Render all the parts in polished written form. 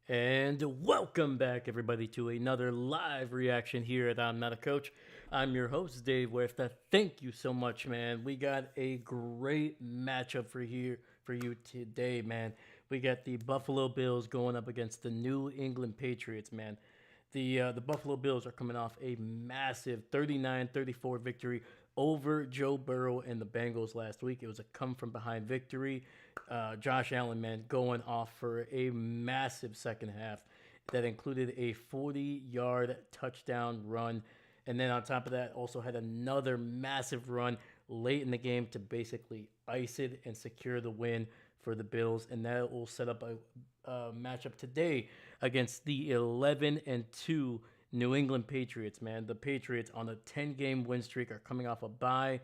And welcome back, everybody, to another live reaction here at I'm Not a Coach. I'm your host, Dave Wefta. Thank you so much, man. We got a great matchup for you today, man. We got the Buffalo Bills going up against the New England Patriots, man. The Buffalo Bills are coming off a massive 39-34 victory over Joe Burrow and the Bengals last week. It was a come from behind victory. Josh Allen, man, going off for a massive second half that included a 40-yard touchdown run. And then on top of that, also had another massive run late in the game to basically ice it and secure the win for the Bills. And that will set up a matchup today against the 11-2 New England Patriots, man. The Patriots on a 10-game win streak are coming off a bye.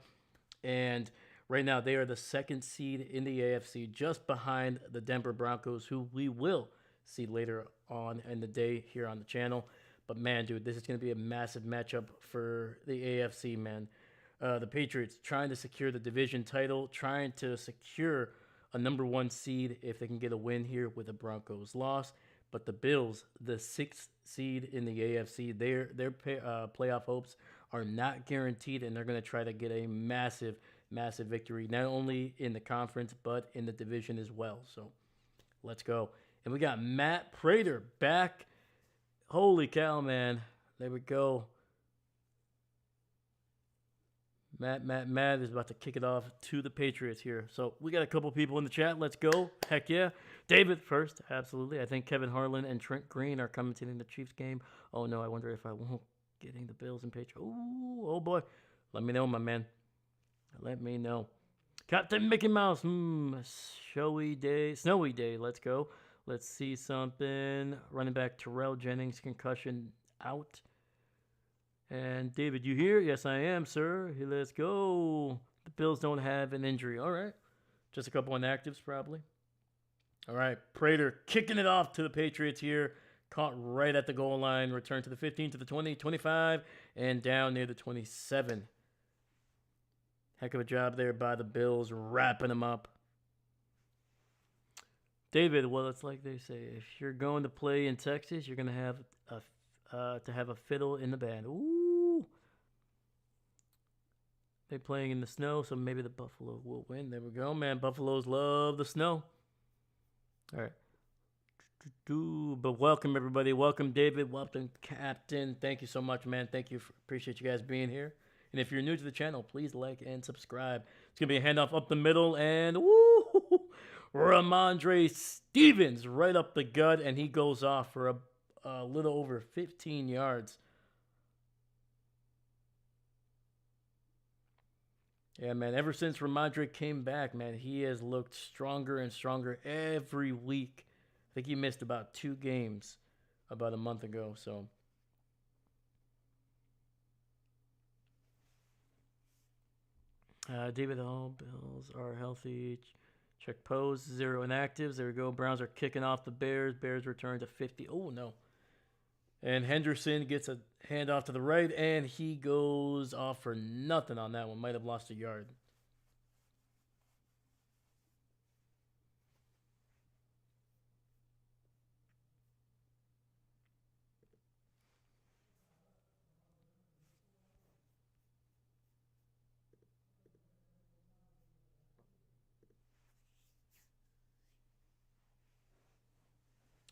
And right now, they are the second seed in the AFC, just behind the Denver Broncos, who we will see later on in the day here on the channel. But man, dude, this is going to be a massive matchup for the AFC, man. The Patriots trying to secure the division title, trying to secure a number one seed if they can get a win here with the Broncos loss. But the Bills, the sixth seed in the AFC, their playoff hopes are not guaranteed, and they're going to try to get a massive victory, not only in the conference, but in the division as well. So let's go. And we got Matt Prater back. Holy cow, man. There we go. Matt is about to kick it off to the Patriots here. So we got a couple people in the chat. Let's go. Heck yeah. David first. Absolutely. I think Kevin Harlan and Trent Green are commentating the Chiefs game. Oh, no. I wonder if I won't getting the Bills and Patriots. Ooh, oh, boy. Let me know, my man. Let me know. Captain Mickey Mouse. Snowy day. Let's go. Let's see something. Running back Terrell Jennings, concussion out. And David, you here? Yes, I am, sir. Hey, let's go. The Bills don't have an injury. All right. Just a couple inactives, probably. All right. Prater kicking it off to the Patriots here. Caught right at the goal line. Return to the 15, to the 20, 25, and down near the 27. Heck of a job there by the Bills, wrapping them up. David, well, it's like they say, if you're going to play in Texas, you're going to have a fiddle in the band. Ooh. They're playing in the snow, so maybe the Buffalo will win. There we go, man. Buffaloes love the snow. All right. But welcome, everybody. Welcome, David. Welcome, Captain. Thank you so much, man. Thank you. Appreciate you guys being here. And if you're new to the channel, please like and subscribe. It's going to be a handoff up the middle. And woo, Ramondre Stevens right up the gut. And he goes off for a little over 15 yards. Yeah, man. Ever since Ramondre came back, man, he has looked stronger and stronger every week. I think he missed about 2 games about a month ago. So David, all Bills are healthy. Check pose, 0 inactives. There we go. Browns are kicking off the Bears. Bears return to 50. Oh, no. And Henderson gets a handoff to the right, and he goes off for nothing on that one. Might have lost a yard.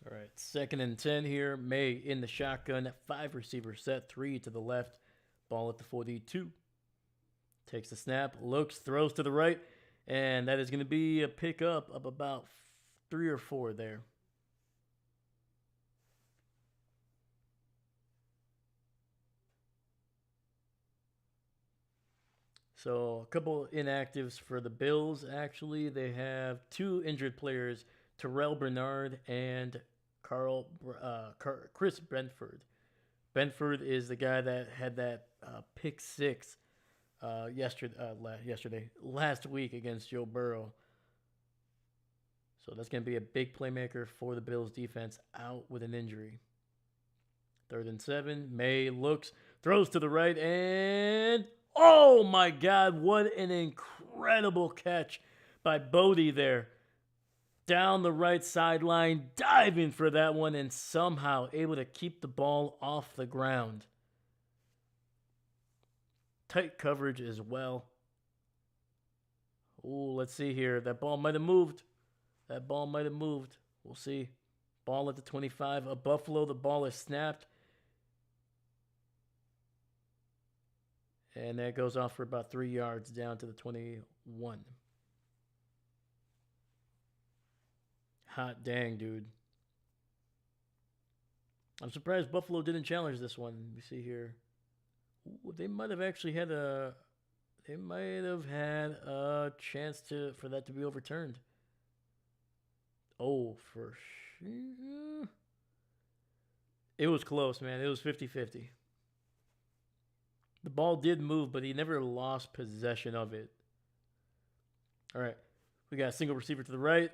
All right, 2nd and 10 here. Maye in the shotgun, 5 receiver set, 3 to the left. Ball at the 42. Takes the snap, looks, throws to the right, and that is going to be a pickup of about 3 or 4 there. So a couple inactives for the Bills, actually. They have 2 injured players, Terrell Bernard and Chris Brentford. Brentford is the guy that had that pick 6 last week against Joe Burrow. So that's going to be a big playmaker for the Bills defense, out with an injury. 3rd and 7. Maye looks, throws to the right, and oh my God, what an incredible catch by Bodie there. down the right sideline, diving for that one, and somehow able to keep the ball off the ground. Tight coverage as well. Ooh, let's see here. That ball might have moved. That ball might have moved. We'll see. Ball at the 25 of Buffalo. The ball is snapped. And that goes off for about 3 yards down to the 21. Hot dang, dude. I'm surprised Buffalo didn't challenge this one. Let me see here. Ooh, they might have actually had a... They might have had a chance for that to be overturned. Oh, for sure. It was close, man. It was 50-50. The ball did move, but he never lost possession of it. All right. We got a single receiver to the right.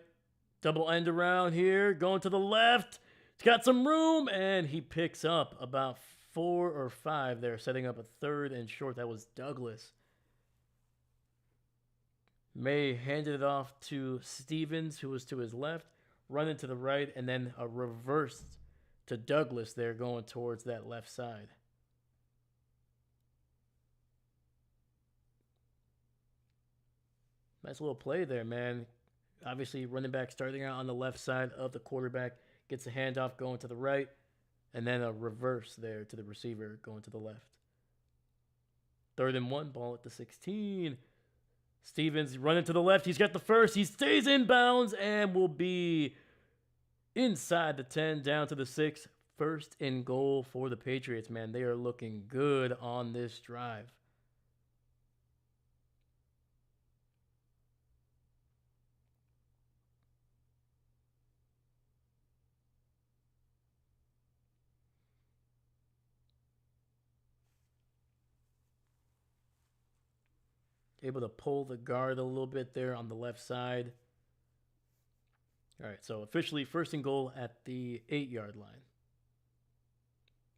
Double end around here. Going to the left. He's got some room, and he picks up about 4 or 5 there, setting up a third and short. That was Douglas. Maye handed it off to Stevens, who was to his left, running to the right, and then a reverse to Douglas there going towards that left side. Nice little play there, man. Obviously, running back starting out on the left side of the quarterback, gets a handoff going to the right, and then a reverse there to the receiver going to the left. 3rd and 1, ball at the 16. Stevens running to the left. He's got the first. He stays in bounds and will be inside the 10, down to the 6. 1st and goal for the Patriots, man. They are looking good on this drive. Able to pull the guard a little bit there on the left side. All right, so officially 1st and goal at the 8-yard line.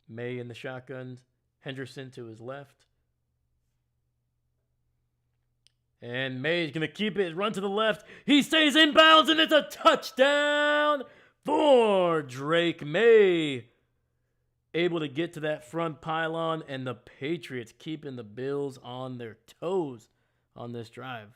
Maye in the shotgun. Henderson to his left. And Maye's going to keep it, run to the left. He stays in bounds, and it's a touchdown for Drake Maye. Able to get to that front pylon, and the Patriots keeping the Bills on their toes on this drive.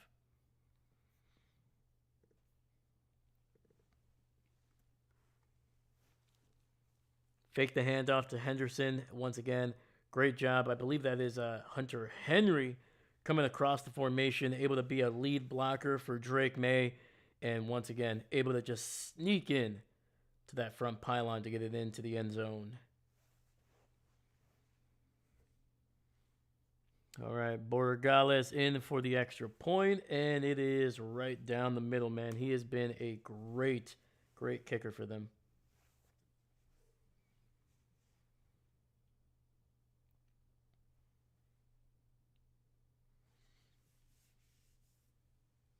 Fake the handoff to Henderson. Once again, great job. I believe that is Hunter Henry coming across the formation, able to be a lead blocker for Drake Maye. And once again, able to just sneak in to that front pylon to get it into the end zone. All right, Borregales in for the extra point, and it is right down the middle, man. He has been a great, great kicker for them.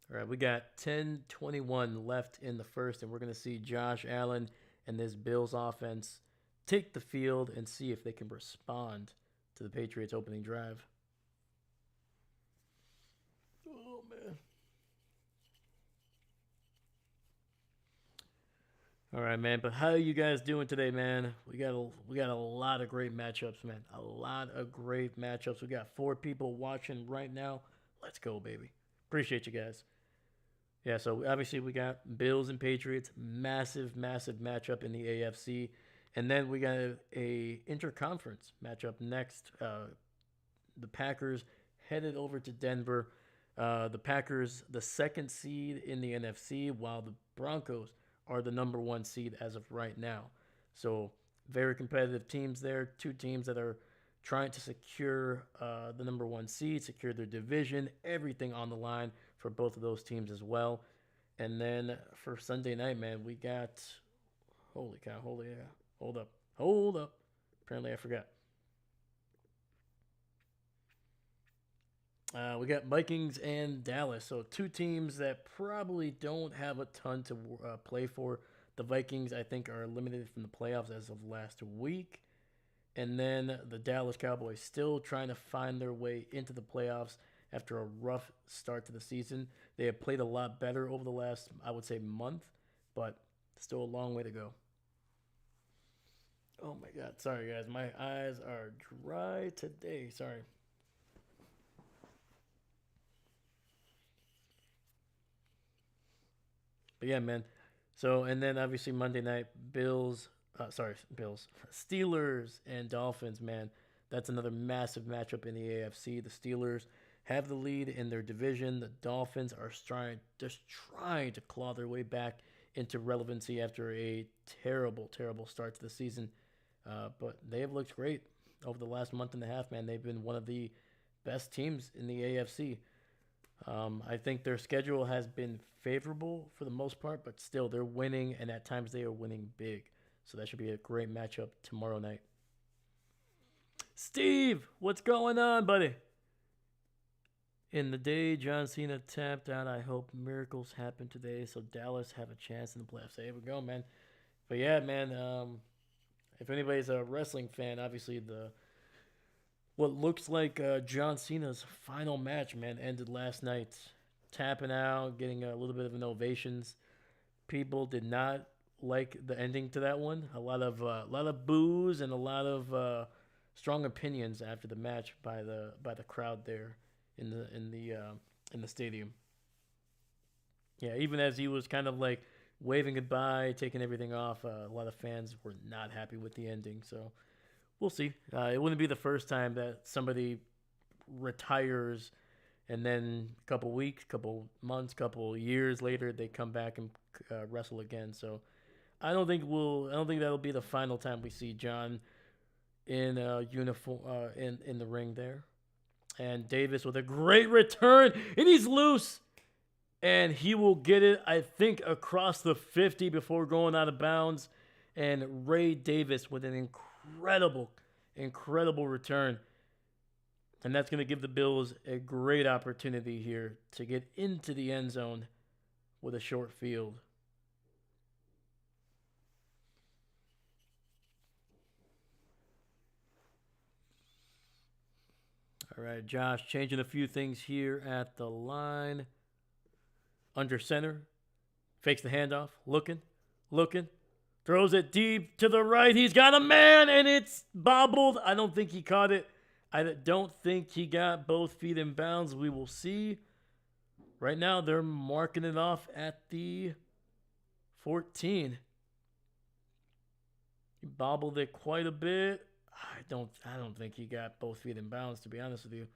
All right, we got 10:21 left in the first, and we're going to see Josh Allen and this Bills offense take the field and see if they can respond to the Patriots' opening drive. Oh, man. All right, man. But how are you guys doing today, man? We got a lot of great matchups, man. A lot of great matchups. We got 4 people watching right now. Let's go, baby. Appreciate you guys. Yeah, so obviously we got Bills and Patriots, massive, massive matchup in the AFC. And then we got a interconference matchup next. The Packers headed over to Denver. The Packers, the 2nd seed in the NFC, while the Broncos are the number 1 seed as of right now. So very competitive teams there. 2 teams that are trying to secure the number 1 seed, secure their division, everything on the line for both of those teams as well. And then for Sunday night, man, we got, holy cow, hold up. Apparently I forgot. We got Vikings and Dallas. So 2 teams that probably don't have a ton to play for. The Vikings, I think, are eliminated from the playoffs as of last week. And then the Dallas Cowboys still trying to find their way into the playoffs after a rough start to the season. They have played a lot better over the last, I would say, month. but still a long way to go. Oh my God. Sorry, guys. My eyes are dry today. Sorry. But yeah, man. So, and then obviously Monday night, Bills, Steelers and Dolphins, man. That's another massive matchup in the AFC. The Steelers have the lead in their division. The Dolphins are trying to claw their way back into relevancy after a terrible, terrible start to the season. But they have looked great over the last month and a half, man. They've been one of the best teams in the AFC. I think their schedule has been favorable for the most part, but still they're winning, and at times they are winning big. So that should be a great matchup tomorrow night. Steve, what's going on, buddy? In the day John Cena tapped out, I hope miracles happen today so Dallas have a chance in the playoffs. There we go, man. But yeah, man, if anybody's a wrestling fan, obviously what looks like John Cena's final match, man, ended last night. Tapping out, getting a little bit of an ovations. People did not like the ending to that one. A lot of boos and a lot of strong opinions after the match by the crowd there in the stadium. Yeah, even as he was kind of like waving goodbye, taking everything off, a lot of fans were not happy with the ending. So we'll see. It wouldn't be the first time that somebody retires and then a couple weeks, couple months, couple years later they come back and wrestle again. So I don't think that'll be the final time we see John in uniform in the ring there. And Davis with a great return, and he's loose. And he will get it, I think, across the 50 before going out of bounds. And Ray Davis with an incredible return. And that's going to give the Bills a great opportunity here to get into the end zone with a short field. All right, Josh, changing a few things here at the line. Under center, fakes the handoff, looking, throws it deep to the right. He's got a man, and it's bobbled. I don't think he caught it. I don't think he got both feet in bounds. We will see. Right now, they're marking it off at the 14. He bobbled it quite a bit. I don't think he got both feet in bounds, to be honest with you.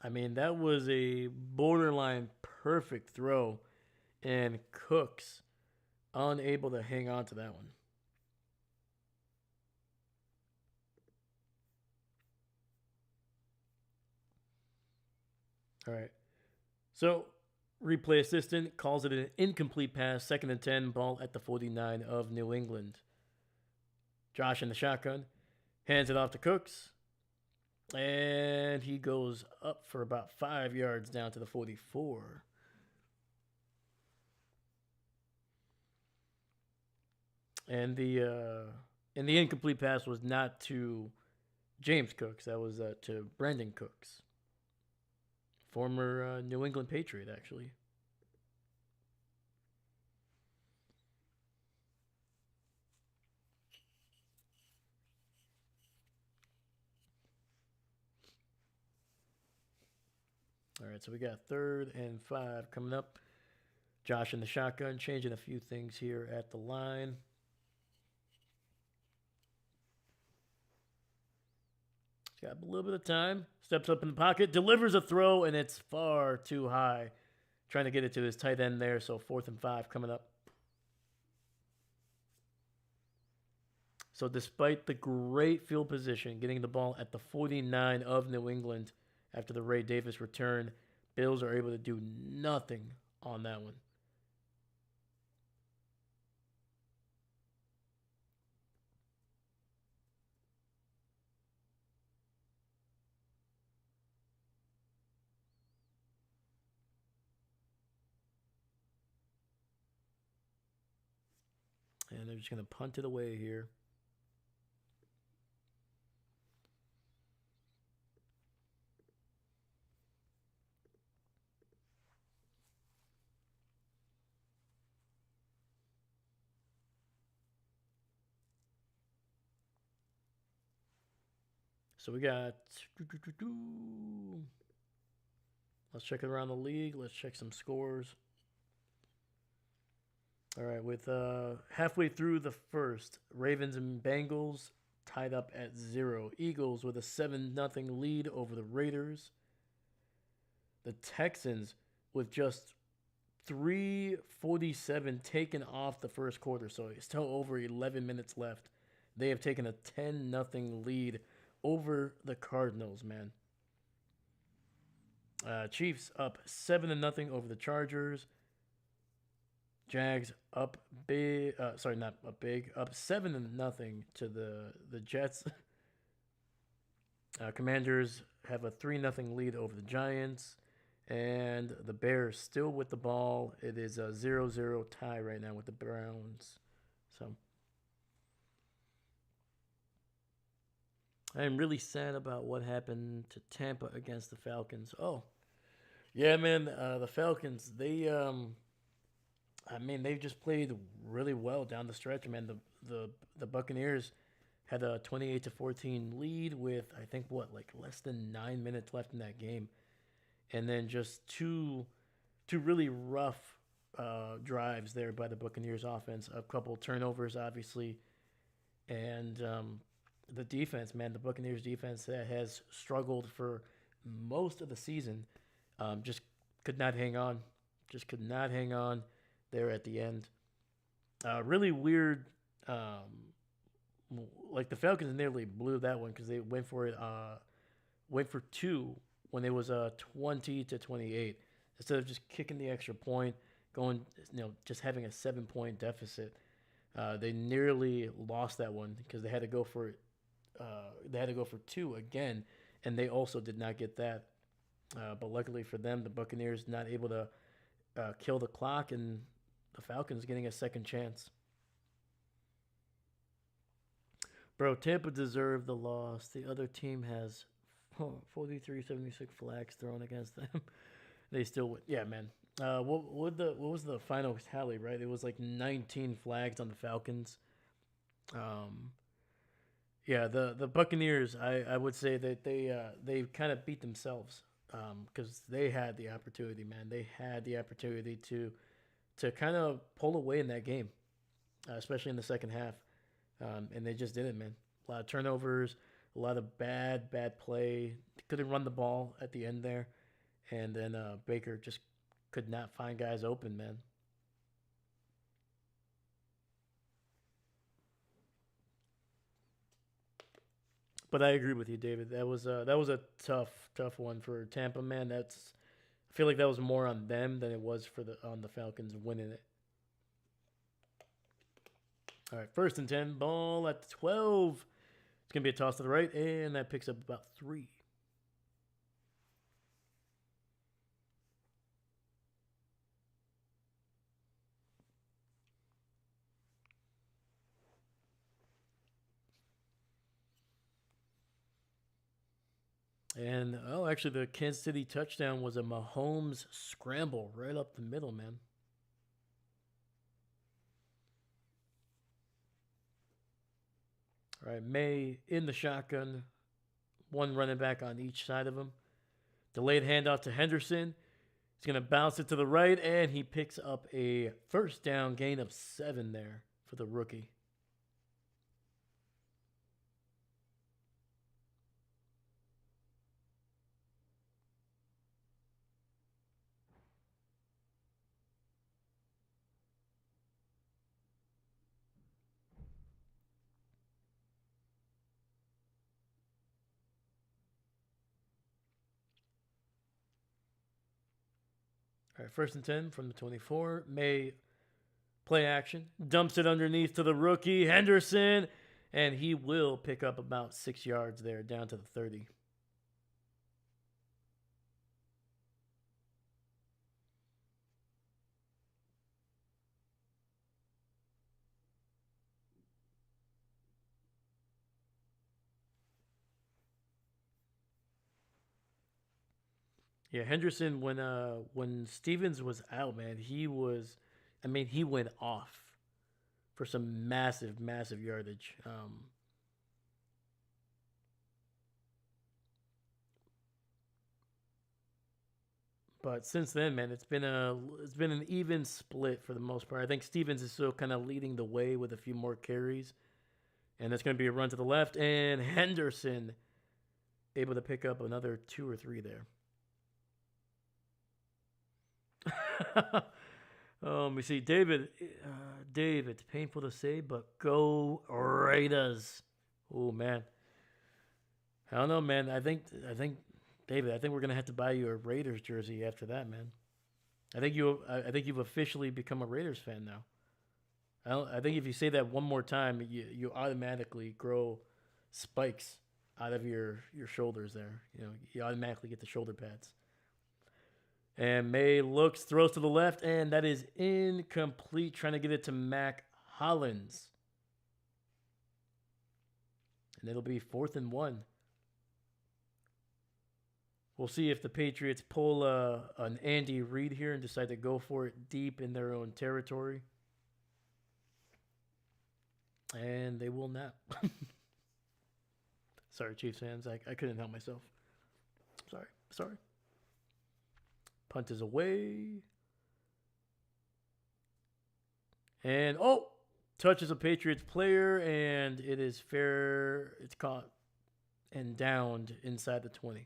I mean, that was a borderline perfect throw, and Cooks unable to hang on to that one. All right. So, replay assistant calls it an incomplete pass, 2nd and 10, ball at the 49 of New England. Josh in the shotgun, hands it off to Cooks. And he goes up for about 5 yards down to the 44. And the incomplete pass was not to James Cooks. That was to Brandon Cooks, former New England Patriot, actually. All right, so we got 3rd and 5 coming up. Josh in the shotgun, changing a few things here at the line. He's got a little bit of time. Steps up in the pocket, delivers a throw, and it's far too high. Trying to get it to his tight end there, so 4th and 5 coming up. So despite the great field position, getting the ball at the 49 of New England after the Ray Davis return, Bills are able to do nothing on that one. And they're just going to punt it away here. So we got. Let's check it around the league. Let's check some scores. All right, with halfway through the first, Ravens and Bengals tied up at 0. Eagles with a 7-0 lead over the Raiders. The Texans with just 3:47 taken off the first quarter, so it's still over 11 minutes left. They have taken a 10-0 lead over the Cardinals, man. Chiefs up 7-0 over the Chargers. Jags up big. Sorry, not up big. Up 7-0 to the Jets. Commanders have a 3-0 lead over the Giants. And the Bears still with the ball. It is a 0-0 tie right now with the Browns. So I am really sad about what happened to Tampa against the Falcons. Oh, yeah, man. The Falcons, they've just played really well down the stretch, man. The Buccaneers had a 28-14 lead with, I think, less than 9 minutes left in that game. And then just two really rough drives there by the Buccaneers offense. A couple turnovers, obviously. And the defense, man, the Buccaneers defense that has struggled for most of the season, just could not hang on. Just could not hang on there at the end. Really weird. Like the Falcons nearly blew that one because they went for it. Went for two when it was 20-28 instead of just kicking the extra point, going, just having a 7-point deficit. They nearly lost that one because they had to go for it. They had to go for two again, and they also did not get that. But luckily for them, the Buccaneers not able to kill the clock, and the Falcons getting a second chance. Bro, Tampa deserved the loss. The other team has 43-76 flags thrown against them. They still win. Yeah, man. What was the final tally, right? It was like 19 flags on the Falcons. Yeah, the Buccaneers, I would say that they kind of beat themselves because they had the opportunity, man. They had the opportunity to kind of pull away in that game, especially in the second half, and they just didn't, man. A lot of turnovers, a lot of bad play. Couldn't run the ball at the end there, and then Baker just could not find guys open, man. But I agree with you, David. That was a tough one for Tampa, man. I feel like that was more on them than it was on the Falcons winning it. All right, 1st and 10, ball at the 12. It's gonna be a toss to the right, and that picks up about 3. And actually, the Kansas City touchdown was a Mahomes scramble right up the middle, man. All right, May in the shotgun, one running back on each side of him. Delayed handoff to Henderson. He's going to bounce it to the right, and he picks up a first down gain of 7 there for the rookie. All right, 1st and 10 from the 24. May play action. Dumps it underneath to the rookie, Henderson, and he will pick up about 6 yards there down to the 30. Yeah, Henderson when Stevens was out, man, I mean, he went off for some massive, massive yardage. But since then, man, it's been an even split for the most part. I think Stevens is still kind of leading the way with a few more carries, and that's going to be a run to the left, and Henderson able to pick up another two or three there. We see David. Dave, it's painful to say, but go Raiders. Oh man, I don't know, man. David. I think we're gonna have to buy you a Raiders jersey after that, man. I think you've officially become a Raiders fan now. I think if you say that one more time, you automatically grow spikes out of your shoulders there. You know, you automatically get the shoulder pads. And May looks, throws to the left, and that is incomplete. Trying to get it to Mac Hollins. And it'll be 4th and 1. We'll see if the Patriots pull an Andy Reid here and decide to go for it deep in their own territory. And they will not. Sorry, Chiefs fans. I couldn't help myself. Sorry. Punt is away. And, touches a Patriots player, and it is fair. It's caught and downed inside the 20.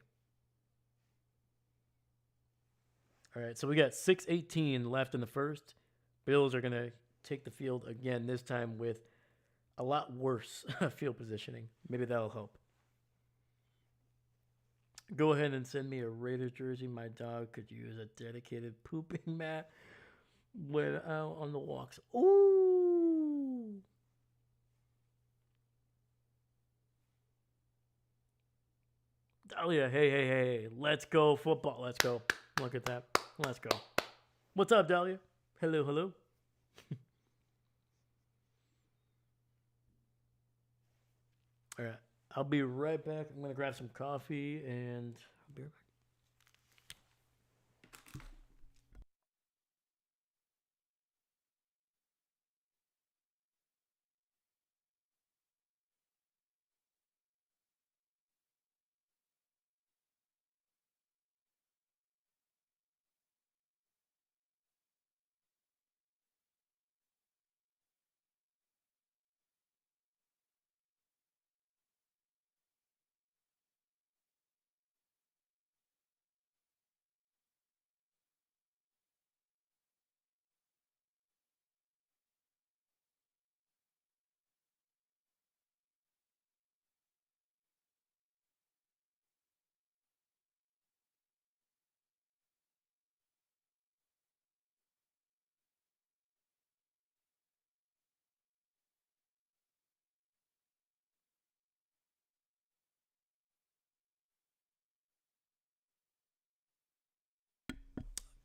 All right, so we got 6:18 left in the first. Bills are going to take the field again, this time with a lot worse field positioning. Maybe that'll help. Go ahead and send me a Raiders jersey. My dog could use a dedicated pooping mat when out on the walks. Ooh. Dahlia, hey. Let's go, football. Let's go. Look at that. Let's go. What's up, Dahlia? Hello. All right. I'll be right back. I'm going to grab some coffee and I'll be right back.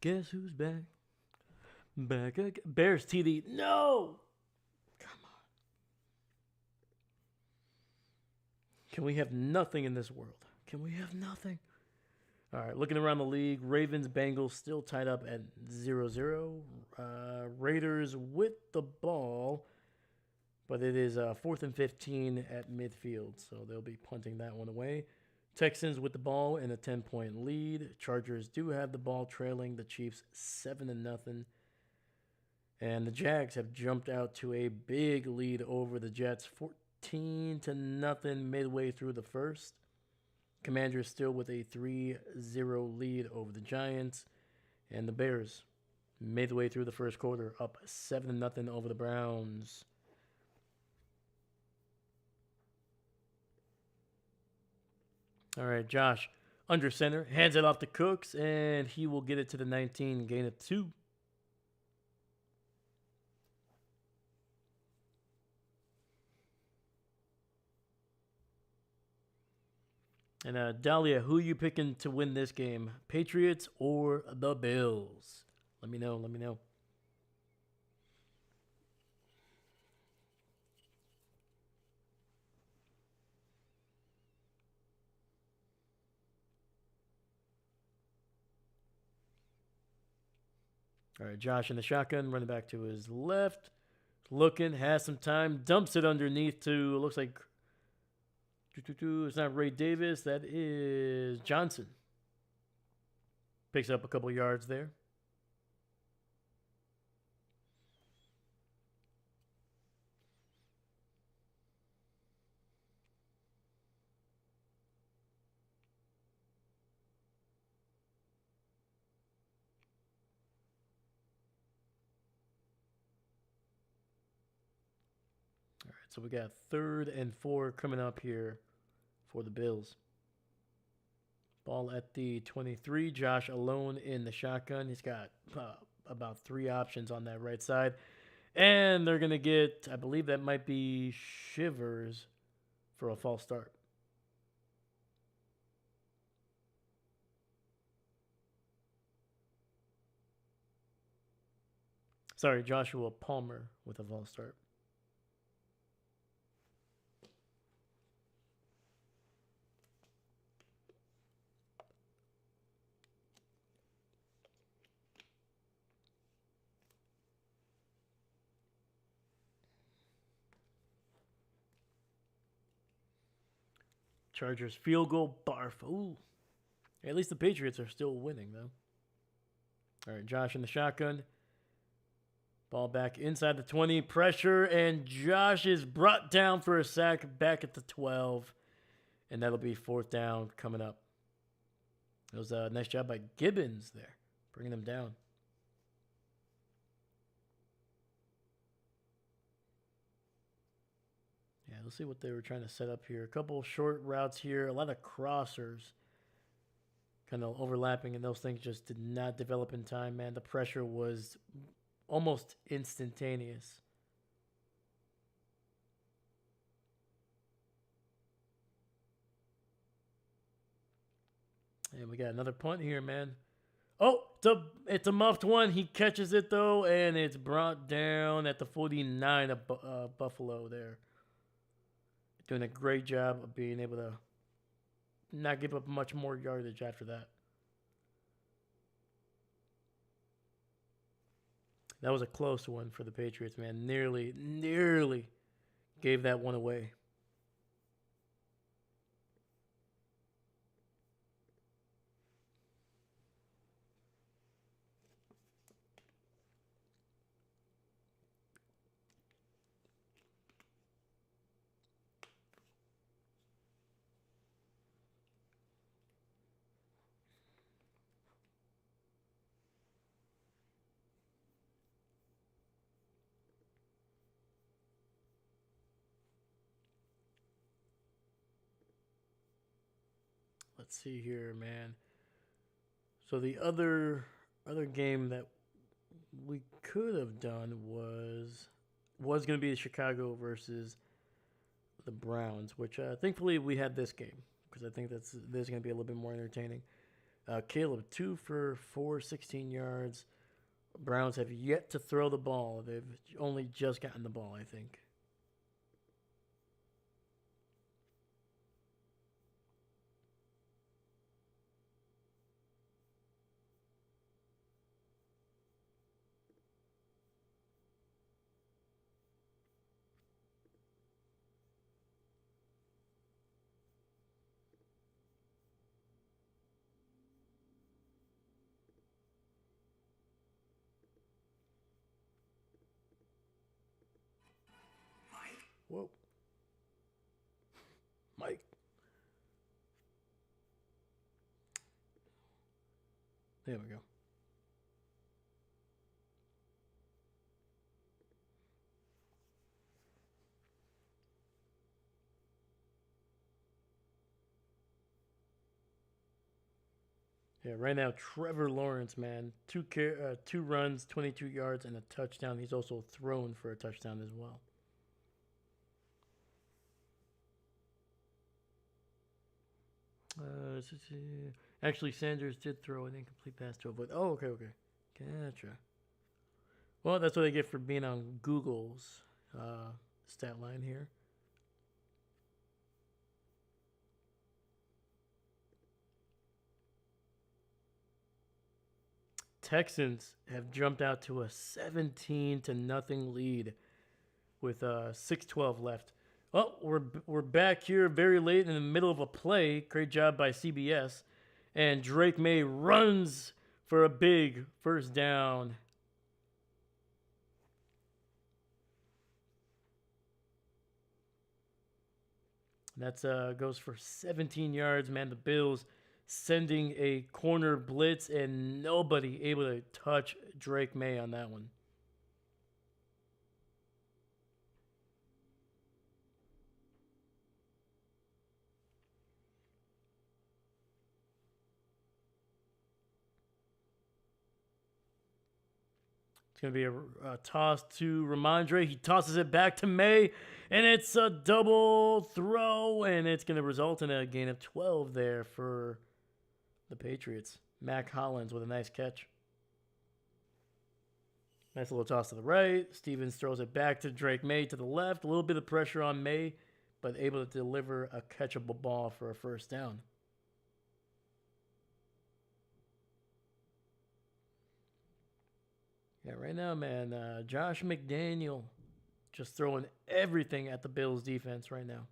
Guess who's back? Back again. Bears TD. No! Come on. Can we have nothing in this world? Can we have nothing? All right, looking around the league, Ravens, Bengals still tied up at 0-0. Raiders with the ball, but it is 4th and 15 at midfield, so they'll be punting that one away. Texans with the ball in a 10-point lead. Chargers do have the ball, trailing the Chiefs 7-0. And the Jags have jumped out to a big lead over the Jets, 14-0 midway through the first. Commanders still with a 3-0 lead over the Giants. And the Bears, midway through the first quarter, up 7-0 over the Browns. All right, Josh, under center, hands it off to Cooks, and he will get it to the 19, gain of 2. And Dahlia, who you picking to win this game? Patriots or the Bills? Let me know. All right, Josh in the shotgun, running back to his left. Looking, has some time, dumps it underneath to, looks like, it's not Ray Davis, that is Johnson. Picks up a couple yards there. All right, so we got 3rd and 4 coming up here for the Bills. Ball at the 23. Josh alone in the shotgun. He's got about 3 options on that right side. And they're going to get, I believe that might be Shivers for a false start. Sorry, Joshua Palmer with a false start. Chargers field goal, barf. Ooh. At least the Patriots are still winning, though. All right, Josh in the shotgun. Ball back inside the 20. Pressure, and Josh is brought down for a sack back at the 12. And that'll be 4th down coming up. It was a nice job by Gibbons there, bringing them down. Yeah, let's see what they were trying to set up here. A couple short routes here, a lot of crossers kind of overlapping, and those things just did not develop in time, man. The pressure was almost instantaneous. And we got another punt here, man. Oh, it's a muffed one. He catches it, though, and it's brought down at the 49 of Buffalo there. Doing a great job of being able to not give up much more yardage after that. That was a close one for the Patriots, man. Nearly gave that one away. Let's see here, man. So the other game that we could have done was going to be the Chicago versus the Browns, which thankfully we had this game because I think this is going to be a little bit more entertaining. Caleb 2 for 4, 16 yards. Browns have yet to throw the ball. They've only just gotten the ball, I think. Whoa. Mike. There we go. Yeah, right now, Trevor Lawrence, man, two runs, 22 yards, and a touchdown. He's also thrown for a touchdown as well. Actually, Sanders did throw an incomplete pass to avoid. Oh, okay. Gotcha. Well, that's what I get for being on Google's stat line here. Texans have jumped out to a 17-0 lead with 6:12 left. Oh, we're back here very late in the middle of a play. Great job by CBS. And Drake Maye runs for a big first down. That's goes for 17 yards, man. The Bills sending a corner blitz and nobody able to touch Drake Maye on that one. It's going to be a toss to Ramondre. He tosses it back to Maye, and it's a double throw, and it's going to result in a gain of 12 there for the Patriots. Mac Hollins with a nice catch. Nice little toss to the right. Stevens throws it back to Drake Maye to the left. A little bit of pressure on Maye, but able to deliver a catchable ball for a first down. Yeah, right now, man, Josh McDaniel just throwing everything at the Bills defense right now.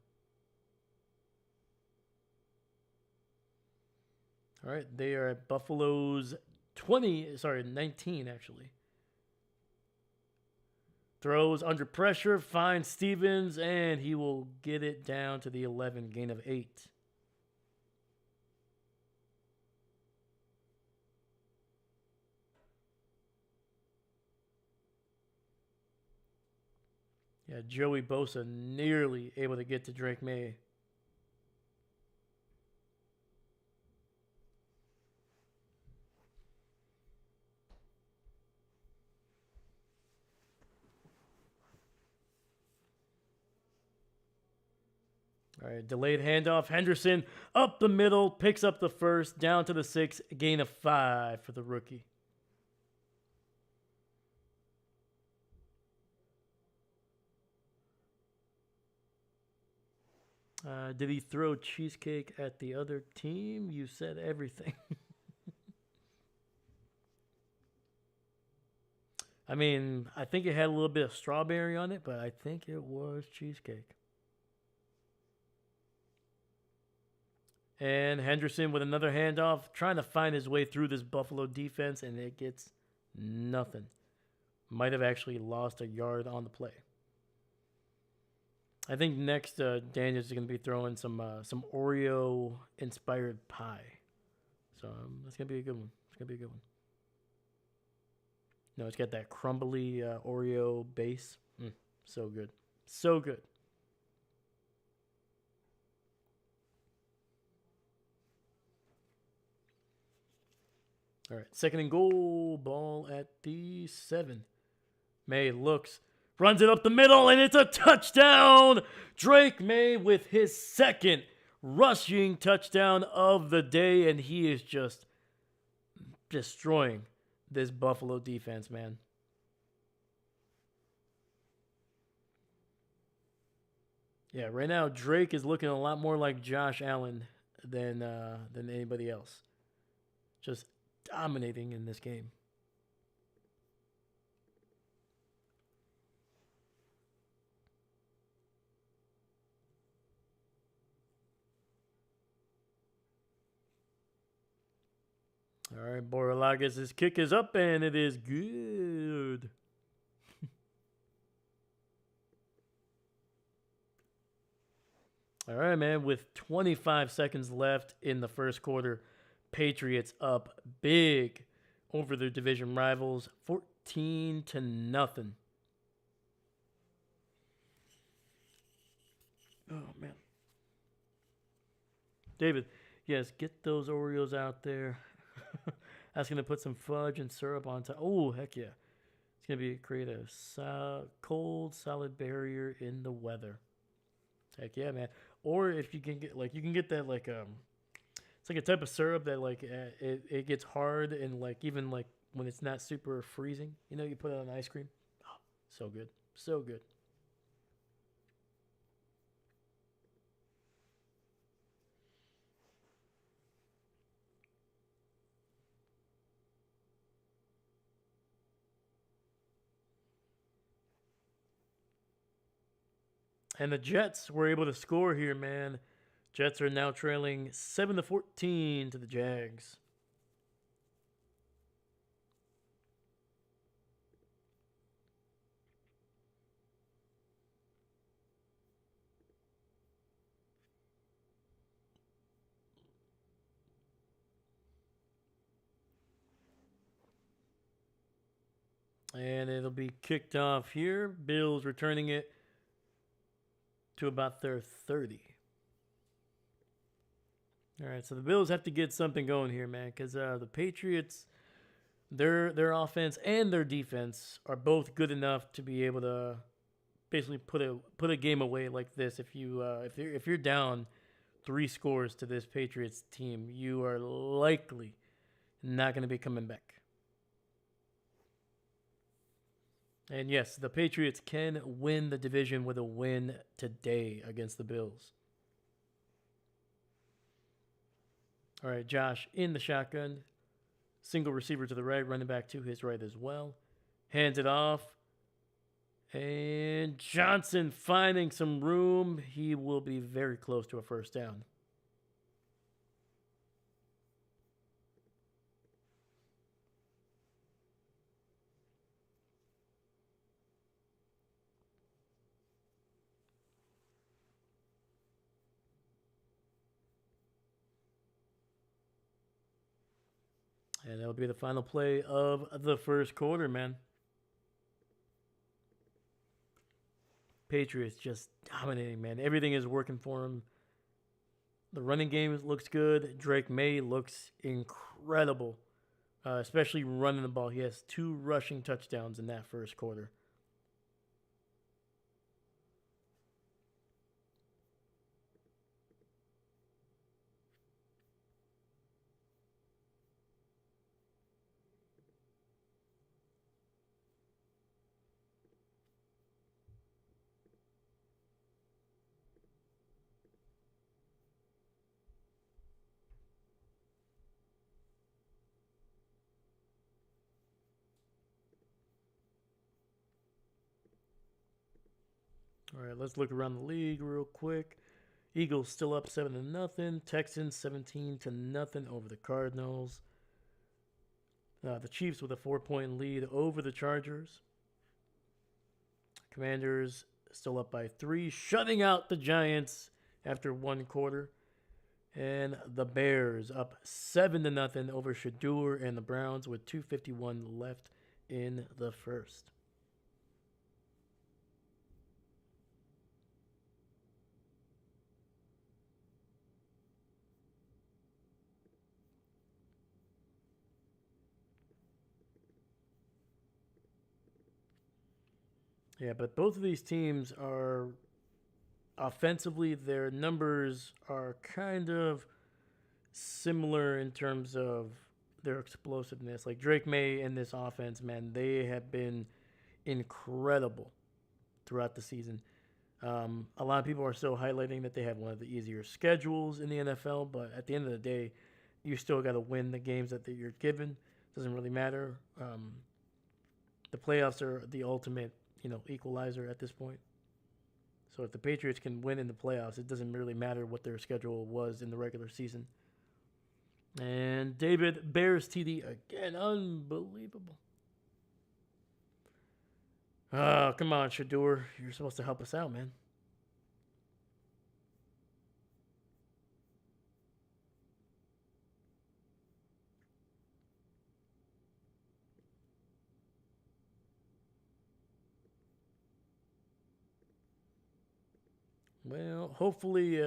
All right, they are at Buffalo's 19 actually. Throws under pressure, finds Stevens, and he will get it down to the 11, gain of 8. Yeah, Joey Bosa nearly able to get to Drake Maye. All right, delayed handoff. Henderson up the middle, picks up the first, down to the 6, gain of 5 for the rookie. Did he throw cheesecake at the other team? You said everything. I mean, I think it had a little bit of strawberry on it, but I think it was cheesecake. And Henderson with another handoff, trying to find his way through this Buffalo defense, and it gets nothing. Might have actually lost a yard on the play. I think next Daniels is going to be throwing some Oreo-inspired pie. So that's going to be a good one. It's going to be a good one. No, it's got that crumbly Oreo base. So good. So good. All right, 2nd and goal, ball at the 7. Maye looks, runs it up the middle, and it's a touchdown! Drake Maye with his 2nd rushing touchdown of the day, and he is just destroying this Buffalo defense, man. Yeah, right now Drake is looking a lot more like Josh Allen than anybody else. Just dominating in this game. All right, Borrelagas' kick is up, and it is good. All right, man, with 25 seconds left in the first quarter, Patriots up big over their division rivals, 14-0. Oh, man. David, yes, get those Oreos out there. That's going to put some fudge and syrup on top. Oh, heck yeah. It's going to create a cold, solid barrier in the weather. Heck yeah, man. Or if you can get, you can get that, it's like a type of syrup that, it gets hard and, even, when it's not super freezing. You know, you put it on ice cream. Oh, so good. So good. And the Jets were able to score here, man. Jets are now trailing 7-14 to the Jags. And it'll be kicked off here. Bills returning it to about their 30. All right, so the Bills have to get something going here, man, because the Patriots, their offense and their defense are both good enough to be able to basically put a game away like this. If you're down 3 scores to this Patriots team, you are likely not going to be coming back. And yes, the Patriots can win the division with a win today against the Bills. All right, Josh in the shotgun. Single receiver to the right, running back to his right as well. Hands it off. And Johnson finding some room. He will be very close to a first down. And that'll be the final play of the first quarter, man. Patriots just dominating, man. Everything is working for them. The running game looks good. Drake Maye looks incredible, especially running the ball. He has 2 rushing touchdowns in that first quarter. All right, let's look around the league real quick. Eagles still up 7-0. Texans 17-0 over the Cardinals. The Chiefs with a 4-point lead over the Chargers. Commanders still up by 3, shutting out the Giants after 1 quarter. And the Bears up 7-0 over Shador and the Browns with 2:51 left in the first. Yeah, but both of these teams are offensively, their numbers are kind of similar in terms of their explosiveness. Like Drake Maye and this offense, man, they have been incredible throughout the season. A lot of people are still highlighting that they have one of the easier schedules in the NFL, but at the end of the day, you still got to win the games that you're given. Doesn't really matter. The playoffs are the ultimate, equalizer at this point. So if the Patriots can win in the playoffs, it doesn't really matter what their schedule was in the regular season. And David Bears TD again, unbelievable. Oh, come on, Shador. You're supposed to help us out, man. Well, hopefully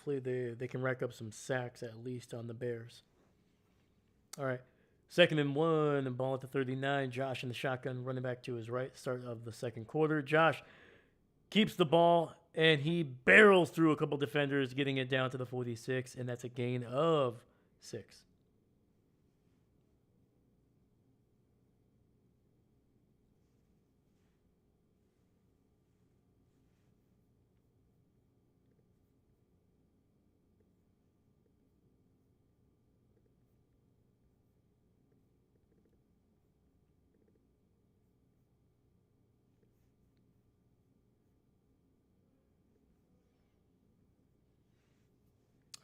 they can rack up some sacks at least on the Bears. All right. 2nd and 1, and ball at the 39. Josh in the shotgun, running back to his right, start of the second quarter. Josh keeps the ball, and he barrels through a couple defenders, getting it down to the 46, and that's a gain of 6.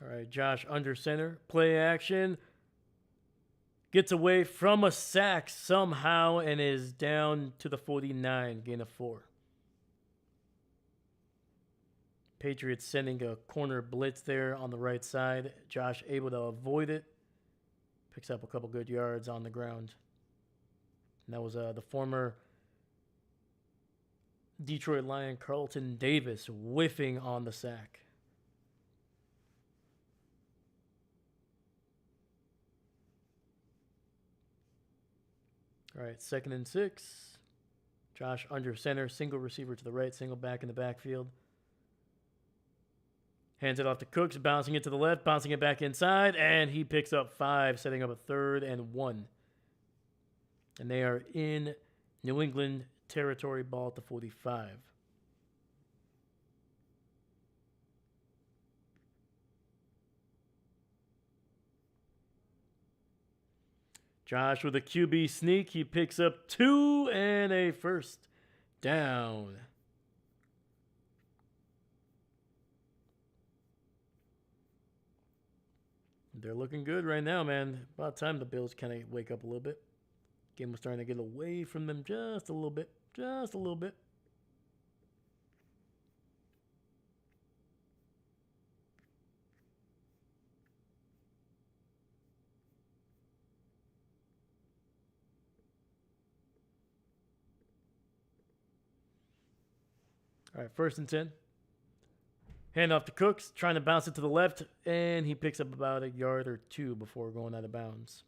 All right, Josh under center. Play action. Gets away from a sack somehow and is down to the 49, gain of 4. Patriots sending a corner blitz there on the right side. Josh able to avoid it. Picks up a couple good yards on the ground. And that was the former Detroit Lion Carlton Davis whiffing on the sack. All right, 2nd and 6. Josh under center, single receiver to the right, single back in the backfield. Hands it off to Cooks, bouncing it to the left, bouncing it back inside, and he picks up 5, setting up a 3rd and 1. And they are in New England territory, ball at the 45. Josh with a QB sneak. He picks up 2 and a 1st down. They're looking good right now, man. About time the Bills kind of wake up a little bit. Game was starting to get away from them just a little bit. Just a little bit. All right, 1st and 10. Hand off to Cooks, trying to bounce it to the left, and he picks up about a yard or 2 before going out of bounds.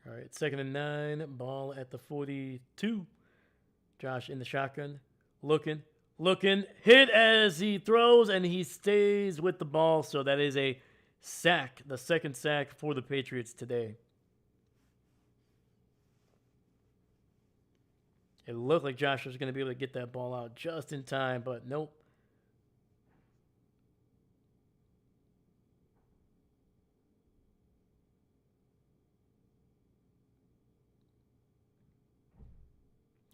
All right, 2nd and 9, ball at the 42. Josh in the shotgun, looking, hit as he throws, and he stays with the ball. So that is a sack, the 2nd sack for the Patriots today. It looked like Josh was going to be able to get that ball out just in time, but nope.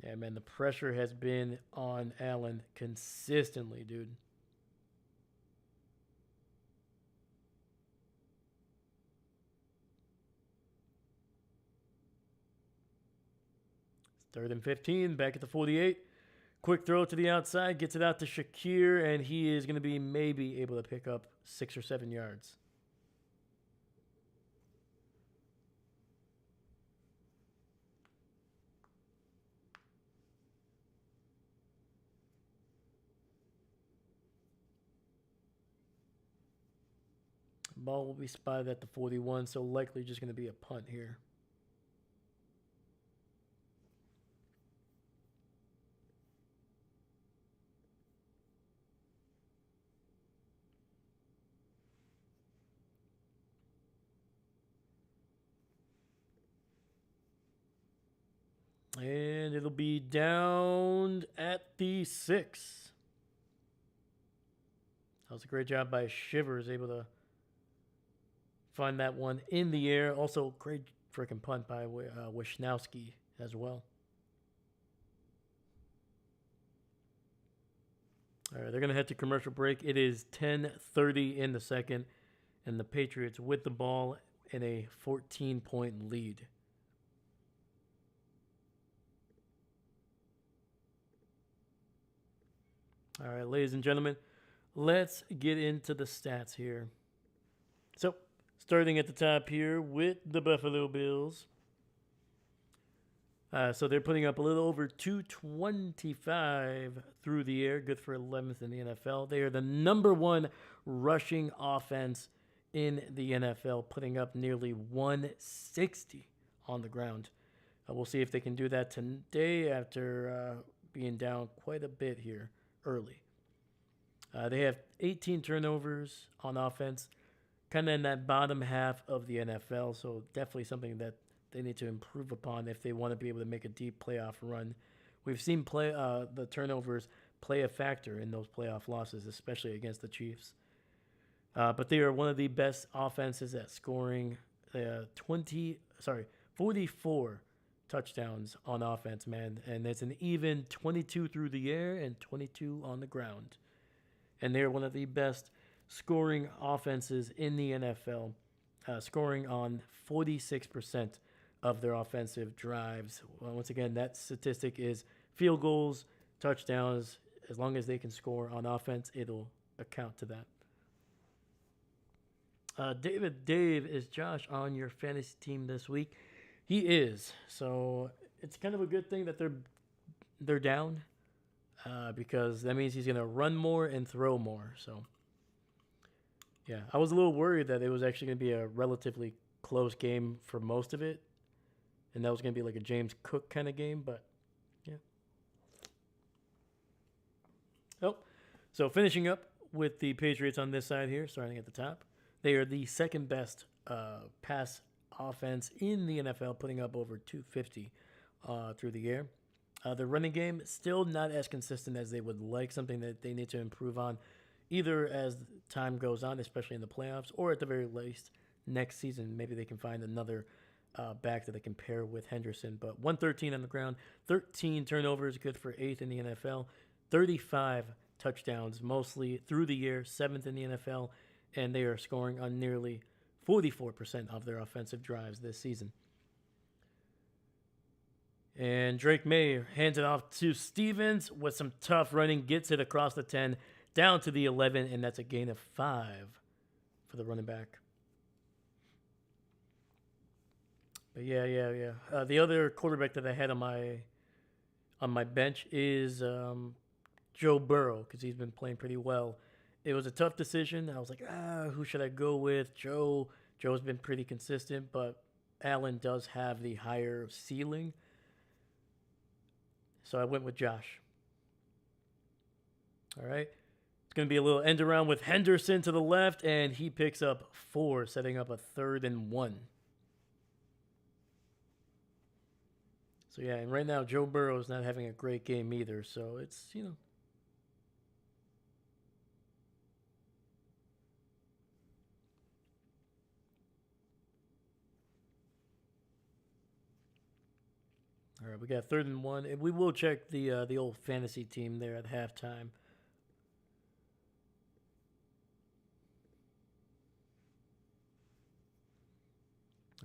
Yeah, man, the pressure has been on Allen consistently, dude. It's 3rd and 15, back at the 48. Quick throw to the outside, gets it out to Shakir, and he is going to be maybe able to pick up 6 or 7 yards. Ball will be spotted at the 41, so likely just going to be a punt here. And it'll be down at the 6. That was a great job by Shivers, able to find that one in the air. Also, great freaking punt by Wisnowski as well. All right, they're going to head to commercial break. It is 10:30 in the second, and the Patriots with the ball in a 14-point lead. All right, ladies and gentlemen, let's get into the stats here. So, starting at the top here with the Buffalo Bills. So they're putting up a little over 225 through the air, good for 11th in the NFL. They are the number 1 rushing offense in the NFL, putting up nearly 160 on the ground. We'll see if they can do that today after being down quite a bit here early. They have 18 turnovers on offense, kind of in that bottom half of the NFL. So definitely something that they need to improve upon if they want to be able to make a deep playoff run. We've seen the turnovers play a factor in those playoff losses, especially against the Chiefs. But they are one of the best offenses at scoring 44 touchdowns on offense, man. And it's an even 22 through the air and 22 on the ground. And they're one of the best scoring offenses in the NFL, scoring on 46% of their offensive drives. Well, once again, that statistic is field goals, touchdowns. As long as they can score on offense, it'll account to that. Dave, is Josh on your fantasy team this week? He is. So it's kind of a good thing that they're down, because that means he's going to run more and throw more. So, yeah, I was a little worried that it was actually going to be a relatively close game for most of it, and that was going to be like a James Cook kind of game, but yeah. Oh, so finishing up with the Patriots on this side here, starting at the top. They are the second best pass offense in the NFL, putting up over 250 through the air. The running game still not as consistent as they would like, something that they need to improve on, either as time goes on, especially in the playoffs, or at the very least next season. Maybe they can find another back that they can pair with Henderson. But 113 on the ground, 13 turnovers, good for 8th in the NFL, 35 touchdowns, mostly through the air, 7th in the NFL, and they are scoring on nearly 44% of their offensive drives this season. And Drake Maye hands it off to Stevens with some tough running, gets it across the 10, down to the 11, and that's a gain of 5 for the running back. But yeah. The other quarterback that I had on my bench is Joe Burrow, because he's been playing pretty well. It was a tough decision. I was like, who should I go with? Joe's been pretty consistent, but Allen does have the higher ceiling. So I went with Josh. All right. It's going to be a little end around with Henderson to the left, and he picks up 4, setting up a 3rd and 1. So yeah, and right now Joe Burrow is not having a great game either. So it's, All right, we got 3rd and 1, and we will check the old fantasy team there at halftime.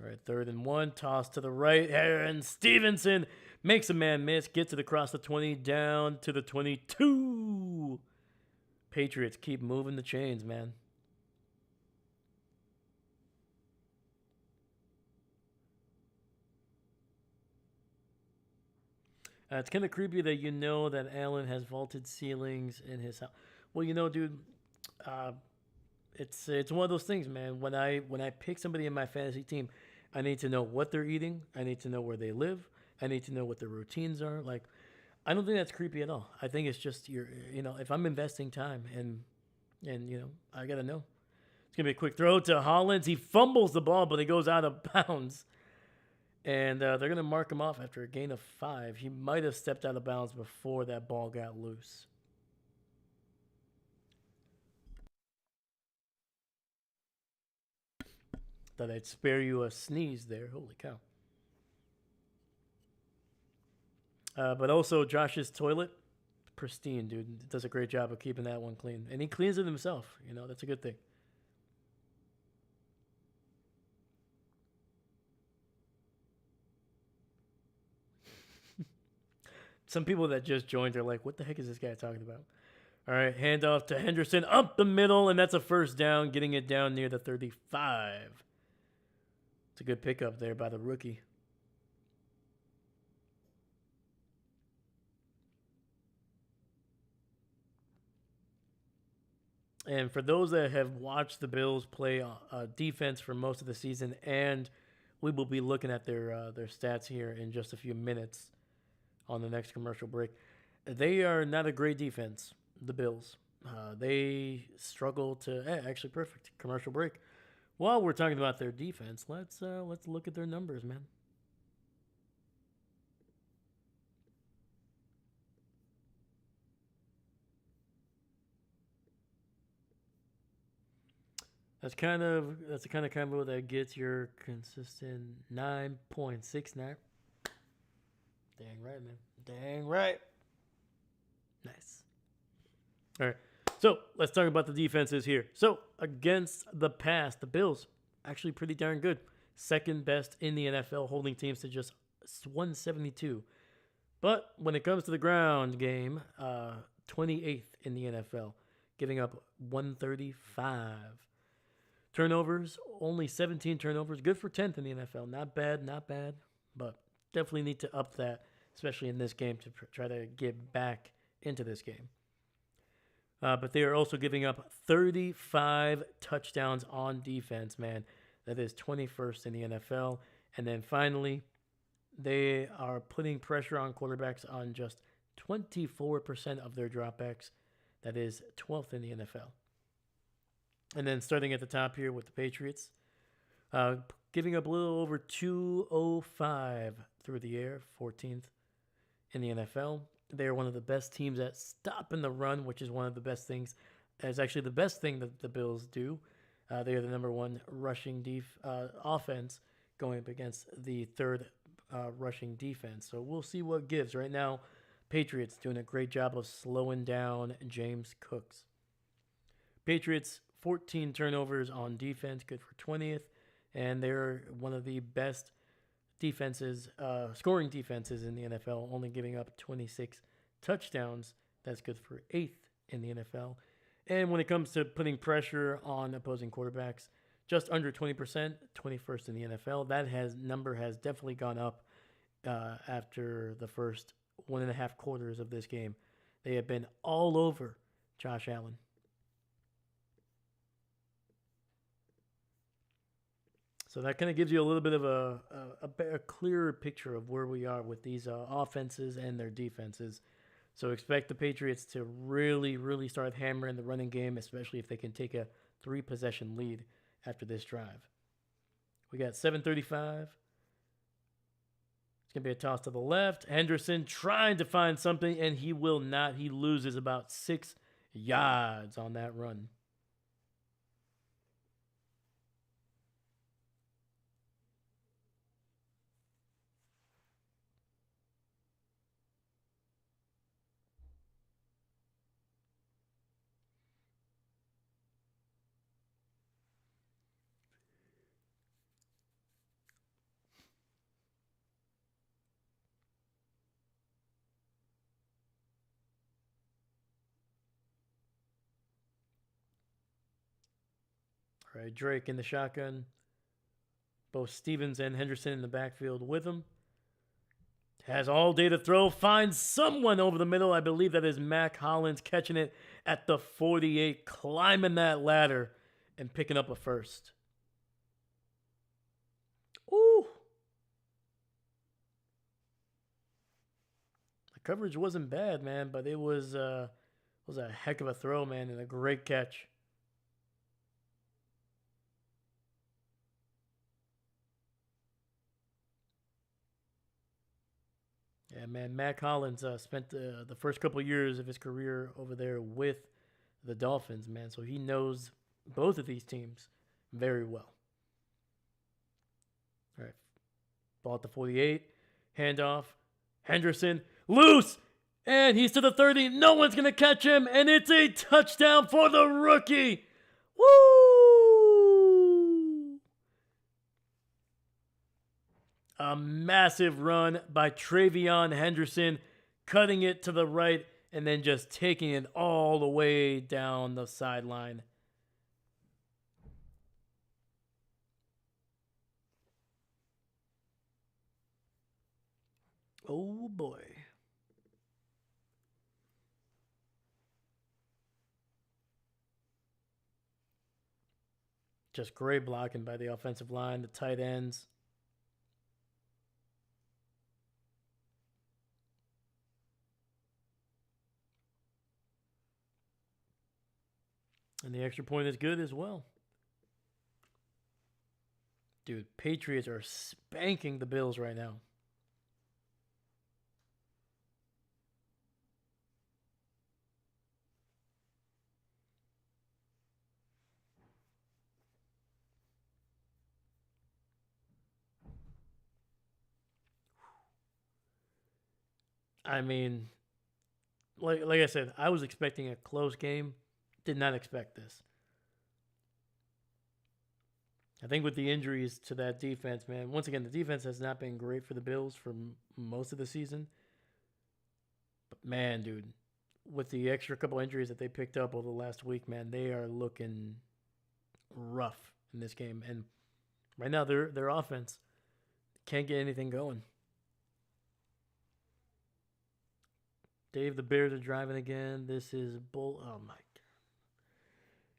All right, 3rd and 1, toss to the right, and Stevenson makes a man miss, gets it across the 20, down to the 22. Patriots keep moving the chains, man. It's kind of creepy that that Allen has vaulted ceilings in his house. Well, dude, it's one of those things, man. When I pick somebody in my fantasy team, I need to know what they're eating. I need to know where they live. I need to know what their routines are. Like, I don't think that's creepy at all. I think it's just if I'm investing time and I gotta know. It's gonna be a quick throw to Hollins. He fumbles the ball, but it goes out of bounds. And they're going to mark him off after a gain of 5. He might have stepped out of bounds before that ball got loose. Thought I'd spare you a sneeze there. Holy cow. But also, Josh's toilet, pristine, dude. Does a great job of keeping that one clean. And he cleans it himself. That's a good thing. Some people that just joined are like, what the heck is this guy talking about? All right, handoff to Henderson up the middle, and that's a 1st down, getting it down near the 35. It's a good pickup there by the rookie. And for those that have watched the Bills play defense for most of the season, and we will be looking at their stats here in just a few minutes on the next commercial break. They are not a great defense, the Bills. They struggle to actually perfect commercial break. While we're talking about their defense, let's look at their numbers, man. That's the kind of combo that gets your consistent 9.69. Dang right, man. Dang right. Nice. All right. So let's talk about the defenses here. So against the pass, the Bills actually pretty darn good. Second best in the NFL, holding teams to just 172. But when it comes to the ground game, 28th in the NFL, giving up 135. Turnovers, only 17 turnovers. Good for 10th in the NFL. Not bad, not bad. But definitely need to up that, especially in this game, to try to get back into this game. But they are also giving up 35 touchdowns on defense, man. That is 21st in the NFL. And then finally, they are putting pressure on quarterbacks on just 24% of their dropbacks. That is 12th in the NFL. And then starting at the top here with the Patriots, giving up a little over 205 through the air, 14th in the NFL. They are one of the best teams at stopping the run, which is one of the best things. It's actually the best thing that the Bills do. They are the number one rushing offense going up against the third rushing defense. So we'll see what gives. Right now, Patriots doing a great job of slowing down James Cooks. Patriots, 14 turnovers on defense, good for 20th. And they're one of the best defenses, scoring defenses in the NFL, only giving up 26 touchdowns. That's good for 8th in the NFL. And when it comes to putting pressure on opposing quarterbacks, just under 20%, 21st in the NFL. That number has definitely gone up after the first 1.5 quarters of this game. They have been all over Josh Allen. So that kind of gives you a little bit of a clearer picture of where we are with these offenses and their defenses. So expect the Patriots to really, really start hammering the running game, especially if they can take a 3-possession lead after this drive. We got 7:35. It's going to be a toss to the left. Henderson trying to find something, and he will not. He loses about 6 yards on that run. All right, Drake in the shotgun. Both Stevens and Henderson in the backfield with him. Has all day to throw. Finds someone over the middle. I believe that is Mac Hollins catching it at the 48, climbing that ladder and picking up a first. Ooh. The coverage wasn't bad, man, but it was a heck of a throw, man, and a great catch. Yeah, man, Mac Hollins spent the first couple years of his career over there with the Dolphins, man, so he knows both of these teams very well. All right, ball at the 48, handoff, Henderson, loose, and he's to the 30. No one's going to catch him, and it's a touchdown for the rookie. Woo! A massive run by Travion Henderson, cutting it to the right and then just taking it all the way down the sideline. Oh boy. Just great blocking by the offensive line, the tight ends. extra point is good as well. Dude, Patriots are spanking the Bills right now. I mean, like I said, I was expecting a close game. Did not expect this. I think with the injuries to that defense, man, once again, the defense has not been great for the Bills for most of the season. But man, dude, with the extra couple injuries that they picked up over the last week, man, they are looking rough in this game. And right now, their offense can't get anything going. Dave, the Bears are driving again. This is bull. Oh my God.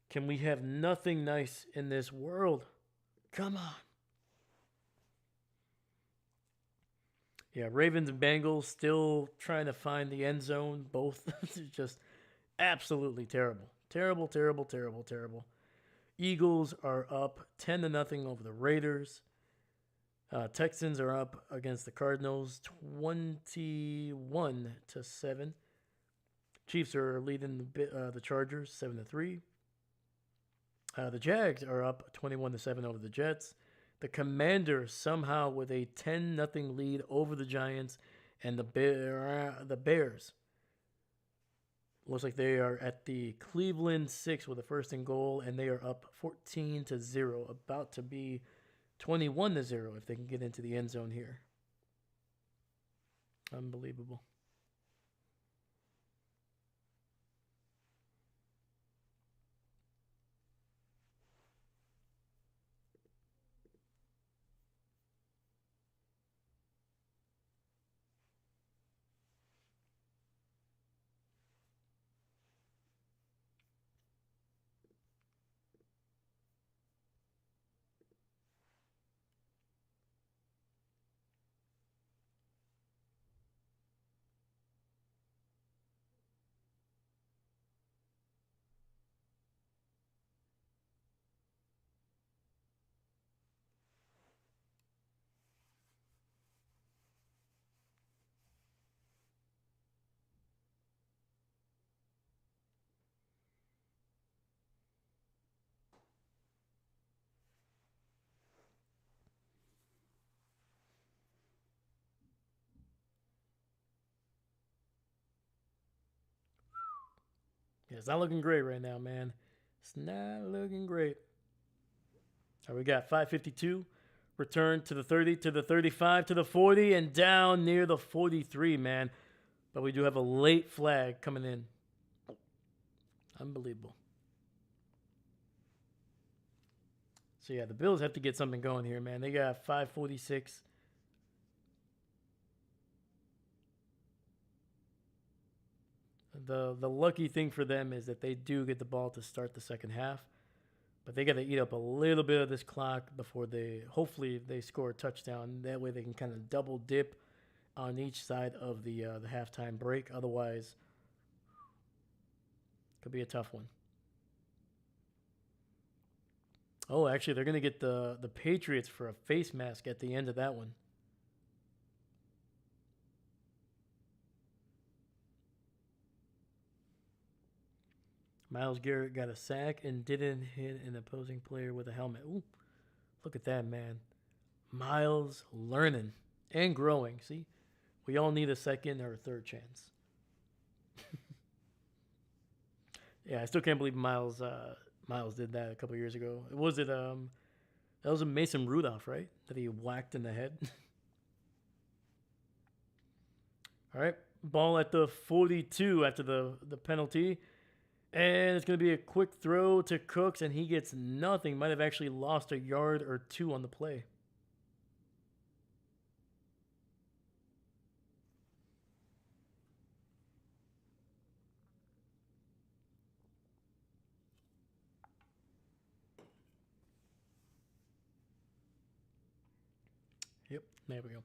Can we have nothing nice in this world? Come on. Yeah, Ravens and Bengals still trying to find the end zone. Both just absolutely terrible. Terrible, terrible, terrible, terrible. Eagles are up 10 to nothing over the Raiders. Texans are up against the Cardinals 21 to 7. Chiefs are leading the Chargers 7 to 3. The Jags are up 21 to 7 over the Jets. The Commanders somehow with a 10 nothing lead over the Giants, and the Bears looks like they are at the Cleveland 6 with a first and goal, and they are up 14 to 0, about to be 21 to 0 if they can get into the end zone here. Unbelievable. Yeah, it's not looking great right now, man. It's not looking great. All right, we got 5:52. Return to the 30, to the 35, to the 40, and down near the 43, man. But we do have a late flag coming in. Unbelievable. So, yeah, the Bills have to get something going here, man. They got 5:46. The lucky thing for them is that they do get the ball to start the second half. But they got to eat up a little bit of this clock before hopefully, they score a touchdown. That way they can kind of double dip on each side of the halftime break. Otherwise, could be a tough one. Oh, actually, they're going to get the Patriots for a face mask at the end of that one. Myles Garrett got a sack and didn't hit an opposing player with a helmet. Ooh, look at that, man. Myles learning and growing. See, we all need a second or a third chance. Yeah, I still can't believe Myles did that a couple years ago. That was a Mason Rudolph, right? That he whacked in the head. All right, ball at the 42 after the penalty. And it's going to be a quick throw to Cooks, and he gets nothing. Might have actually lost a yard or two on the play. Yep, there we go.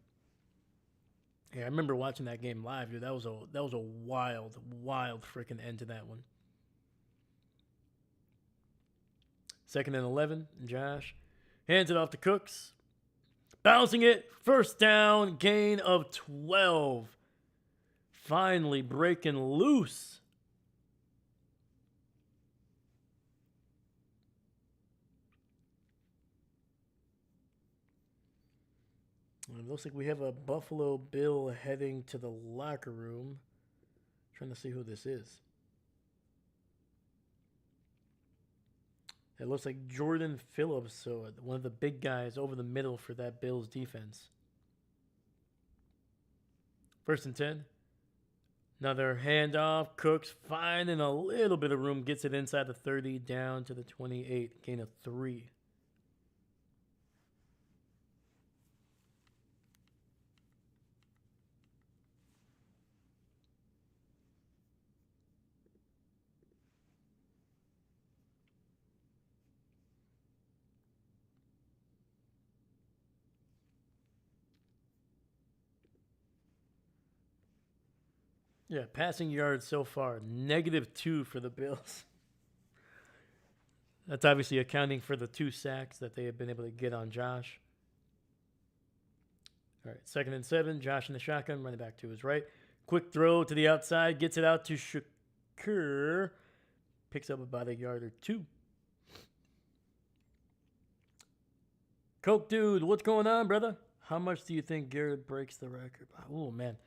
Yeah, I remember watching that game live, dude. That was a wild, wild freaking end to that one. Second and 11. Josh hands it off to Cooks. Bouncing it. First down. Gain of 12. Finally breaking loose. It looks like we have a Buffalo Bill heading to the locker room. Trying to see who this is. It looks like Jordan Phillips, so one of the big guys over the middle for that Bills defense. First and 10. Another handoff. Cooks finding a little bit of room. Gets it inside the 30 down to the 28. Gain of 3. Yeah, passing yards so far, -2 for the Bills. That's obviously accounting for the 2 sacks that they have been able to get on Josh. All right, second and 7. Josh in the shotgun, running back to his right. Quick throw to the outside, gets it out to Shakur. Picks up about a yard or 2. Coke dude, what's going on, brother? How much do you think Garrett breaks the record? Oh, man.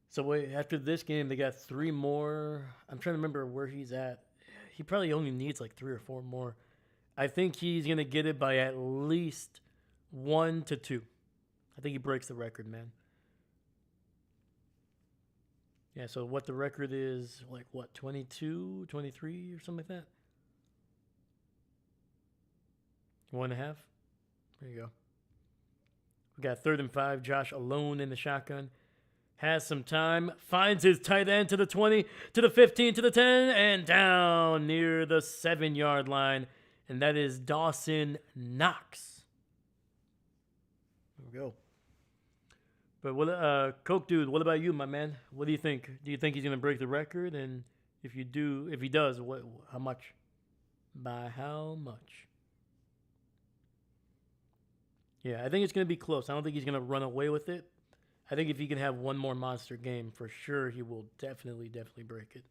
So wait, after this game, they got 3 more. I'm trying to remember where he's at. He probably only needs like 3 or 4 more. I think he's going to get it by at least 1 to 2. I think he breaks the record, man. Yeah, so what the record is, like what, 22, 23 or something like that? 1.5? There you go. We got 3rd and 5. Josh alone in the shotgun. Has some time, finds his tight end to the 20, to the 15, to the 10, and down near the 7-yard line. And that is Dawson Knox. There we go. But what, Coke dude, what about you, my man? What do you think? Do you think he's gonna break the record? And if he does, what? How much? By how much? Yeah, I think it's gonna be close. I don't think he's gonna run away with it. I think if he can have one more monster game, for sure he will definitely break it.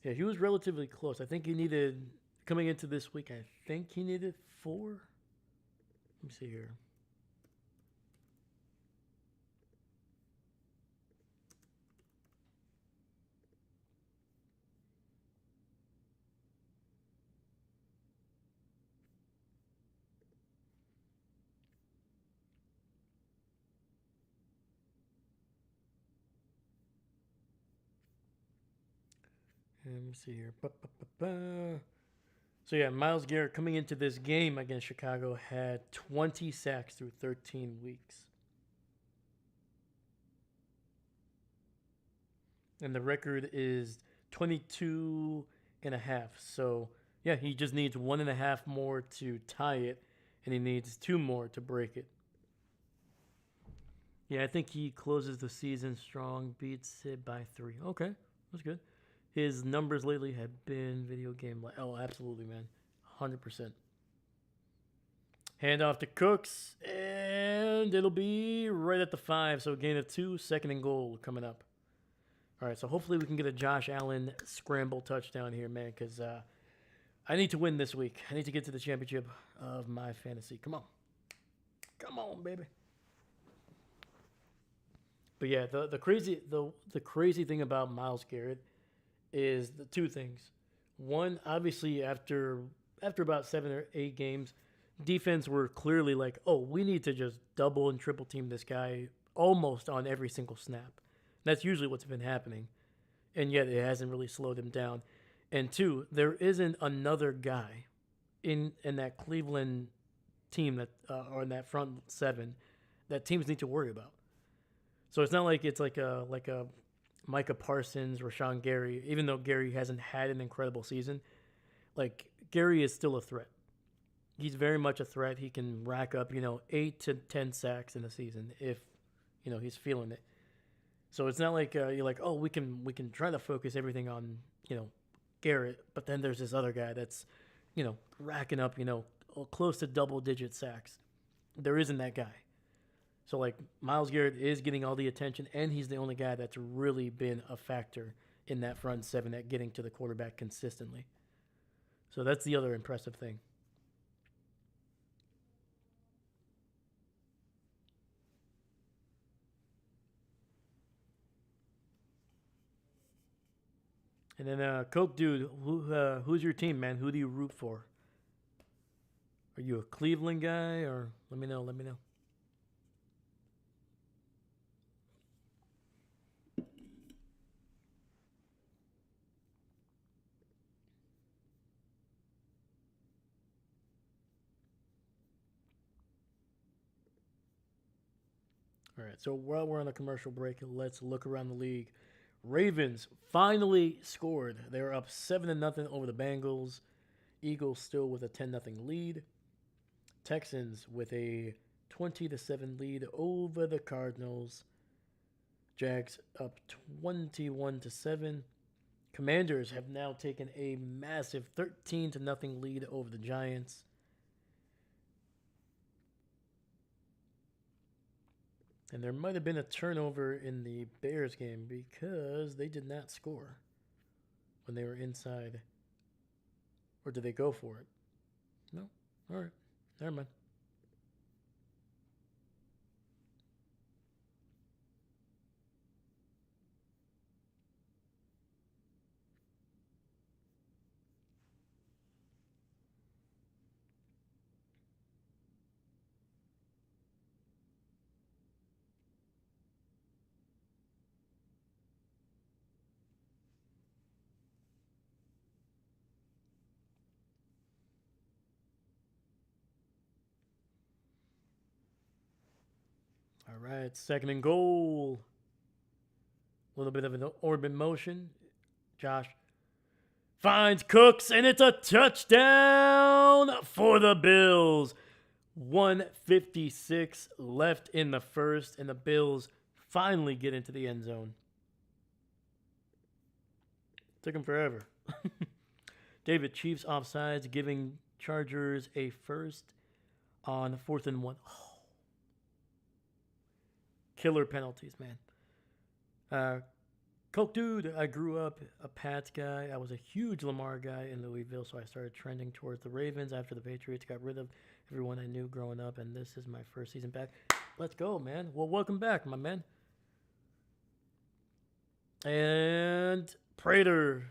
Yeah, he was relatively close. I think he needed, coming into this week, I think he needed 4. Let me see here. Let me see here. So yeah, Myles Garrett coming into this game against Chicago had 20 sacks through 13 weeks. And the record is 22 and a half. So yeah, he just needs 1.5 more to tie it, and he needs 2 more to break it. Yeah, I think he closes the season strong, beats it by 3. Okay, that's good. His numbers lately have been video game like, oh, absolutely, man. 100%. Hand off to Cooks, and it'll be right at the 5, so gain of 2, 2nd and goal coming up. All right, so hopefully we can get a Josh Allen scramble touchdown here, man, because I need to win this week. I need to get to the championship of my fantasy. Come on. Come on, baby. But yeah, the crazy thing about Myles Garrett is the 2 things. One, obviously after about 7 or 8 games, defense were clearly like, oh, we need to just double and triple team this guy almost on every single snap. That's usually what's been happening, and yet it hasn't really slowed him down. And 2, there isn't another guy in that Cleveland team that or in that front 7 that teams need to worry about. So it's not like it's like a Micah Parsons, Rashawn Gary, even though Gary hasn't had an incredible season, like Gary is still a threat. He's very much a threat. He can rack up, 8 to 10 sacks in a season if, he's feeling it. So it's not like you're like, oh, we can try to focus everything on, Garrett, but then there's this other guy that's, racking up, close to double digit sacks. There isn't that guy. So, like, Myles Garrett is getting all the attention, and he's the only guy that's really been a factor in that front seven at getting to the quarterback consistently. So that's the other impressive thing. And then, Coke Dude, who's your team, man? Who do you root for? Are you a Cleveland guy, or let me know? Let me know. All right, so while we're on a commercial break, let's look around the league. Ravens finally scored. They were up 7-0 over the Bengals. Eagles still with a 10-0 lead. Texans with a 20-7 lead over the Cardinals. Jags up 21-7. Commanders have now taken a massive 13-0 lead over the Giants. And there might have been a turnover in the Bears game because they did not score when they were inside. Or did they go for it? No? All right. Never mind. All right. Second and goal. A little bit of an orbit motion. Josh finds Cooks, and it's a touchdown for the Bills. 1:56 left in the first, and the Bills finally get into the end zone. Took them forever. David, Chiefs offsides, giving Chargers a first on 4th and 1. Oh. Killer penalties, man. Coke Dude, I grew up a Pats guy. I was a huge Lamar guy in Louisville, so I started trending towards the Ravens after the Patriots got rid of everyone I knew growing up, and this is my first season back. Let's go, man. Well, welcome back, my man. And Prater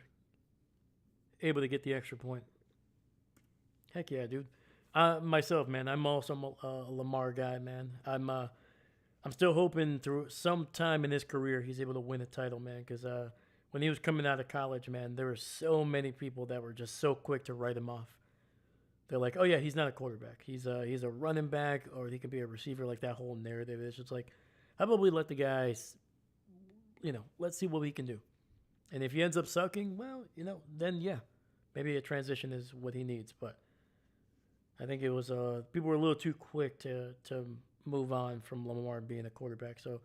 able to get the extra point. Heck yeah, dude. Myself, man, I'm also a Lamar guy, man. I'm still hoping through some time in his career he's able to win a title, man. Because when he was coming out of college, man, there were so many people that were just so quick to write him off. They're like, oh yeah, he's not a quarterback. He's a running back, or he could be a receiver. Like that whole narrative is just like, how about we let the guys, let's see what he can do. And if he ends up sucking, well, then yeah, maybe a transition is what he needs. But I think it was people were a little too quick to move on from Lamar being a quarterback. So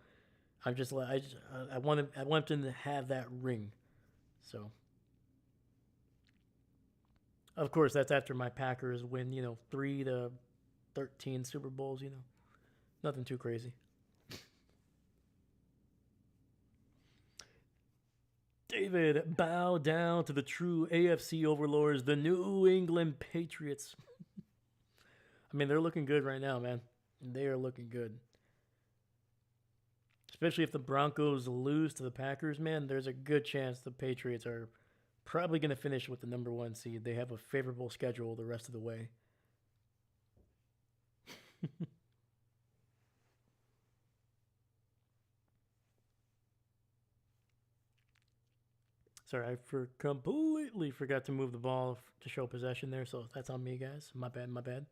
I want him to have that ring. So of course that's after my Packers win, 3-13 Super Bowls. Nothing too crazy. David, bow down to the true AFC overlords, the New England Patriots. I mean, they're looking good right now, man. They are looking good. Especially if the Broncos lose to the Packers, man, there's a good chance the Patriots are probably going to finish with the number 1 seed. They have a favorable schedule the rest of the way. Sorry, I completely forgot to move the ball to show possession there, so that's on me, guys. My bad.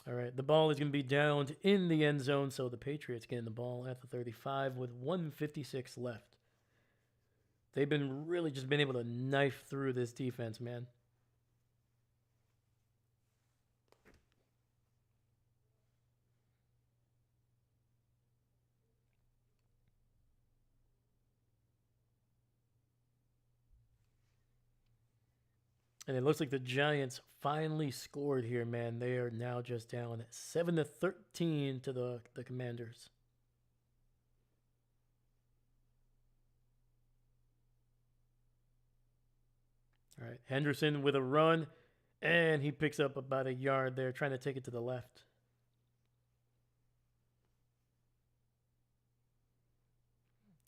All right, the ball is going to be downed in the end zone, so the Patriots getting the ball at the 35 with 1:56 left. They've been really just been able to knife through this defense, man. And it looks like the Giants finally scored here, man. They are now just down 7-13 to the Commanders. All right, Henderson with a run, and he picks up about a yard there, trying to take it to the left.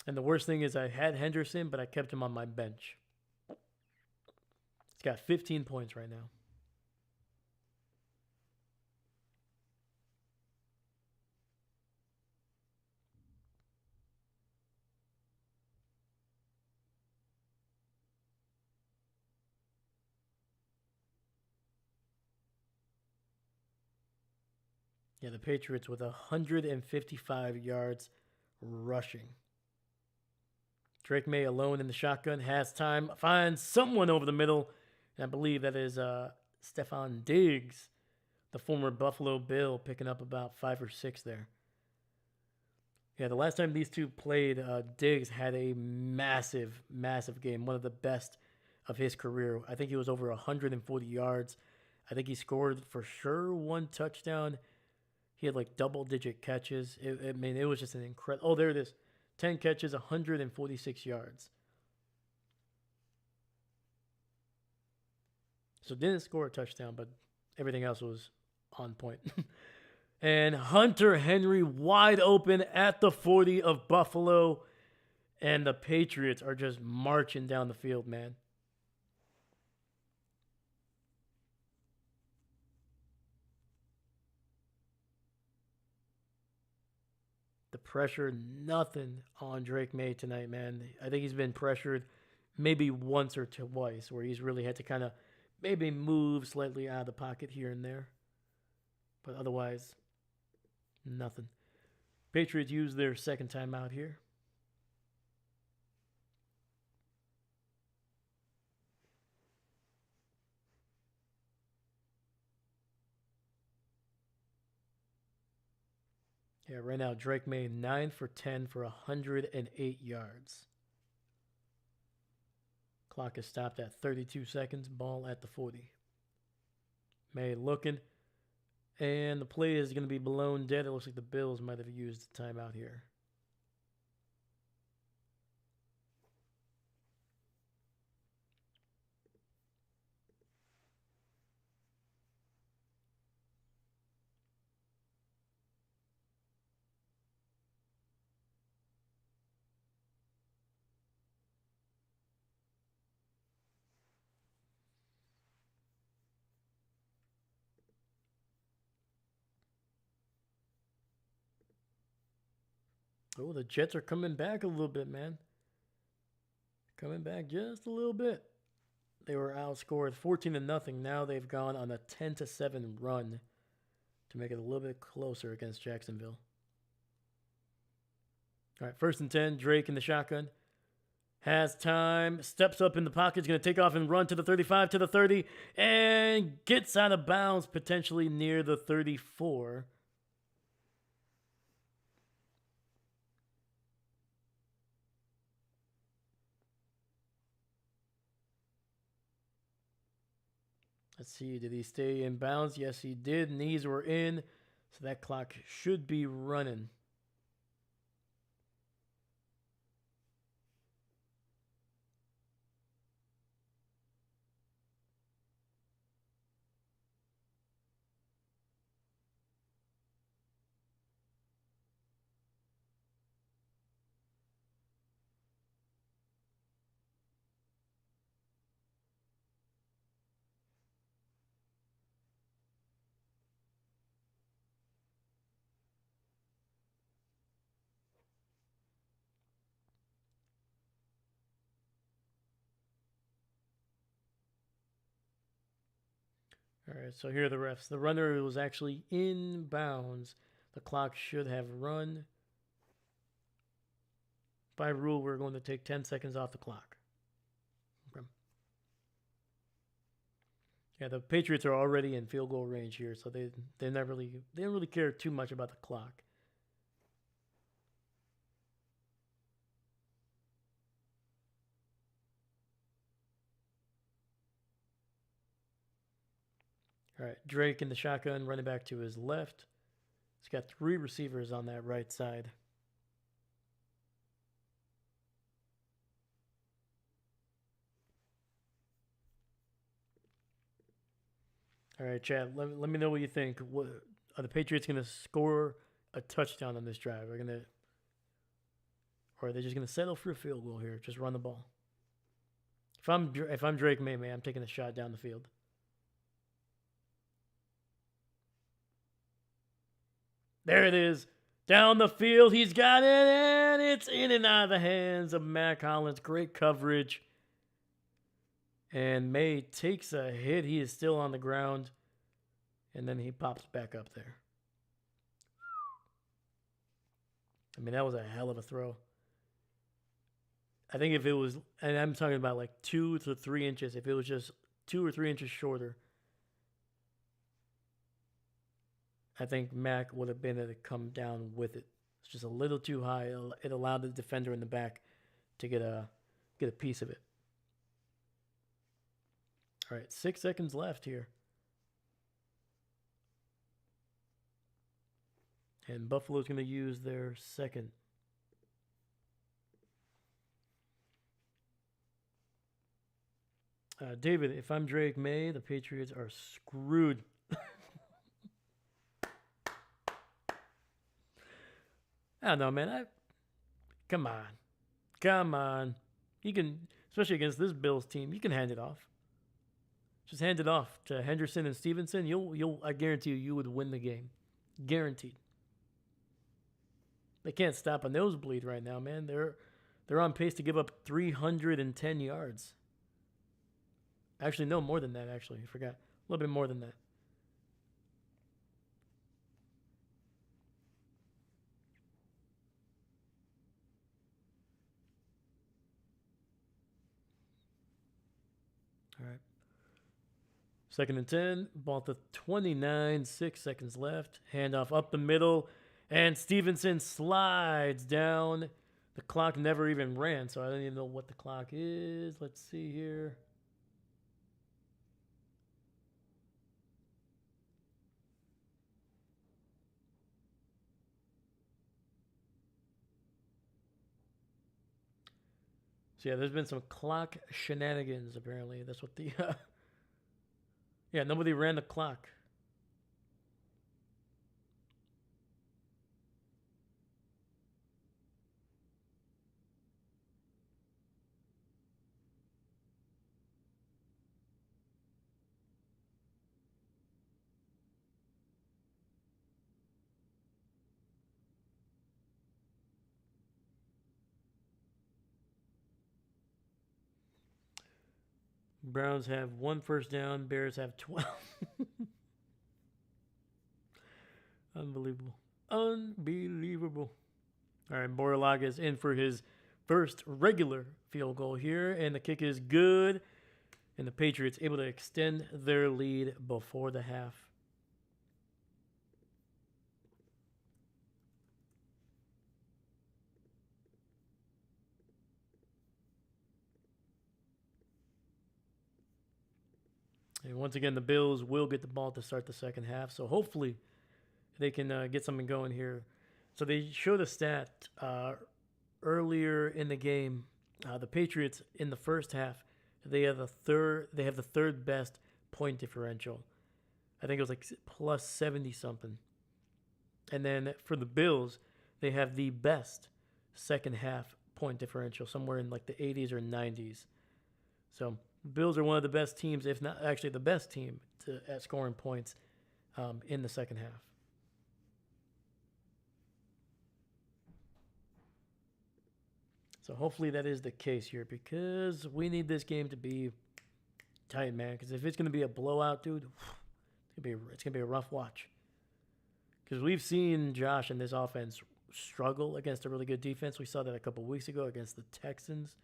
And the worst thing is I had Henderson, but I kept him on my bench. He's got 15 points right now. Yeah, the Patriots with 155 yards rushing. Drake Maye alone in the shotgun, has time, finds someone over the middle, and I believe that is Stefon Diggs, the former Buffalo Bill, picking up about 5 or 6 there. Yeah, the last time these two played, Diggs had a massive, massive game, one of the best of his career. I think he was over 140 yards. I think he scored for sure 1 touchdown. He had like double-digit catches. It was just an incredible. Oh, there it is. 10 catches, 146 yards. So didn't score a touchdown, but everything else was on point. And Hunter Henry wide open at the 40 of Buffalo. And the Patriots are just marching down the field, man. The pressure, nothing on Drake Maye tonight, man. I think he's been pressured maybe once or twice where he's really had to kind of maybe move slightly out of the pocket here and there. But otherwise, nothing. Patriots use their second timeout here. Yeah, right now, Drake Maye 9 for 10 for 108 yards. Clock is stopped at 32 seconds. Ball at the 40. Maye looking. And the play is going to be blown dead. It looks like the Bills might have used the timeout here. Oh, the Jets are coming back a little bit, man. Coming back just a little bit. They were outscored 14-0. Now they've gone on a 10-7 run to make it a little bit closer against Jacksonville. All right, 1st and 10. Drake in the shotgun. Has time. Steps up in the pocket. Is going to take off and run to the 35, to the 30. And gets out of bounds, potentially near the 34. Let's see, did he stay in bounds? Yes, he did. Knees were in, so that clock should be running. All right, so here are the refs. The runner was actually in bounds. The clock should have run. By rule, we're going to take 10 seconds off the clock. Okay. Yeah, the Patriots are already in field goal range here, so they don't really care too much about the clock. All right, Drake in the shotgun, running back to his left. He's got 3 receivers on that right side. All right, Chad, let me know what you think. Are the Patriots going to score a touchdown on this drive? Or are they just going to settle for a field goal here? Just run the ball. If I'm Drake Maye, man, I'm taking a shot down the field. There it is. Down the field. He's got it, and it's in and out of the hands of Mac Hollins. Great coverage. And Maye takes a hit. He is still on the ground. And then he pops back up there. I mean, that was a hell of a throw. I think if it was, and I'm talking about like 2 to 3 inches, if it was just 2 or 3 inches shorter, I think Mac would have been able to come down with it. It's just a little too high. It allowed the defender in the back to get a piece of it. All right, 6 seconds left here. And Buffalo's going to use their second. David, if I'm Drake Maye, the Patriots are screwed. I don't know, man. Come on. You can, especially against this Bills team, you can hand it off. Just hand it off to Henderson and Stevenson. I guarantee you would win the game. Guaranteed. They can't stop a nosebleed right now, man. They're on pace to give up 310 yards. Actually, no, more than that, actually. I forgot. A little bit more than that. All right. 2nd and 10. Ball to 29. 6 seconds left. Handoff up the middle. And Stevenson slides down. The clock never even ran, so I don't even know what the clock is. Let's see here. So yeah, there's been some clock shenanigans, apparently. That's what the... yeah, nobody ran the clock. Browns have 1 first down. Bears have 12. Unbelievable. All right, Borlaga is in for his first regular field goal here, and the kick is good. And the Patriots able to extend their lead before the half. And once again, the Bills will get the ball to start the second half. So hopefully they can get something going here. So they showed a stat earlier in the game. The Patriots in the first half, they have the third best point differential. I think it was like plus 70 something. And then for the Bills, they have the best second half point differential, somewhere in like the 80s or 90s. So Bills are one of the best teams, if not actually the best team at scoring points in the second half. So hopefully that is the case here, because we need this game to be tight, man. Because if it's going to be a blowout, dude, it's gonna be a rough watch. Because we've seen Josh and this offense struggle against a really good defense. We saw that a couple weeks ago against the Texans.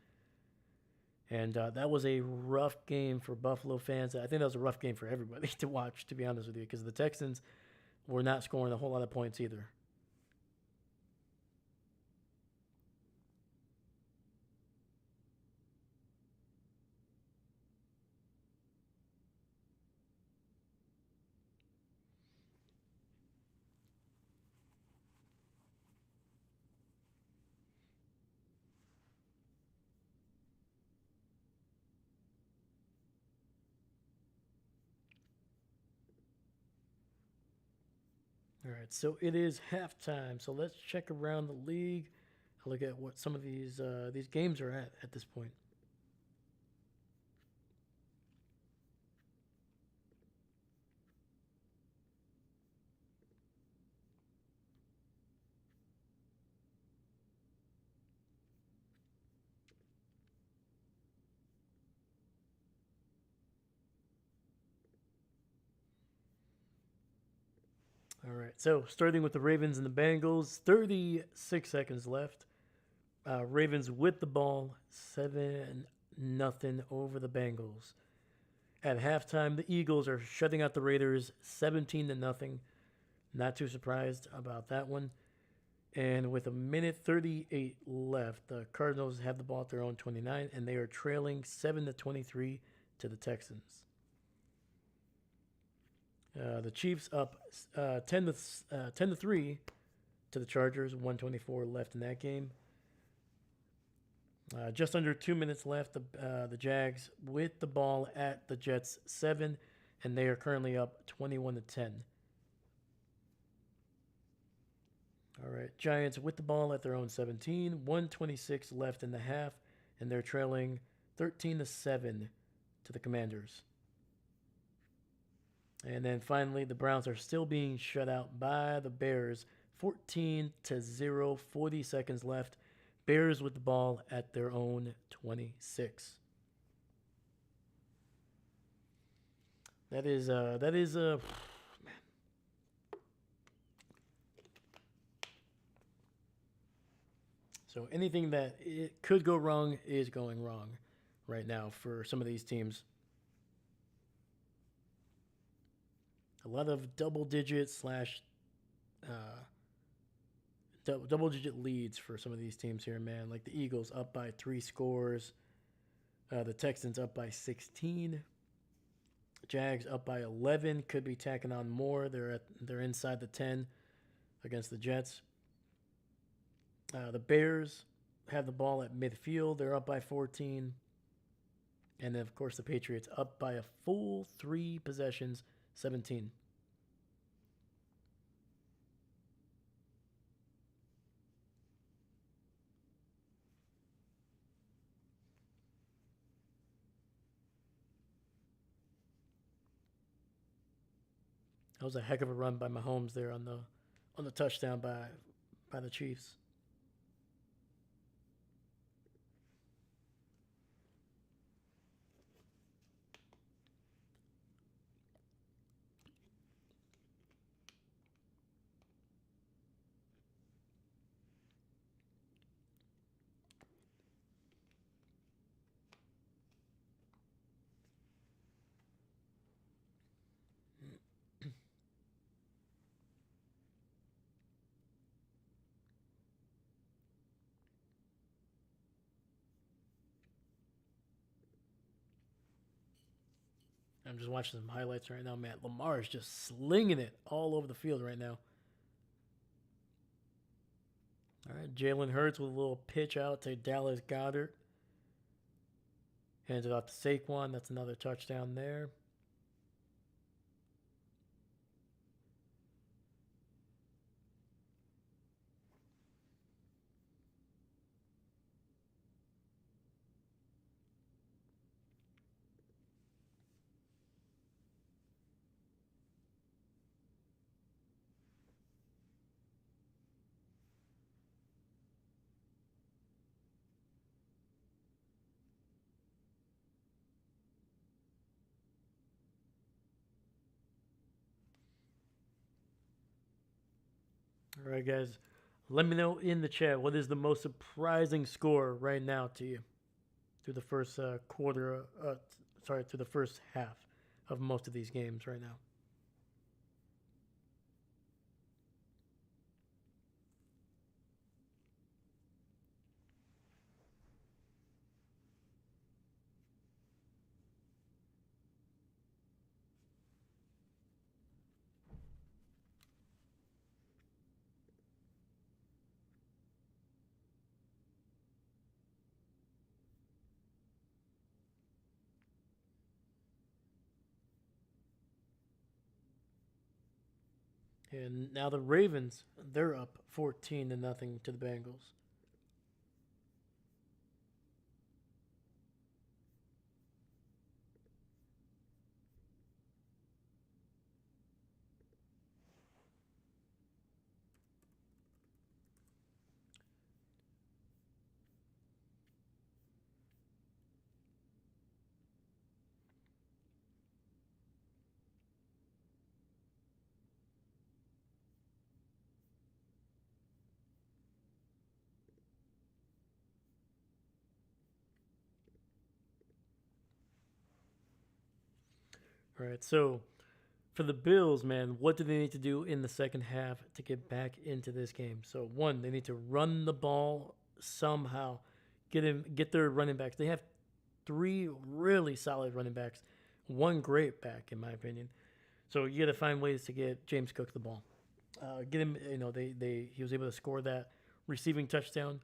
And that was a rough game for Buffalo fans. I think that was a rough game for everybody to watch, to be honest with you, because the Texans were not scoring a whole lot of points either. All right, so it is halftime. So let's check around the league. Look at what some of these games are at this point. All right, so starting with the Ravens and the Bengals, 36 seconds left. Ravens with the ball, 7-0 over the Bengals. At halftime, the Eagles are shutting out the Raiders 17-0. Not too surprised about that one. And with a minute 38 left, the Cardinals have the ball at their own 29, and they are trailing 7-23 to the Texans. The Chiefs up 10-3 to the Chargers. 124 left in that game. Just under 2 minutes left. The Jags with the ball at the Jets 7, and they are currently up 21-10. All right, Giants with the ball at their own 17. 126 left in the half, and they're trailing 13-7 to the Commanders. And then finally, the Browns are still being shut out by the Bears, 14-0. 40 seconds left. Bears with the ball at their own 26. That is man. So anything that it could go wrong is going wrong right now for some of these teams. A lot of double digit slash double digit leads for some of these teams here, man. Like the Eagles up by 3 scores, the Texans up by 16, Jags up by 11. Could be tacking on more. They're inside the 10 against the Jets. The Bears have the ball at midfield. They're up by 14. And then, of course, the Patriots up by a full 3 possessions, 17. That was a heck of a run by Mahomes there on the touchdown by the Chiefs. I'm just watching some highlights right now, man. Lamar is just slinging it all over the field right now. All right, Jalen Hurts with a little pitch out to Dallas Goedert. Hands it off to Saquon. That's another touchdown there. All right, guys. Let me know in the chat what is the most surprising score right now to you through the first quarter. Through the first half of most of these games right now. And now the Ravens, they're up 14-0 to the Bengals. All right, so for the Bills, man, what do they need to do in the second half to get back into this game? So one, they need to run the ball somehow, get their running backs. They have three really solid running backs, one great back in my opinion. So you got to find ways to get James Cook the ball. Get him, he was able to score that receiving touchdown.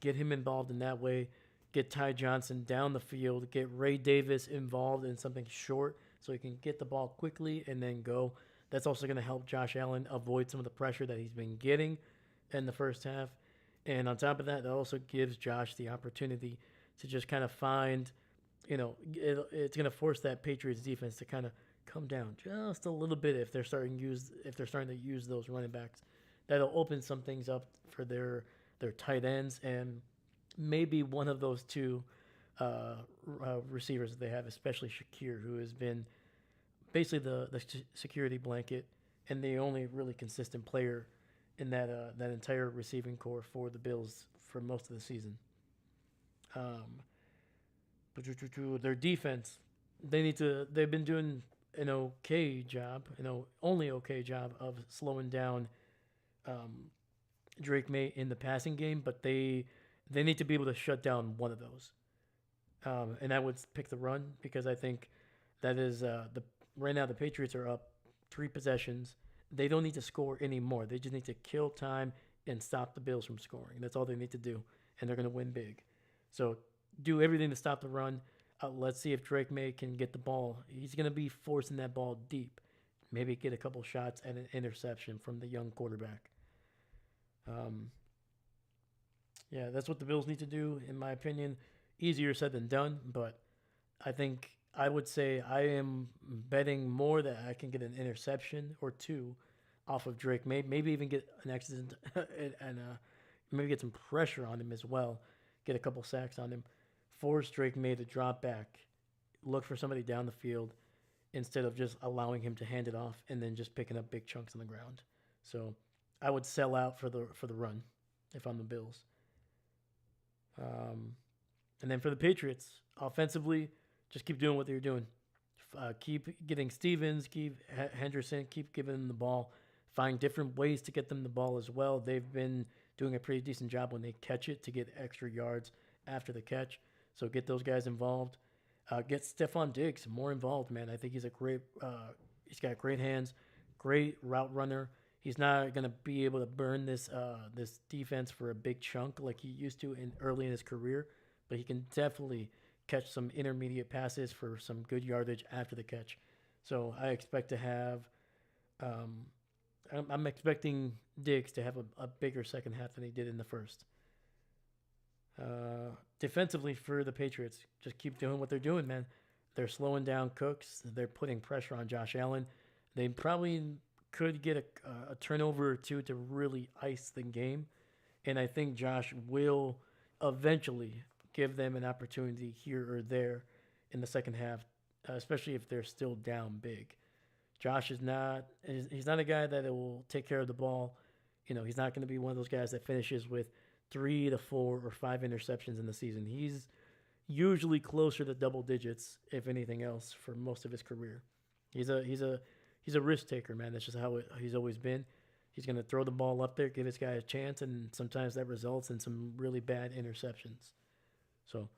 Get him involved in that way. Get Ty Johnson down the field. Get Ray Davis involved in something short so he can get the ball quickly and then go. That's also going to help Josh Allen avoid some of the pressure that he's been getting in the first half. And on top of that, that also gives Josh the opportunity to just kind of find, it's going to force that Patriots defense to kind of come down just a little bit if they're starting to use those running backs. That'll open some things up for their tight ends and maybe one of those two receivers that they have, especially Shakir, who has been basically the security blanket and the only really consistent player in that entire receiving core for the Bills for most of the season. But their defense, they've been doing an okay job, only okay job of slowing down Drake Maye in the passing game, but they need to be able to shut down one of those. And I would pick the run because I think that is the right now the Patriots are up 3 possessions. They don't need to score anymore. They just need to kill time and stop the Bills from scoring. That's all they need to do, and they're going to win big. So do everything to stop the run. Let's see if Drake Maye can get the ball. He's going to be forcing that ball deep. Maybe get a couple shots and an interception from the young quarterback. Yeah, that's what the Bills need to do, in my opinion. Easier said than done, but I would say I am betting more that I can get an interception or two off of Drake. Maybe even get an accident and maybe get some pressure on him as well. Get a couple sacks on him. Force Drake Maye to drop back. Look for somebody down the field instead of just allowing him to hand it off and then just picking up big chunks on the ground. So I would sell out for the run if I'm the Bills. And then for the Patriots, offensively, just keep doing what you're doing. Keep getting Stevens, keep Henderson, keep giving them the ball. Find different ways to get them the ball as well. They've been doing a pretty decent job when they catch it to get extra yards after the catch. So get those guys involved. Get Stephon Diggs more involved, man. I think he's he's got great hands, great route runner. He's not going to be able to burn this defense for a big chunk like he used to early in his career, but he can definitely catch some intermediate passes for some good yardage after the catch. So I expect to have, I'm expecting Diggs to have a bigger second half than he did in the first. Defensively for the Patriots, just keep doing what they're doing, man. They're slowing down Cooks. They're putting pressure on Josh Allen. They probably could get a turnover or two to really ice the game. And I think Josh will eventually give them an opportunity here or there in the second half, especially if they're still down big. Josh he's not a guy that will take care of the ball. He's not going to be one of those guys that finishes with 3 to 4 or 5 interceptions in the season. He's usually closer to double digits, if anything else, for most of his career. He's a risk taker, man. That's just how he's always been. He's going to throw the ball up there, give his guy a chance, and sometimes that results in some really bad interceptions. So,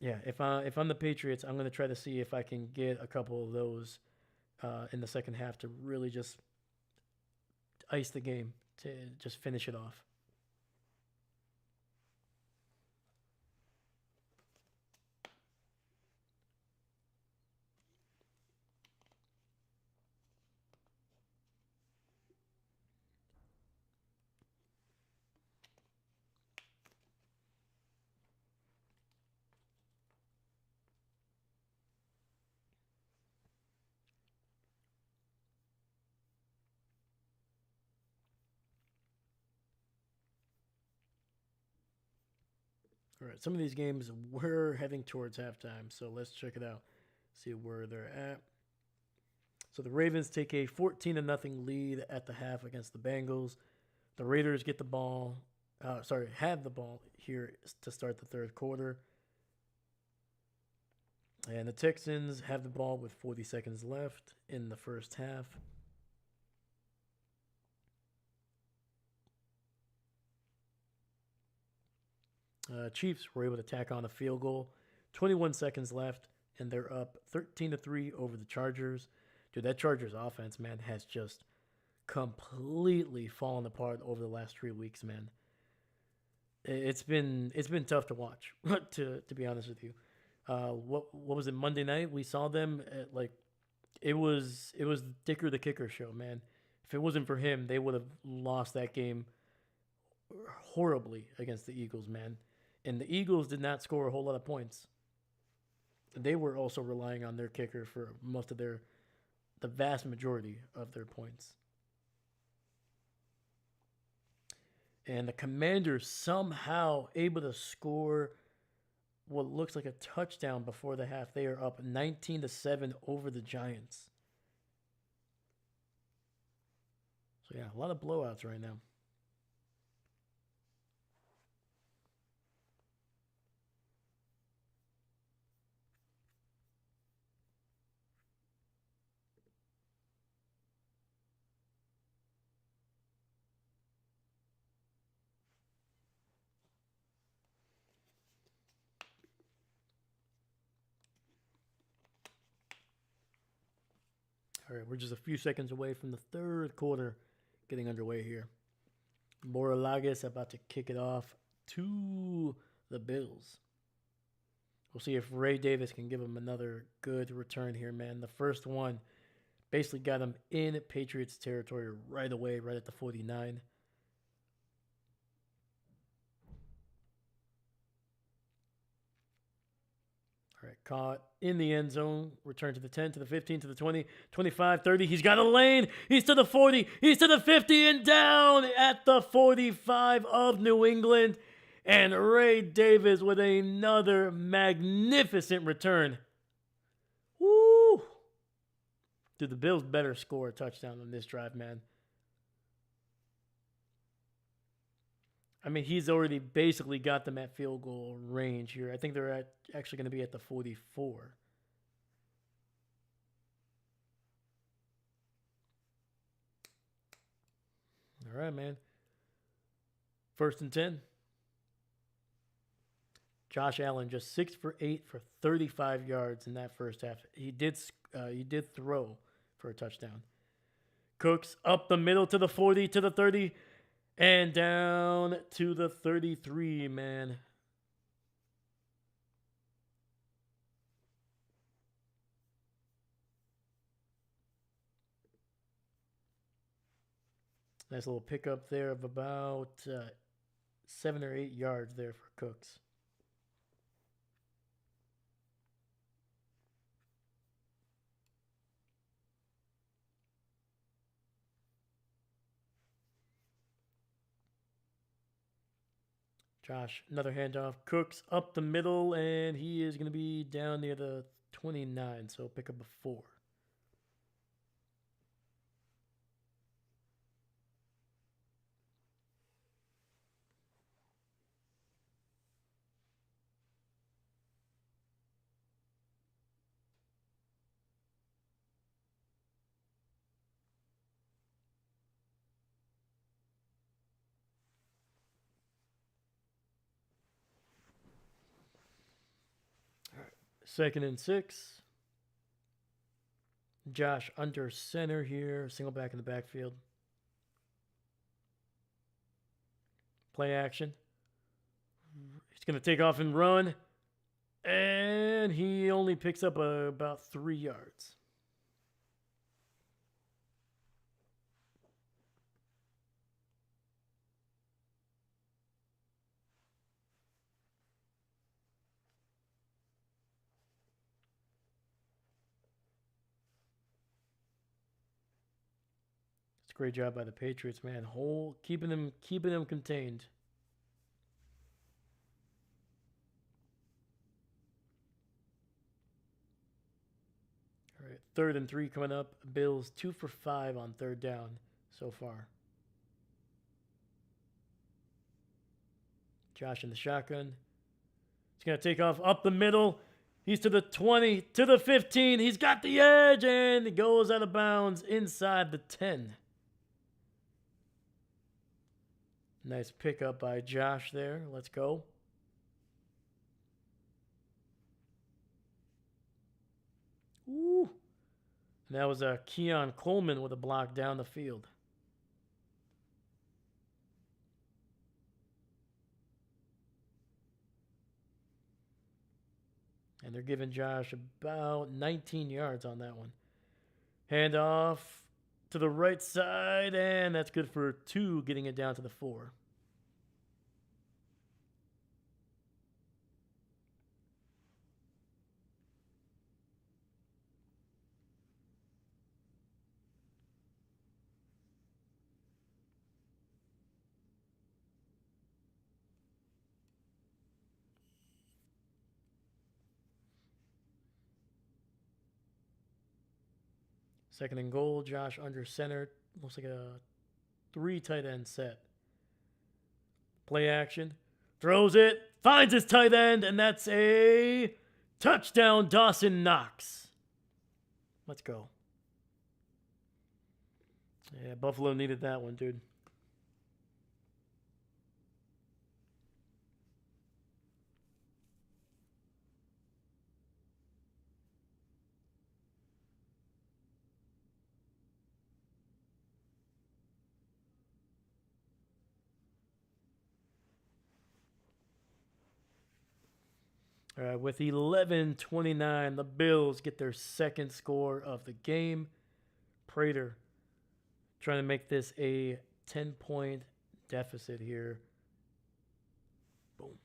yeah, if I'm the Patriots, I'm going to try to see if I can get a couple of those in the second half to really just ice the game, to just finish it off. All right, some of these games were heading towards halftime, so let's check it out. See where they're at. So the Ravens take a 14 to nothing lead at the half against the Bengals. The Raiders get the ball, have the ball here to start the third quarter. And the Texans have the ball with 40 seconds left in the first half. Chiefs were able to tack on a field goal. 21 seconds left, and they're up 13 to 3 over the Chargers. Dude, that Chargers offense, man, has just completely fallen apart over the last 3 weeks, man. It's been tough to watch, to be honest with you. What was it, Monday night? We saw them at like it was Dicker the Kicker show, man. If it wasn't for him, they would have lost that game horribly against the Eagles, man. And the Eagles did not score a whole lot of points. They were also relying on their kicker for the vast majority of their points. And the Commanders somehow able to score what looks like a touchdown before the half. They are up 19 to 7 over the Giants. So yeah, a lot of blowouts right now. All right, we're just a few seconds away from the third quarter getting underway here. Moralagas about to kick it off to the Bills. We'll see if Ray Davis can give him another good return here, man. The first one basically got him in Patriots territory right away, right at the 49. All right, caught in the end zone. Return to the 10, to the 15, to the 20, 25, 30. He's got a lane. He's to the 40. He's to the 50 and down at the 45 of New England. And Ray Davis with another magnificent return. Woo! Dude, the Bills better score a touchdown on this drive, man. I mean, he's already basically got them at field goal range here. I think they're actually going to be at the 44. All right, man. First and 10. Josh Allen just 6 for 8 for 35 yards in that first half. He did throw for a touchdown. Cooks up the middle to the 40, to the 30, and down to the 33, man. Nice little pickup there of about 7 or 8 yards there for Cooks. Josh, another handoff. Cooks up the middle, and he is going to be down near the 29, so pick up a 4. Second and 6. Josh under center here. Single back in the backfield. Play action. He's going to take off and run. And he only picks up about 3 yards. Great job by the Patriots, man. Keeping them contained. right, 3rd and 3 coming up. Bills 2 for 5 on 3rd down so far. Josh in the shotgun. He's going to take off up the middle. He's to the 20, to the 15. He's got the edge, and he goes out of bounds inside the 10. Nice pickup by Josh there. Let's go. Ooh. And that was Keon Coleman with a block down the field. And they're giving Josh about 19 yards on that one. Hand off to the right side, and that's good for 2, getting it down to the 4. Second and goal, Josh under center. Looks like a 3 tight end set. Play action. Throws it. Finds his tight end, and that's a touchdown, Dawson Knox. Let's go. Yeah, Buffalo needed that one, dude. All right, with 11:29, the Bills get their second score of the game. Prater trying to make this a 10-point deficit here. Boom.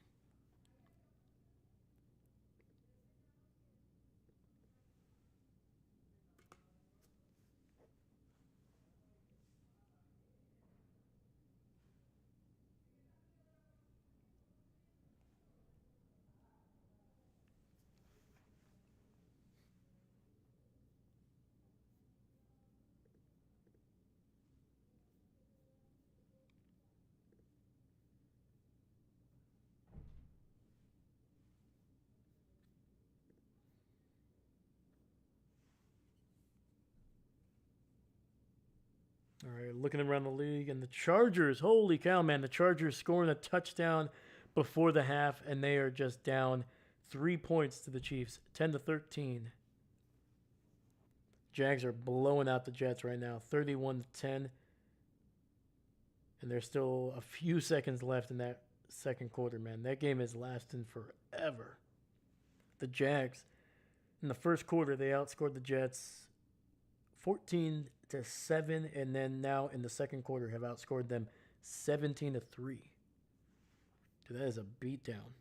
All right, looking around the league, and the Chargers, holy cow, man. The Chargers scoring a touchdown before the half, and they are just down 3 points to the Chiefs, 10-13. Jags are blowing out the Jets right now, 31-10. And there's still a few seconds left in that second quarter, man. That game is lasting forever. The Jags, in the first quarter, they outscored the Jets 14-7, and then now in the second quarter have outscored them 17-3. Dude, that is a beatdown.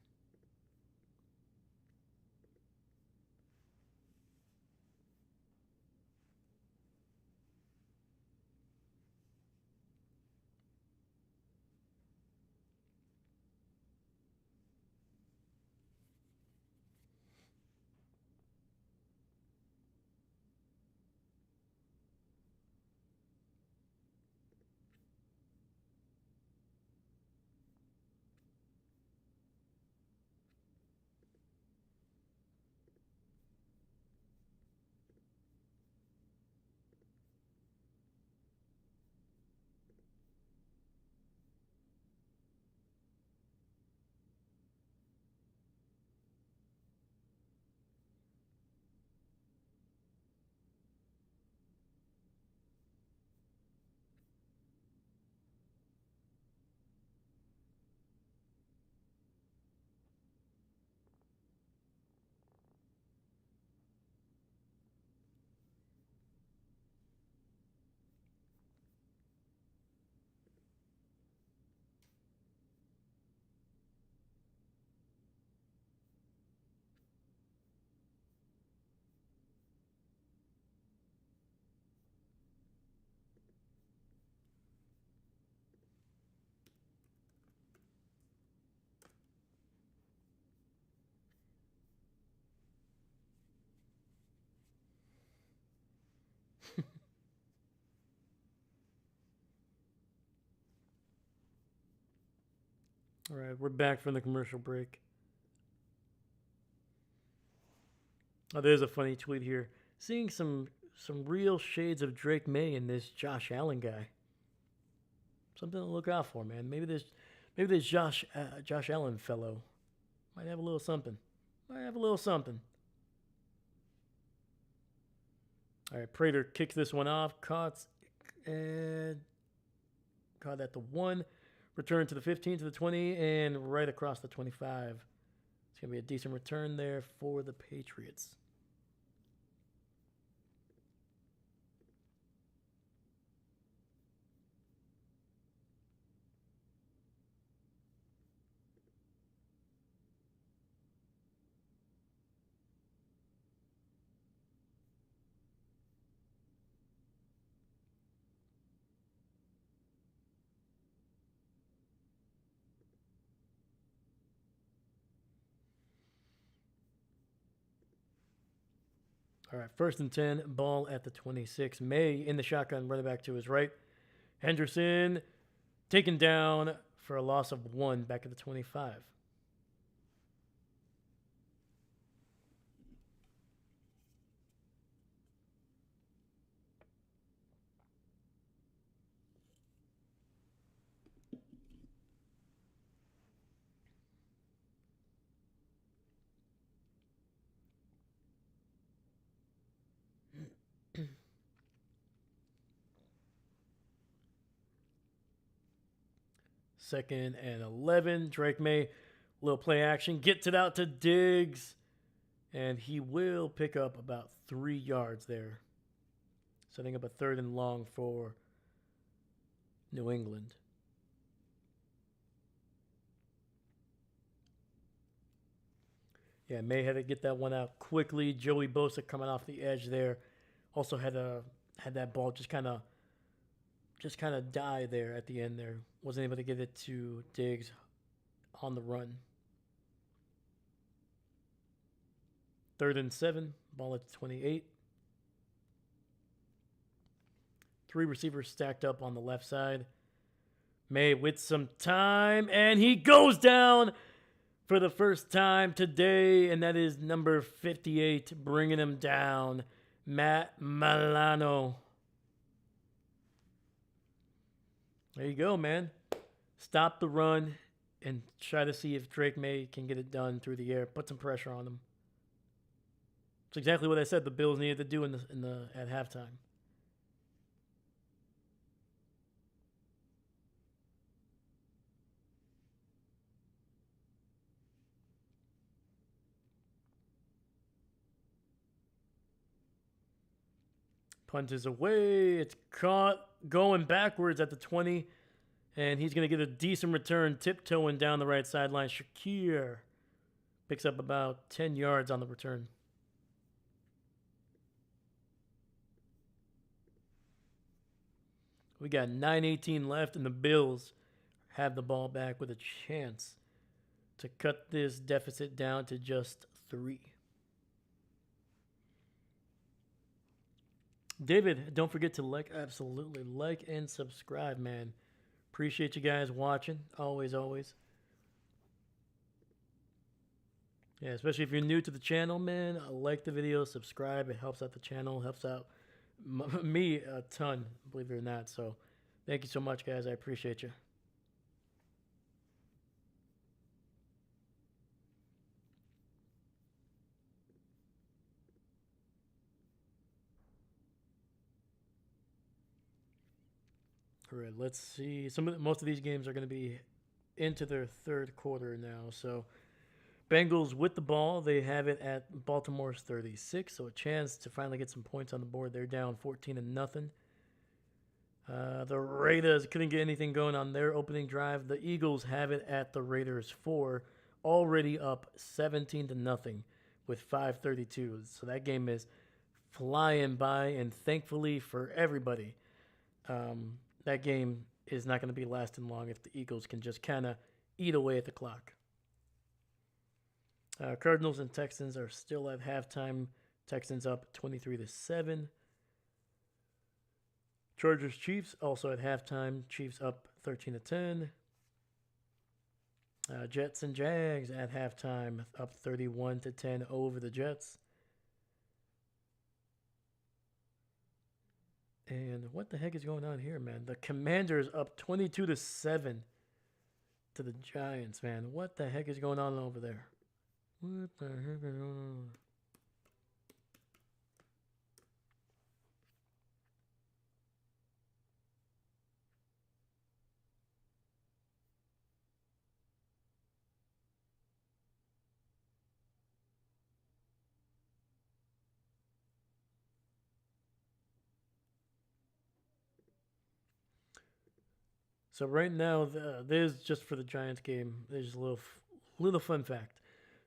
All right, we're back from the commercial break. Oh, there's a funny tweet here. Seeing some real shades of Drake Maye in this Josh Allen guy. Something to look out for, man. Maybe this Josh Allen fellow might have a little something. Might have a little something. All right, Prater kicks this one off. Caught at the 1. Return to the 15, to the 20, and right across the 25. It's going to be a decent return there for the Patriots. All right, 1st and 10, ball at the 26. Maye in the shotgun, running back to his right. Henderson taken down for a loss of 1 back at the 25. Second and 11. Drake Maye, little play action. Gets it out to Diggs. And he will pick up about 3 yards there. Setting up a 3rd and long for New England. Yeah, Maye had to get that one out quickly. Joey Bosa coming off the edge there. Also had that ball just kind of die there at the end there. Wasn't able to get it to Diggs on the run. 3rd and 7, ball at 28. 3 receivers stacked up on the left side. Maye with some time, and he goes down for the first time today, and that is number 58, bringing him down, Matt Milano. There you go, man. Stop the run and try to see if Drake Maye can get it done through the air. Put some pressure on him. It's exactly what I said the Bills needed to do at halftime. Punt is away. It's caught going backwards at the 20. And he's going to get a decent return, tiptoeing down the right sideline. Shakir picks up about 10 yards on the return. We got 9:18 left, and the Bills have the ball back with a chance to cut this deficit down to just 3. David, don't forget to absolutely like and subscribe, man. Appreciate you guys watching. Always, always. Yeah, especially if you're new to the channel, man. Like the video, subscribe. It helps out the channel, helps out me a ton, believe it or not. So thank you so much, guys. I appreciate you. All right, let's see. Most of these games are going to be into their 3rd quarter now. So Bengals with the ball. They have it at Baltimore's 36, so a chance to finally get some points on the board. They're down 14-0. The Raiders couldn't get anything going on their opening drive. The Eagles have it at the Raiders 4, already up 17-0 with 5:32. So that game is flying by, and thankfully for everybody, that game is not going to be lasting long if the Eagles can just kind of eat away at the clock. Cardinals and Texans are still at halftime. Texans up 23-7. Chargers Chiefs also at halftime. Chiefs up 13-10. Jets and Jags at halftime, up 31-10 over the Jets. And what the heck is going on here, man? The Commanders up 22-7 to the Giants, man. What the heck is going on over there? What the heck is going on? So right now, there's just for the Giants game. There's a little fun fact.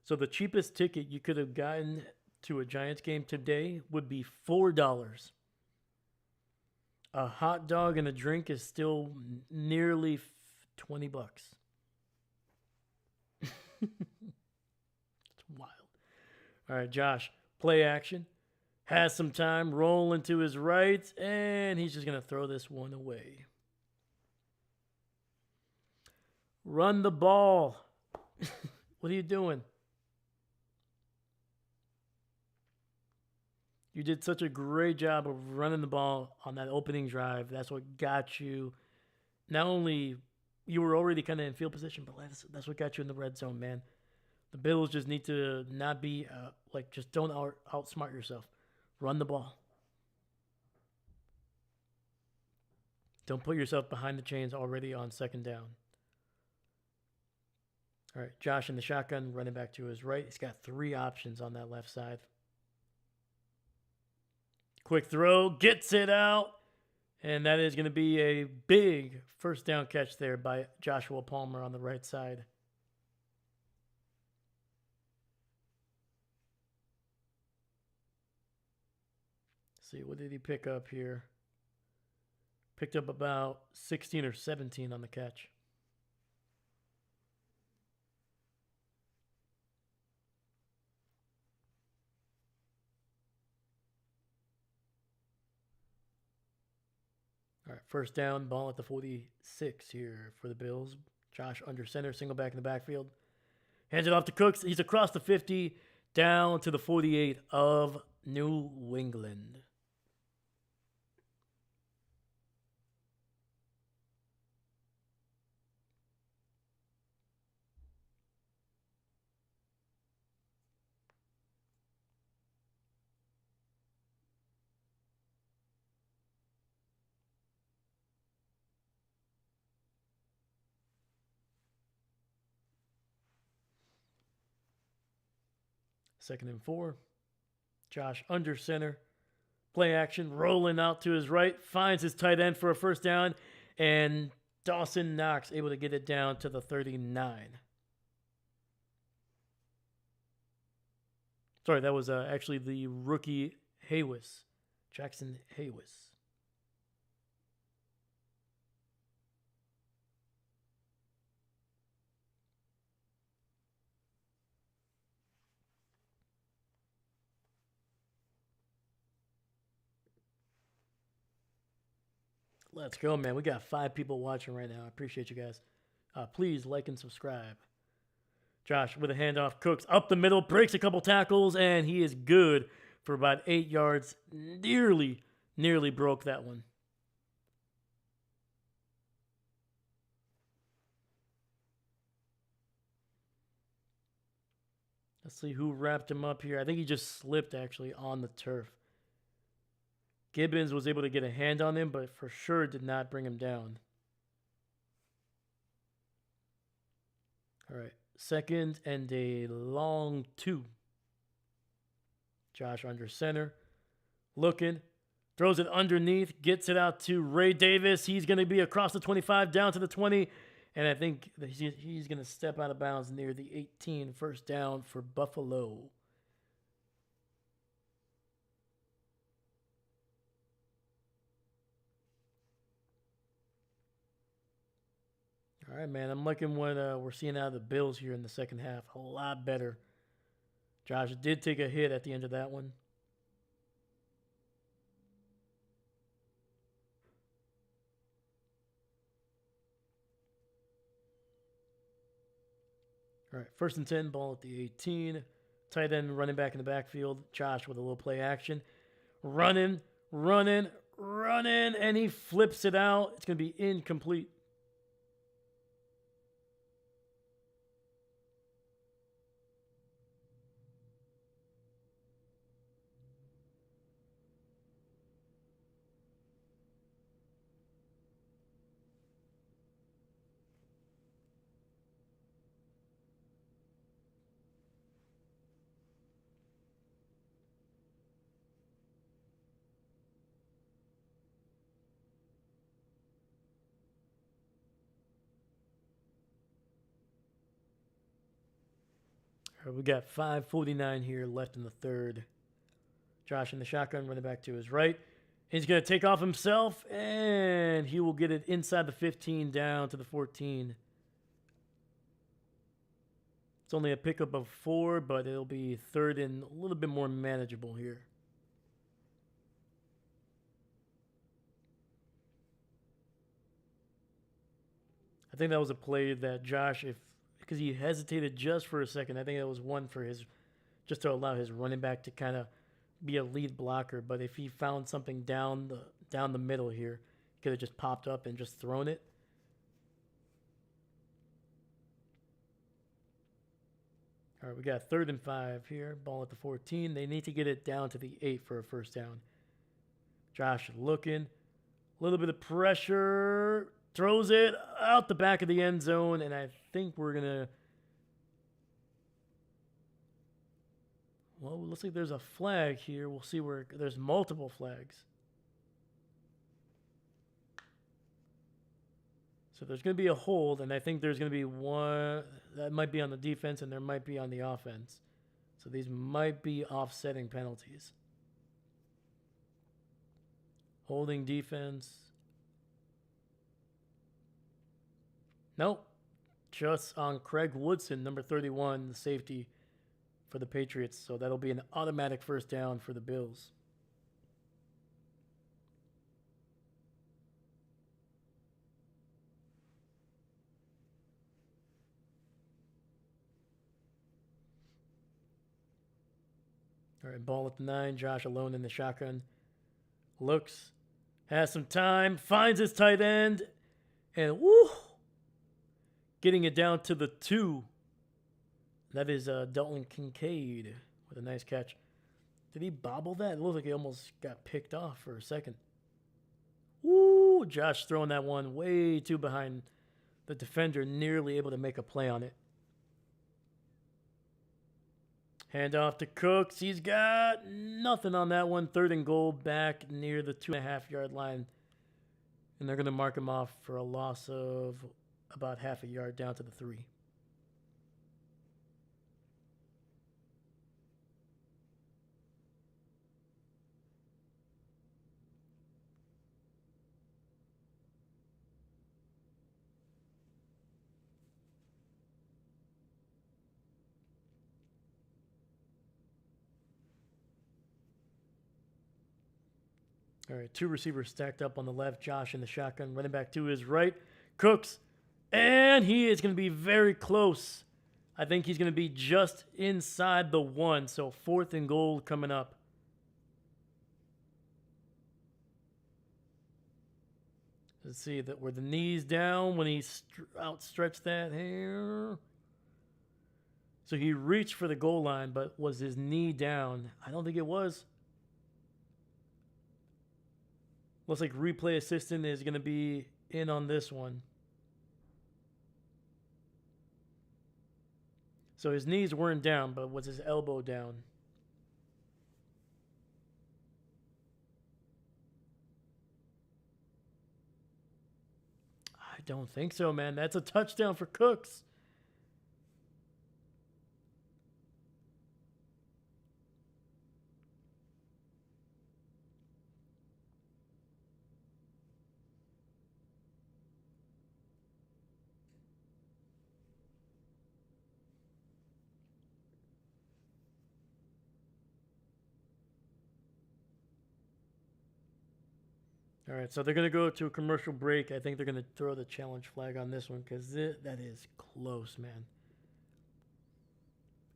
So the cheapest ticket you could have gotten to a Giants game today would be $4. A hot dog and a drink is still nearly $20. It's wild. All right, Josh, play action. Has some time, rolling to his right, and he's just going to throw this one away. Run the ball. What are you doing? You did such a great job of running the ball on that opening drive. That's what got you. Not only you were already kind of in field position, but that's what got you in the red zone, man. The Bills just need to not be just don't outsmart yourself. Run the ball. Don't put yourself behind the chains already on second down. All right, Josh in the shotgun, running back to his right. He's got 3 options on that left side. Quick throw, gets it out, and that is going to be a big first down catch there by Joshua Palmer on the right side. Let's see, what did he pick up here? Picked up about 16 or 17 on the catch. All right, first down, ball at the 46 here for the Bills. Josh under center, single back in the backfield. Hands it off to Cooks. He's across the 50, down to the 48 of New England. Second and 4. Josh under center. Play action, rolling out to his right. Finds his tight end for a first down. And Dawson Knox able to get it down to the 39. Sorry, that was actually the rookie Haywis. Jackson Haywis. Let's go, man. We got 5 people watching right now. I appreciate you guys. Please like and subscribe. Josh with a handoff. Cooks up the middle, breaks a couple tackles, and he is good for about 8 yards. Nearly broke that one. Let's see who wrapped him up here. I think he just slipped, actually, on the turf. Gibbons was able to get a hand on him, but for sure did not bring him down. All right, second and a long 2. Josh under center. Looking. Throws it underneath. Gets it out to Ray Davis. He's going to be across the 25, down to the 20. And I think that he's going to step out of bounds near the 18. First down for Buffalo. All right, man. I'm liking what we're seeing out of the Bills here in the second half. A lot better. Josh did take a hit at the end of that one. All right, 1st and 10, ball at the 18. Tight end running back in the backfield. Josh with a little play action. Running, running, running, and he flips it out. It's going to be incomplete. All right, we got 5:49 here left in the third. Josh in the shotgun, running back to his right. He's going to take off himself, and he will get it inside the 15 down to the 14. It's only a pickup of 4, but it'll be third and a little bit more manageable here. I think that was a play that Josh, because he hesitated just for a second, I think that was one for his, just to allow his running back to kind of be a lead blocker. But if he found something down the middle here, he could have just popped up and just thrown it. All right, we got 3rd and 5 here. Ball at the 14. They need to get it down to the 8 for a first down. Josh looking. A little bit of pressure. Throws it out the back of the end zone, and I think we're going to... Well, it looks like there's a flag here. We'll see where... There's multiple flags. So there's going to be a hold, and I think there's going to be one... That might be on the defense, and there might be on the offense. So these might be offsetting penalties. Holding defense... Nope. Just on Craig Woodson, number 31, the safety for the Patriots. So that'll be an automatic first down for the Bills. All right, ball at the 9. Josh alone in the shotgun. Looks, has some time, finds his tight end, and woo! Getting it down to the 2. That is Dalton Kincaid with a nice catch. Did he bobble that? It looked like he almost got picked off for a second. Woo! Josh throwing that one way too behind the defender, nearly able to make a play on it. Hand off to Cooks. He's got nothing on that one. 3rd and goal back near the 2.5-yard line. And they're going to mark him off for a loss of about half a yard down to the 3. All right, 2 receivers stacked up on the left. Josh in the shotgun, running back to his right. Cooks, and he is going to be very close. I think he's going to be just inside the 1, so 4th and goal coming up. Let's see, that were the knees down when he outstretched that here. So he reached for the goal line, but was his knee down? I don't think it was. Looks like replay assistant is going to be in on this one. So his knees weren't down, but was his elbow down? I don't think so, man. That's a touchdown for Cooks. All right, so they're going to go to a commercial break. I think they're going to throw the challenge flag on this one because that is close, man.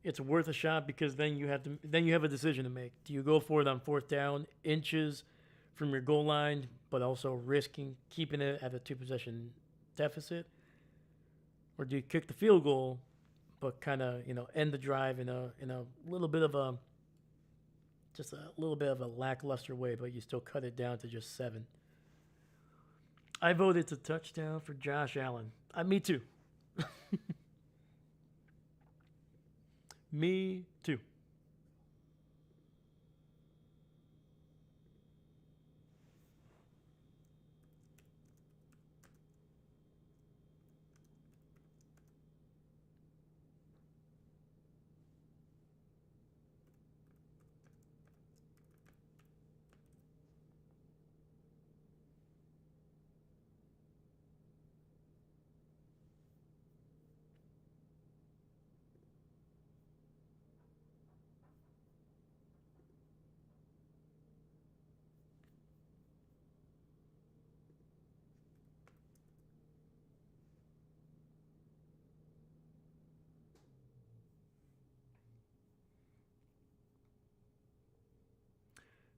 it's worth a shot because then you have a decision to make. Do you go for it on fourth down, inches from your goal line, but also risking keeping it at a 2-possession deficit, or do you kick the field goal, but kind of end the drive in a little bit of a lackluster way, but you still cut it down to just 7. I voted it's a touchdown for Josh Allen. Me too. Me too.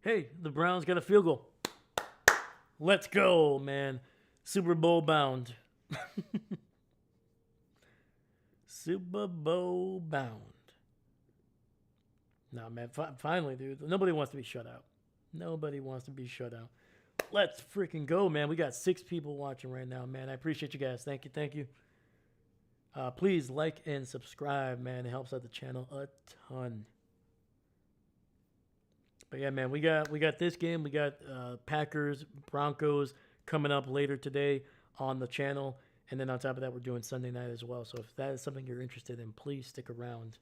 Hey, the Browns got a field goal. Let's go, man. Super Bowl bound. Super Bowl bound. Nah, man. Finally, dude. Nobody wants to be shut out. Nobody wants to be shut out. Let's freaking go, man. We got 6 people watching right now, man. I appreciate you guys. Thank you. Thank you. Please like and subscribe, man. It helps out the channel a ton. But yeah, man, we got this game. We got Packers, Broncos coming up later today on the channel. And then on top of that, we're doing Sunday night as well. So if that is something you're interested in, please stick around.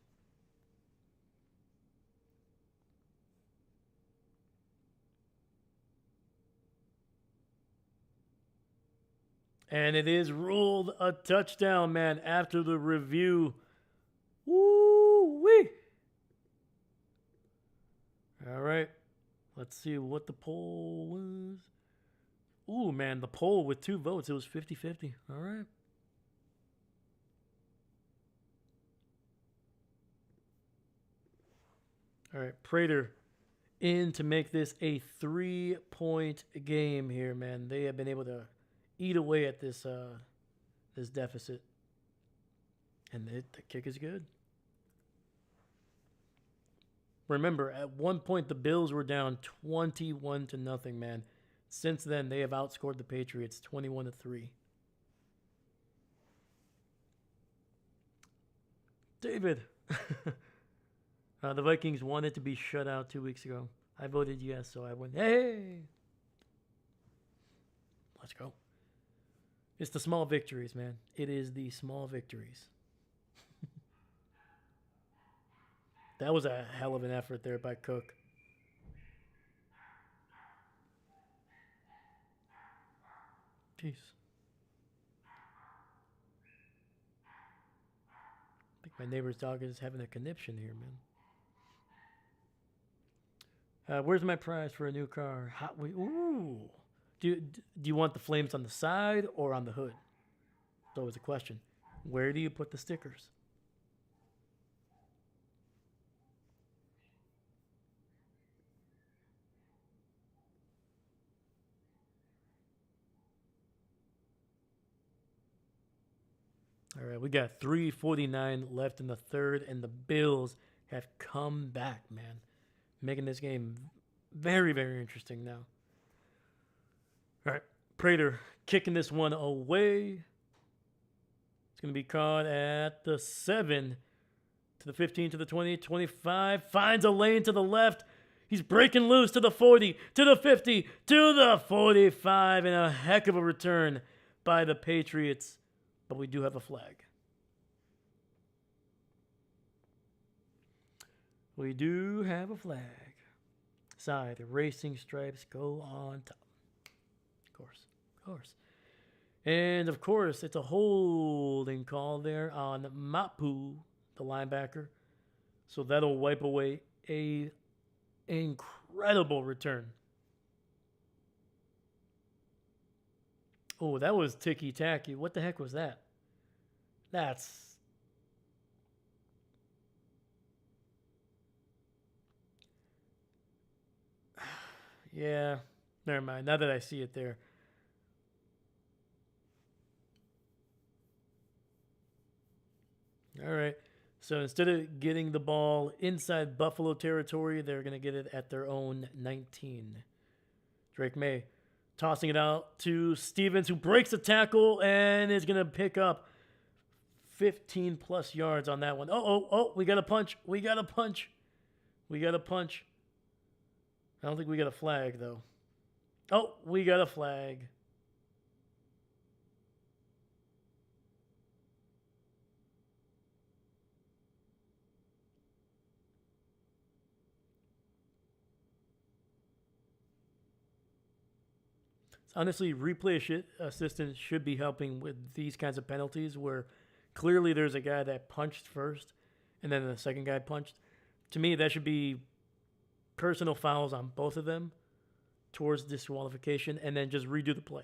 And it is ruled a touchdown, man, after the review. Woo-wee! All right. Let's see what the poll was. Ooh, man, the poll with 2 votes, it was 50-50. All right. All right, Prater in to make this a 3-point game here, man. They have been able to eat away at this this deficit. And the kick is good. Remember, at one point the Bills were down 21-0, man. Since then, they have outscored the Patriots 21-3. David. The Vikings wanted to be shut out 2 weeks ago. I voted yes, so I went, hey! Let's go. It's the small victories, man. It is the small victories. That was a hell of an effort there by Cook. Jeez. I think my neighbor's dog is having a conniption here, man. Where's my prize for a new car? Hot Wheels. Ooh. Do you want the flames on the side or on the hood? It's always a question. Where do you put the stickers? All right, we got 3:49 left in the third, and the Bills have come back, man. Making this game very, very interesting now. All right, Prater kicking this one away. It's going to be caught at the 7, to the 15, to the 20, 25. Finds a lane to the left. He's breaking loose to the 40, to the 50, to the 45, and a heck of a return by the Patriots. But we do have a flag. We do have a flag. Side, racing stripes go on top. Of course. And of course, it's a holding call there on Mapu, the linebacker. So that'll wipe away a incredible return. Oh, that was ticky-tacky. What the heck was that? That's Yeah, never mind. Now that I see it there. All right. So instead of getting the ball inside Buffalo territory, they're going to get it at their own 19. Drake Maye tossing it out to Stevens, who breaks the tackle and is going to pick up 15 plus yards on that one. Oh, we got a punch. We got a punch. We got a punch. I don't think we got a flag, though. Oh, we got a flag. Honestly, replay assistants should be helping with these kinds of penalties where clearly there's a guy that punched first and then the second guy punched. To me, that should be personal fouls on both of them towards disqualification and then just redo the play.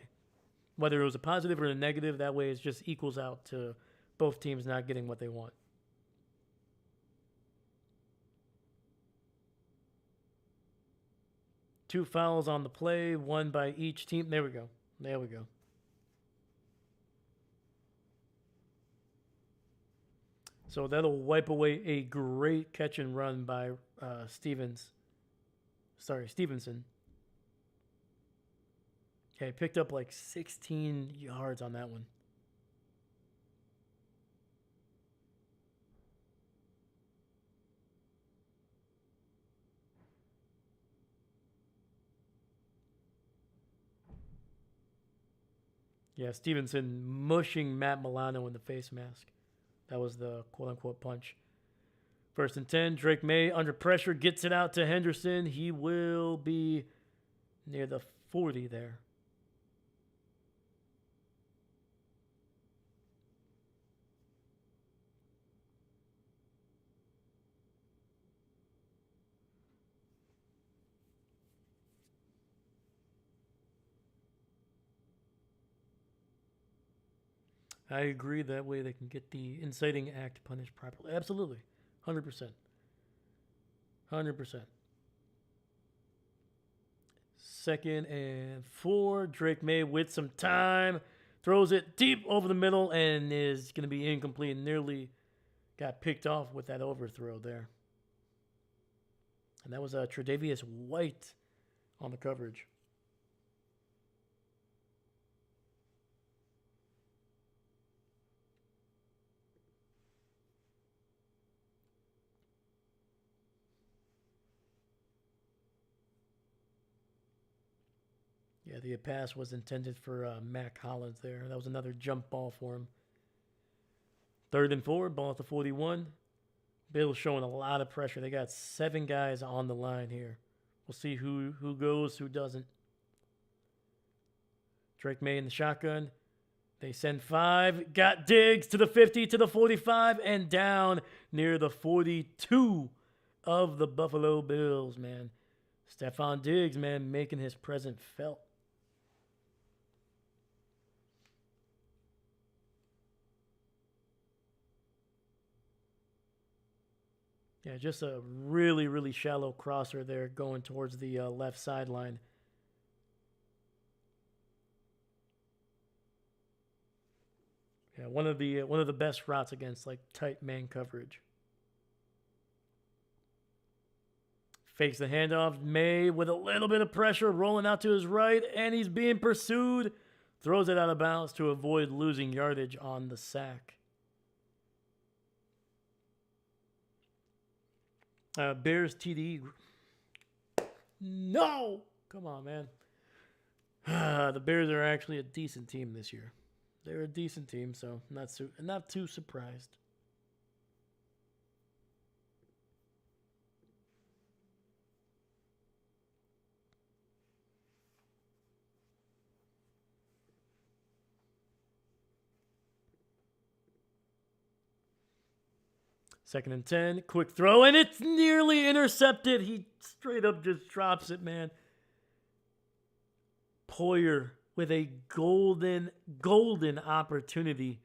Whether it was a positive or a negative, that way it just equals out to both teams not getting what they want. Two fouls on the play, one by each team. There we go. There we go. So that'll wipe away a great catch and run by Stevenson. Okay, picked up like 16 yards on that one. Yeah, Stevenson mushing Matt Milano in the face mask. That was the quote-unquote punch. 1st and 10, Drake Maye under pressure, gets it out to Henderson. He will be near the 40 there. I agree. That way they can get the inciting act punished properly. Absolutely. 100%. 100%. 2nd and 4. Drake Maye with some time. Throws it deep over the middle and is going to be incomplete. Nearly got picked off with that overthrow there. And that was Tre'Davious White on the coverage. Yeah, the pass was intended for Mac Hollins there. That was another jump ball for him. 3rd and 4, ball at the 41. Bills showing a lot of pressure. They got 7 guys on the line here. We'll see who goes, who doesn't. Drake Maye in the shotgun. They send 5. Got Diggs to the 50, to the 45, and down near the 42 of the Buffalo Bills, man. Stephon Diggs, man, making his presence felt. Yeah, just a really, really shallow crosser there going towards the left sideline. Yeah, one of the best routes against like tight man coverage. Fakes the handoff. Maye with a little bit of pressure rolling out to his right, and he's being pursued. Throws it out of bounds to avoid losing yardage on the sack. Bears TD. No! Come on, man. The Bears are actually a decent team this year. They're a decent team, so not too surprised. Second and 10, quick throw, and it's nearly intercepted. He straight up just drops it, man. Poyer with a golden opportunity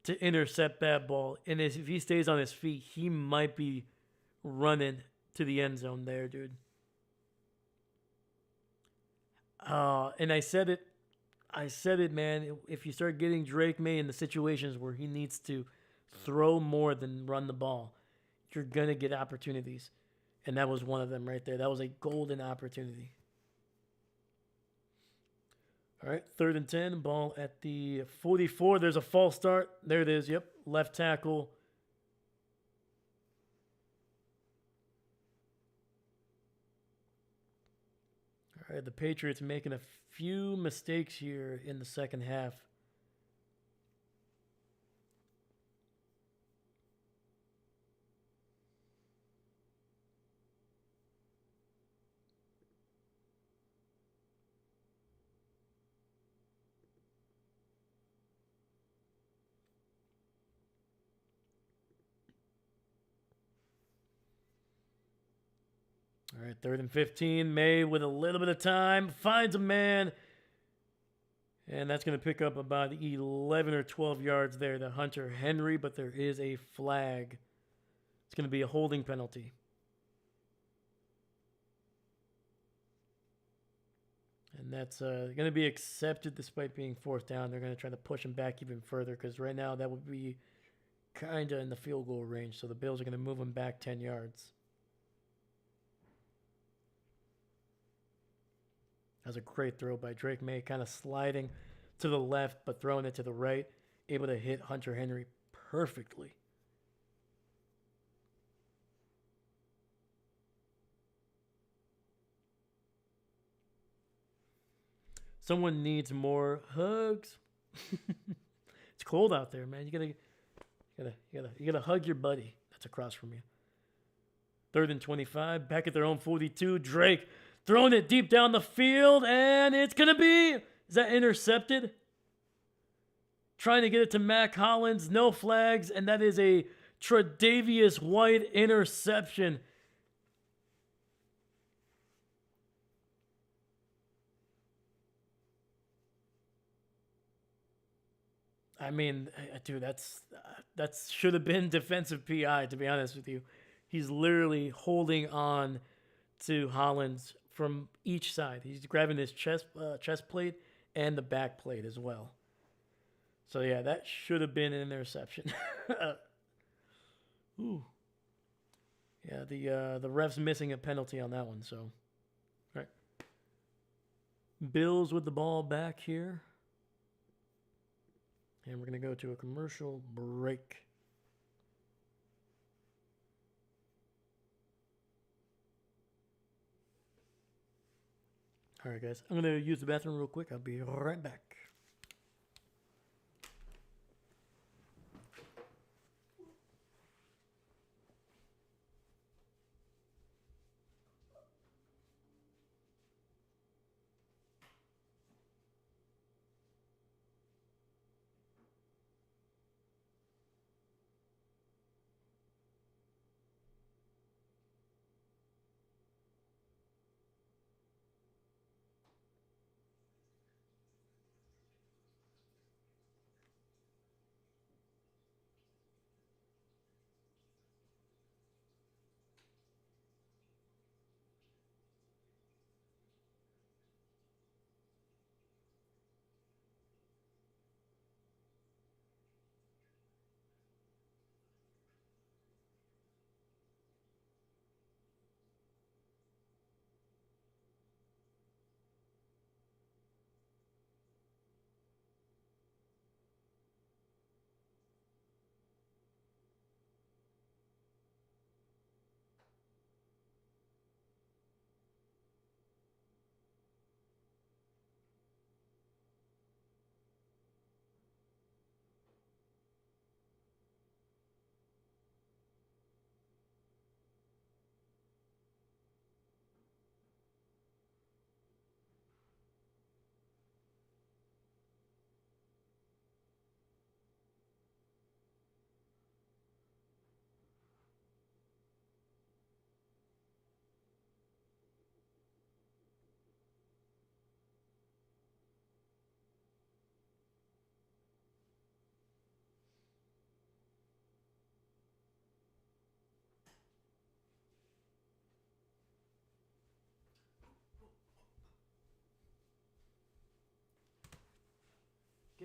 to intercept that ball. And if he stays on his feet, he might be running to the end zone there, dude. And I said it, man. If you start getting Drake Maye in the situations where he needs to throw more than run the ball, you're gonna get opportunities, and that was one of them right there. That was a golden opportunity. All right, 3rd and 10, ball at the 44. There's a false start. There it is. Yep, left tackle. All right, the Patriots making a few mistakes here in the second half. All right, 3rd and 15. Maye with a little bit of time finds a man, and that's going to pick up about 11 or 12 yards there to Hunter Henry, but there is a flag. It's going to be a holding penalty. And that's going to be accepted despite being 4th down. They're going to try to push him back even further because right now that would be kind of in the field goal range. So the Bills are going to move him back 10 yards. That was a great throw by Drake Maye, kind of sliding to the left but throwing it to the right, able to hit Hunter Henry perfectly. Someone needs more hugs. It's cold out there, man. You gotta hug your buddy that's across from you. 3rd and 25, back at their own 42. Drake throwing it deep down the field, and it's gonna be. Is that intercepted? Trying to get it to Mac Hollins, no flags, and that is a Tre'Davious White interception. I mean, dude, that should have been defensive PI. To be honest with you, he's literally holding on to Hollins from each side. He's grabbing his chest plate and the back plate as well. So yeah, that should have been an interception. Ooh, yeah. The ref's missing a penalty on that one. So, all right. Bills with the ball back here. And we're going to go to a commercial break. All right, guys. I'm going to use the bathroom real quick. I'll be right back.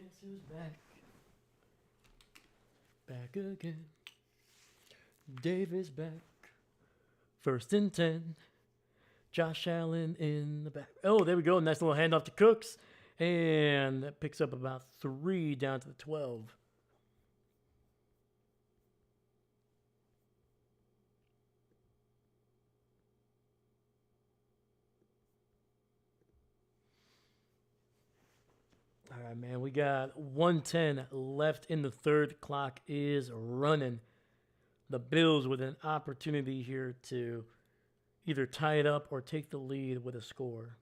Guess who's back? Back again. Dave is back. 1st and 10. Josh Allen in the back. Oh, there we go. Nice little handoff to Cooks. And that picks up about 3 down to the 12. All right, man. We got 1:10 left in the third. Clock is running. The Bills with an opportunity here to either tie it up or take the lead with a score.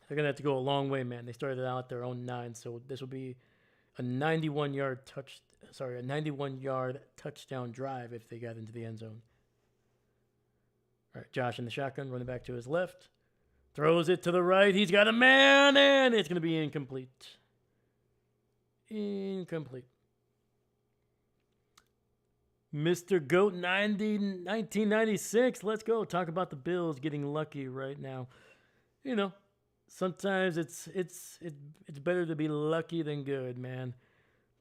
They're going to have to go a long way, man. They started out their own 9, so this will be a 91-yard touchdown drive if they got into the end zone. All right, Josh in the shotgun, running back to his left. Throws it to the right. He's got a man, and it's going to be incomplete. Incomplete. Mr. GOAT 1996. Let's go. Talk about the Bills getting lucky right now. You know, sometimes it's better to be lucky than good, man.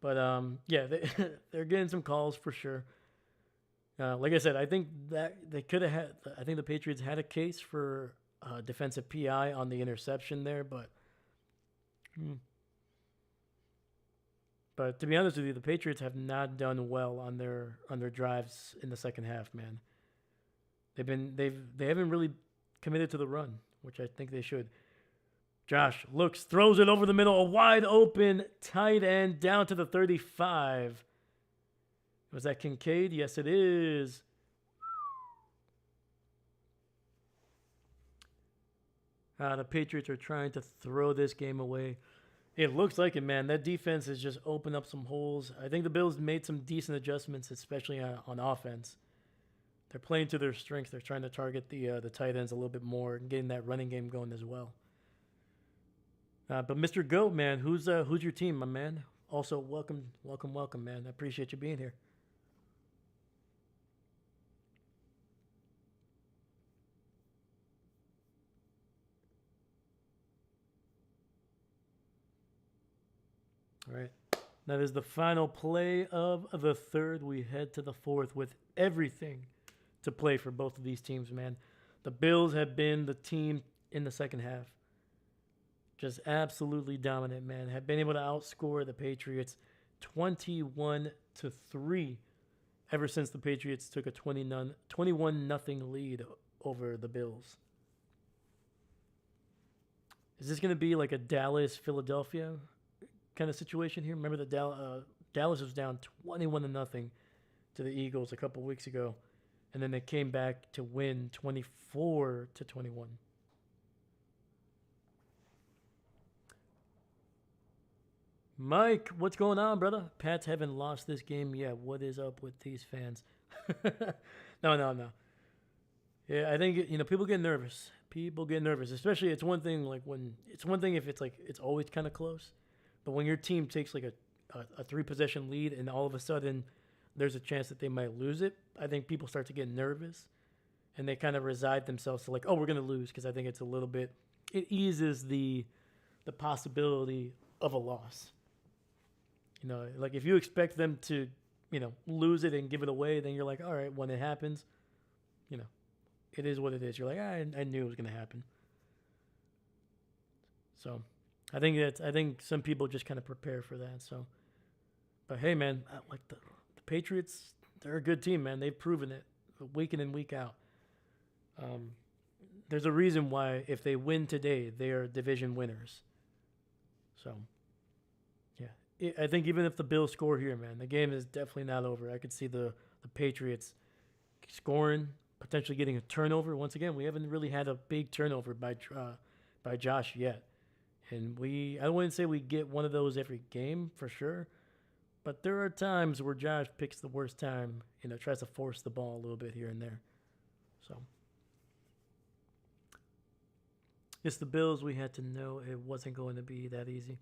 But yeah, they're getting some calls for sure. Like I said, I think that they could have had. I think the Patriots had a case for defensive PI on the interception there, but to be honest with you, the Patriots have not done well on their drives in the second half, man. They haven't really committed to the run, which I think they should. Josh looks, throws it over the middle, a wide open tight end down to the 35. Was that Kincaid? Yes, it is. The Patriots are trying to throw this game away. It looks like it, man. That defense has just opened up some holes. I think the Bills made some decent adjustments, especially on offense. They're playing to their strengths. They're trying to target the tight ends a little bit more and getting that running game going as well. But Mr. GOAT, man, who's your team, my man? Also, welcome, man. I appreciate you being here. All right. That is the final play of the third. We head to the fourth with everything to play for both of these teams, man. The Bills have been the team in the second half. Just absolutely dominant, man. Have been able to outscore the Patriots 21-3 ever since the Patriots took a 21-0 lead over the Bills. Is this going to be like a Dallas-Philadelphia kind of situation here? Remember that Dallas was down 21-0 to the Eagles a couple weeks ago, and then they came back to win 24-21. Mike, what's going on, brother? Pats haven't lost this game yet. What is up with these fans? No. Yeah, I think people get nervous. People get nervous, especially it's one thing if it's always kind of close. But when your team takes like a 3-possession lead and all of a sudden there's a chance that they might lose it, I think people start to get nervous and they kind of reside themselves to like, oh, we're going to lose, because I think it's a little bit, it eases the possibility of a loss. Like if you expect them to, lose it and give it away, then you're like, all right, when it happens, it is what it is. You're like, I knew it was going to happen. So I think some people just kind of prepare for that. So, but hey, man, like the Patriots, they're a good team, man. They've proven it week in and week out. There's a reason why if they win today, they are division winners. So, yeah, I think even if the Bills score here, man, the game is definitely not over. I could see the Patriots scoring, potentially getting a turnover. Once again, we haven't really had a big turnover by Josh yet. And I wouldn't say we get one of those every game for sure, but there are times where Josh picks the worst time, tries to force the ball a little bit here and there. So, it's the Bills. We had to know it wasn't going to be that easy.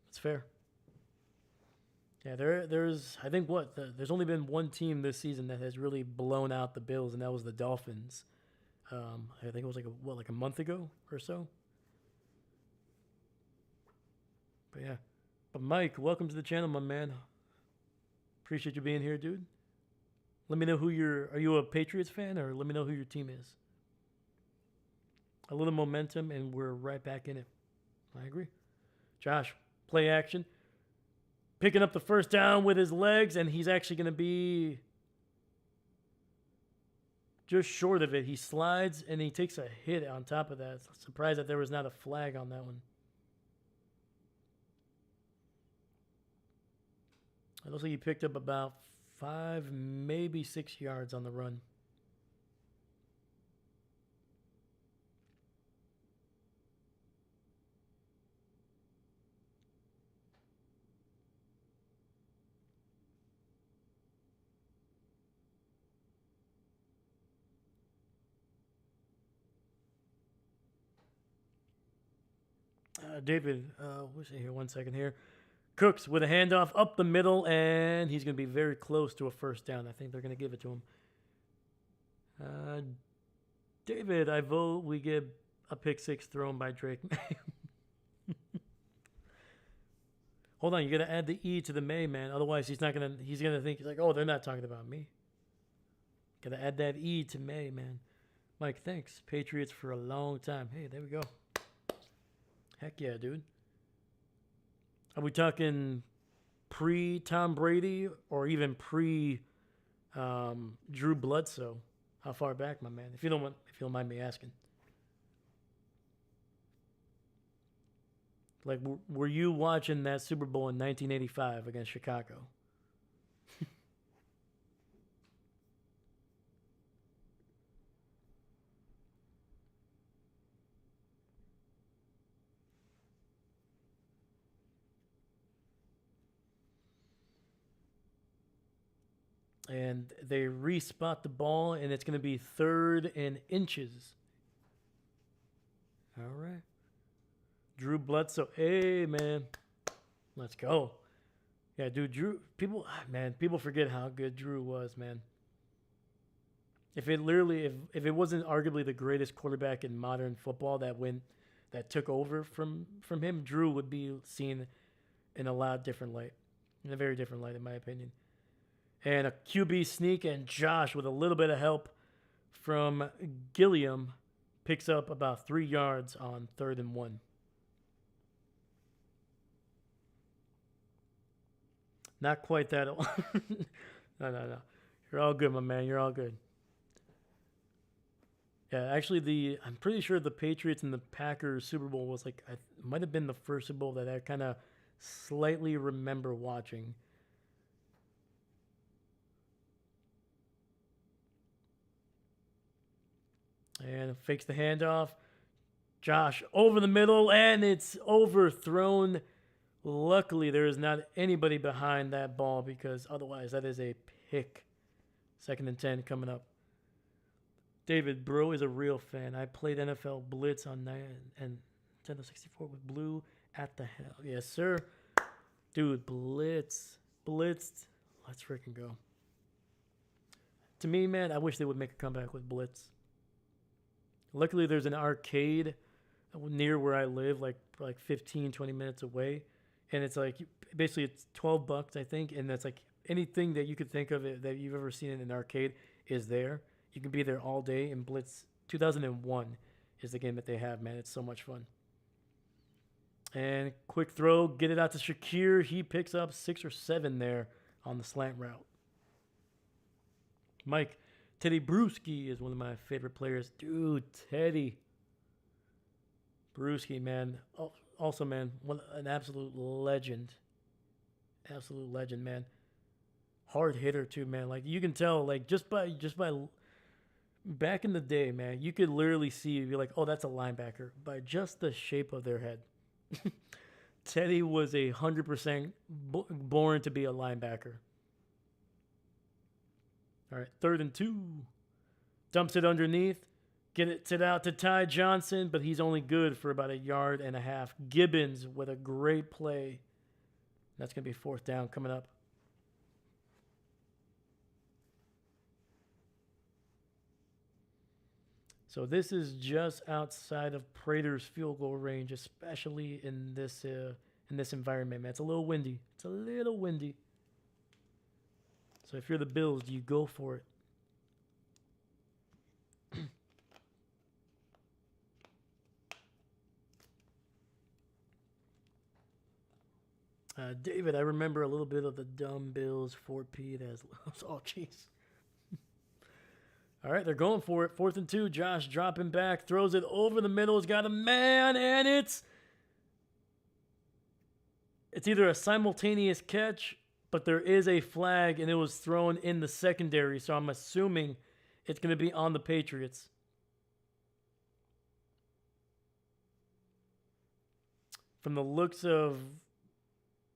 It's fair. Yeah, there's I think there's only been one team this season that has really blown out the Bills, and that was the Dolphins. I think it was like a month ago or so. But yeah. But Mike, welcome to the channel, my man. Appreciate you being here, dude. Let me know are you a Patriots fan, or let me know who your team is. A little momentum and we're right back in it. I agree. Josh, play action. Picking up the first down with his legs, and he's actually going to be just short of it. He slides and he takes a hit on top of that. Surprised that there was not a flag on that one. It looks like he picked up about 5, maybe 6 yards on the run. David, what's it here? 1 second here. Cooks with a handoff up the middle, and he's going to be very close to a first down. I think they're going to give it to him. David, I vote we get a pick 6 thrown by Drake Maye. Hold on, you got to add the E to the May, man. Otherwise, he's going to think, he's like, oh, they're not talking about me. Got to add that E to May, man. Mike, thanks. Patriots for a long time. Hey, there we go. Heck yeah, dude. Are we talking pre-Tom Brady or even pre-Drew Bledsoe? How far back, my man? If you don't mind me asking. Like, were you watching that Super Bowl in 1985 against Chicago? And they respot the ball, and it's going to be 3rd and inches. All right. Drew Bledsoe. Hey, man. Let's go. Yeah, dude, Drew. People forget how good Drew was, man. If it wasn't arguably the greatest quarterback in modern football that took over from him, Drew would be seen in a lot different light. In a very different light, in my opinion. And a QB sneak, and Josh, with a little bit of help from Gilliam, picks up about 3 yards on 3rd and 1. Not quite that. No. You're all good, my man. You're all good. Yeah, actually, I'm pretty sure the Patriots and the Packers Super Bowl was might have been the first Super Bowl that I kind of slightly remember watching. And fakes the handoff. Josh over the middle, and it's overthrown. Luckily, there is not anybody behind that ball, because otherwise that is a pick. 2nd and 10 coming up. David, bro is a real fan. I played NFL Blitz on and Nintendo 64 with Blue at the hell. Yes, sir. Dude, Blitzed. Let's freaking go. To me, man, I wish they would make a comeback with Blitz. Luckily, there's an arcade near where I live, like 15, 20 minutes away. And it's basically it's $12, I think. And that's anything that you could think of that you've ever seen in an arcade is there. You can be there all day. And Blitz 2001 is the game that they have, man. It's so much fun. And quick throw, get it out to Shakir. He picks up 6 or 7 there on the slant route. Mike, Teddy Bruschi is one of my favorite players. Dude, Teddy Bruschi, man. Also, man, an absolute legend. Absolute legend, man. Hard hitter, too, man. You can tell, just by back in the day, man, you could literally see, you'd be like, oh, that's a linebacker, by just the shape of their head. Teddy was 100% born to be a linebacker. All right, 3rd and 2. Dumps it underneath. Gets it out to Ty Johnson, but he's only good for about 1.5 yards. Gibbons with a great play. That's going to be 4th down coming up. So this is just outside of Prater's field goal range, especially in this in this environment, man. It's a little windy. It's a little windy. So if you're the Bills, do you go for it? David, I remember a little bit of the dumb Bills 4P as oh, jeez. All right, they're going for it. 4th and 2. Josh dropping back, throws it over the middle. He's got a man, and it's either a simultaneous catch, but there is a flag, and it was thrown in the secondary, so I'm assuming it's going to be on the Patriots. From the looks of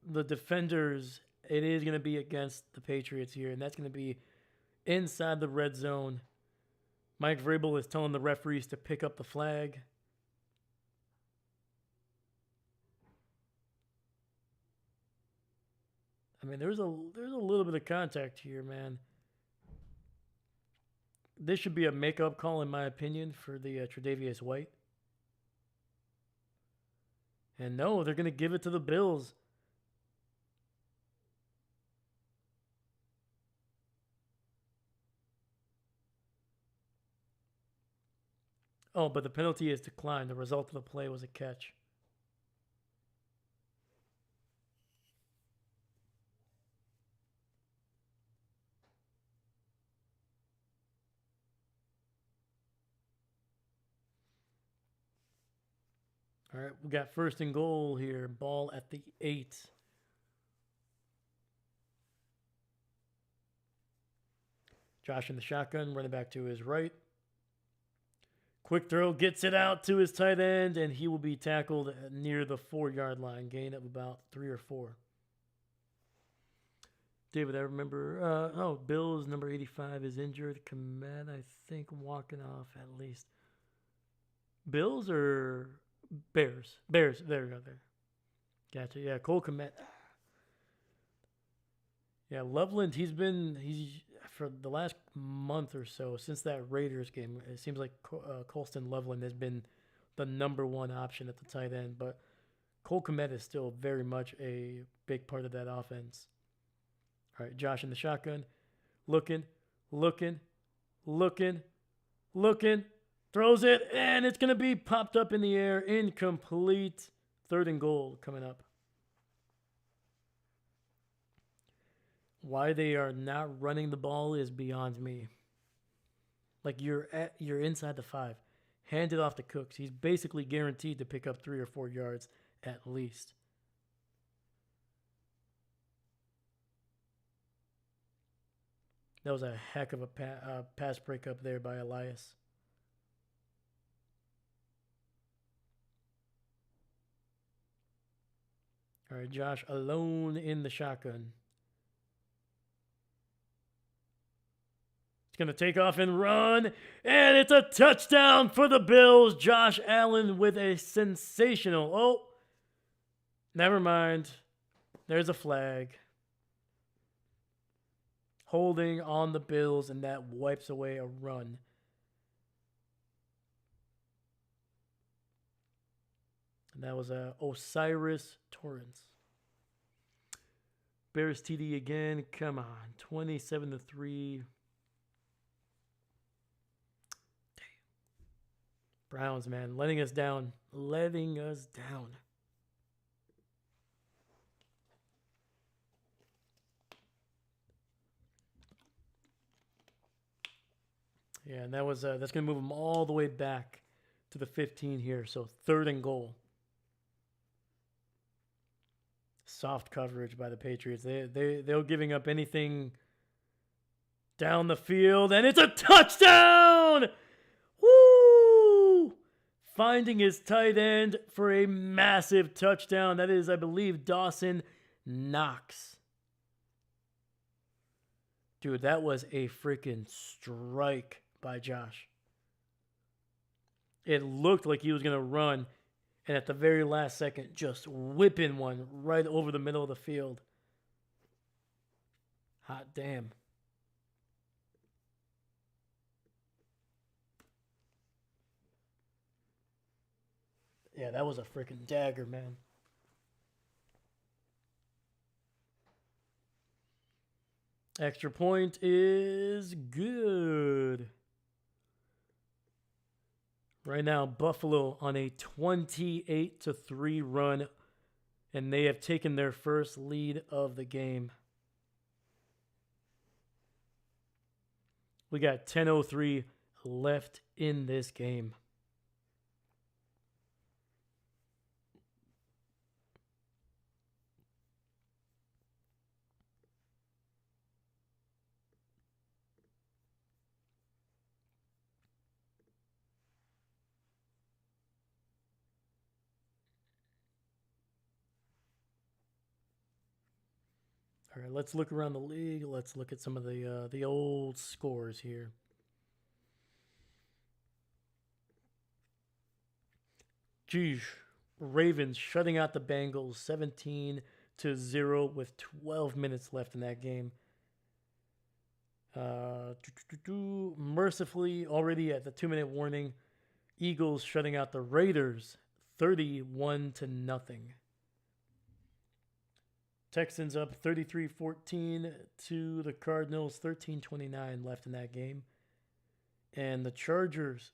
the defenders, it is going to be against the Patriots here, and that's going to be inside the red zone. Mike Vrabel is telling the referees to pick up the flag. I mean, there's a little bit of contact here, man. This should be a make-up call, in my opinion, for the Tre'Davious White. And no, they're going to give it to the Bills. Oh, but the penalty is declined. The result of the play was a catch. All right, we got 1st and goal here. Ball at the 8. Josh in the shotgun, running back to his right. Quick throw, gets it out to his tight end, and he will be tackled near the 4-yard line. Gain of about 3 or 4. David, I remember, Bills number 85 is injured. Komet, I think, walking off at least. Bills or Bears? Bears, there we go, there. Gotcha, yeah, Cole Komet. Yeah, Loveland, he's for the last month or so, since that Raiders game, it seems like Colston Loveland has been the number 1 option at the tight end, but Cole Komet is still very much a big part of that offense. All right, Josh in the shotgun, looking, throws it, and it's going to be popped up in the air, incomplete. 3rd and goal coming up. Why they are not running the ball is beyond me. Like, you're inside the 5. Hand it off to Cooks. He's basically guaranteed to pick up 3 or 4 yards at least. That was a heck of a pass breakup there by Elias. All right, Josh alone in the shotgun. It's going to take off and run, and it's a touchdown for the Bills. Josh Allen with a sensational... Oh, never mind. There's a flag. Holding on the Bills, and that wipes away a run. And that was Osiris Torrance. Bears TD again. Come on. 27-3. Browns, man, letting us down. Yeah, and that was that's going to move them all the way back to the 15 here. So 3rd and goal. Soft coverage by the Patriots. They're giving up anything down the field, and it's a touchdown! Woo! Finding his tight end for a massive touchdown. That is, I believe, Dawson Knox. Dude, that was a freaking strike by Josh. It looked like he was going to run, and at the very last second, just whipping one right over the middle of the field. Hot damn. Yeah, that was a freaking dagger, man. Extra point is good. Right now, Buffalo on a 28-3 run, and they have taken their first lead of the game. We got 10:03 left in this game. All right, let's look around the league. Let's look at some of the old scores here. Geez, Ravens shutting out the Bengals 17-0 with 12 minutes left in that game. Mercifully, already at the 2-minute warning, Eagles shutting out the Raiders 31-0. Texans up 33-14 to the Cardinals, 13:29 left in that game. And the Chargers,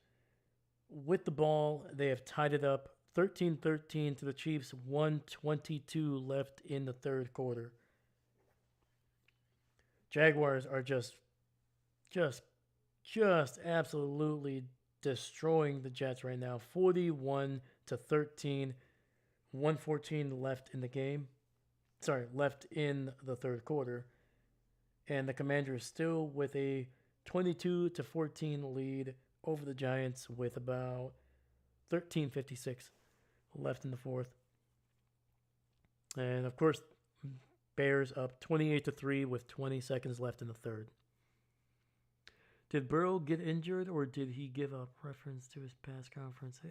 with the ball, they have tied it up 13-13 to the Chiefs, 1:22 left in the third quarter. Jaguars are just absolutely destroying the Jets right now, 41-13, 1:14 left in the game. Left in the third quarter. And the Commanders still with a 22-14 lead over the Giants with about 13:56 left in the fourth. And of course, Bears up 28-3 with 20 seconds left in the third. Did Burrow get injured or did he give up reference to his past conference?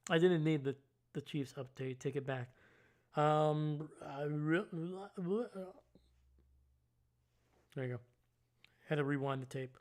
I didn't need the Chiefs update. Take it back. There you go. Had to rewind the tape.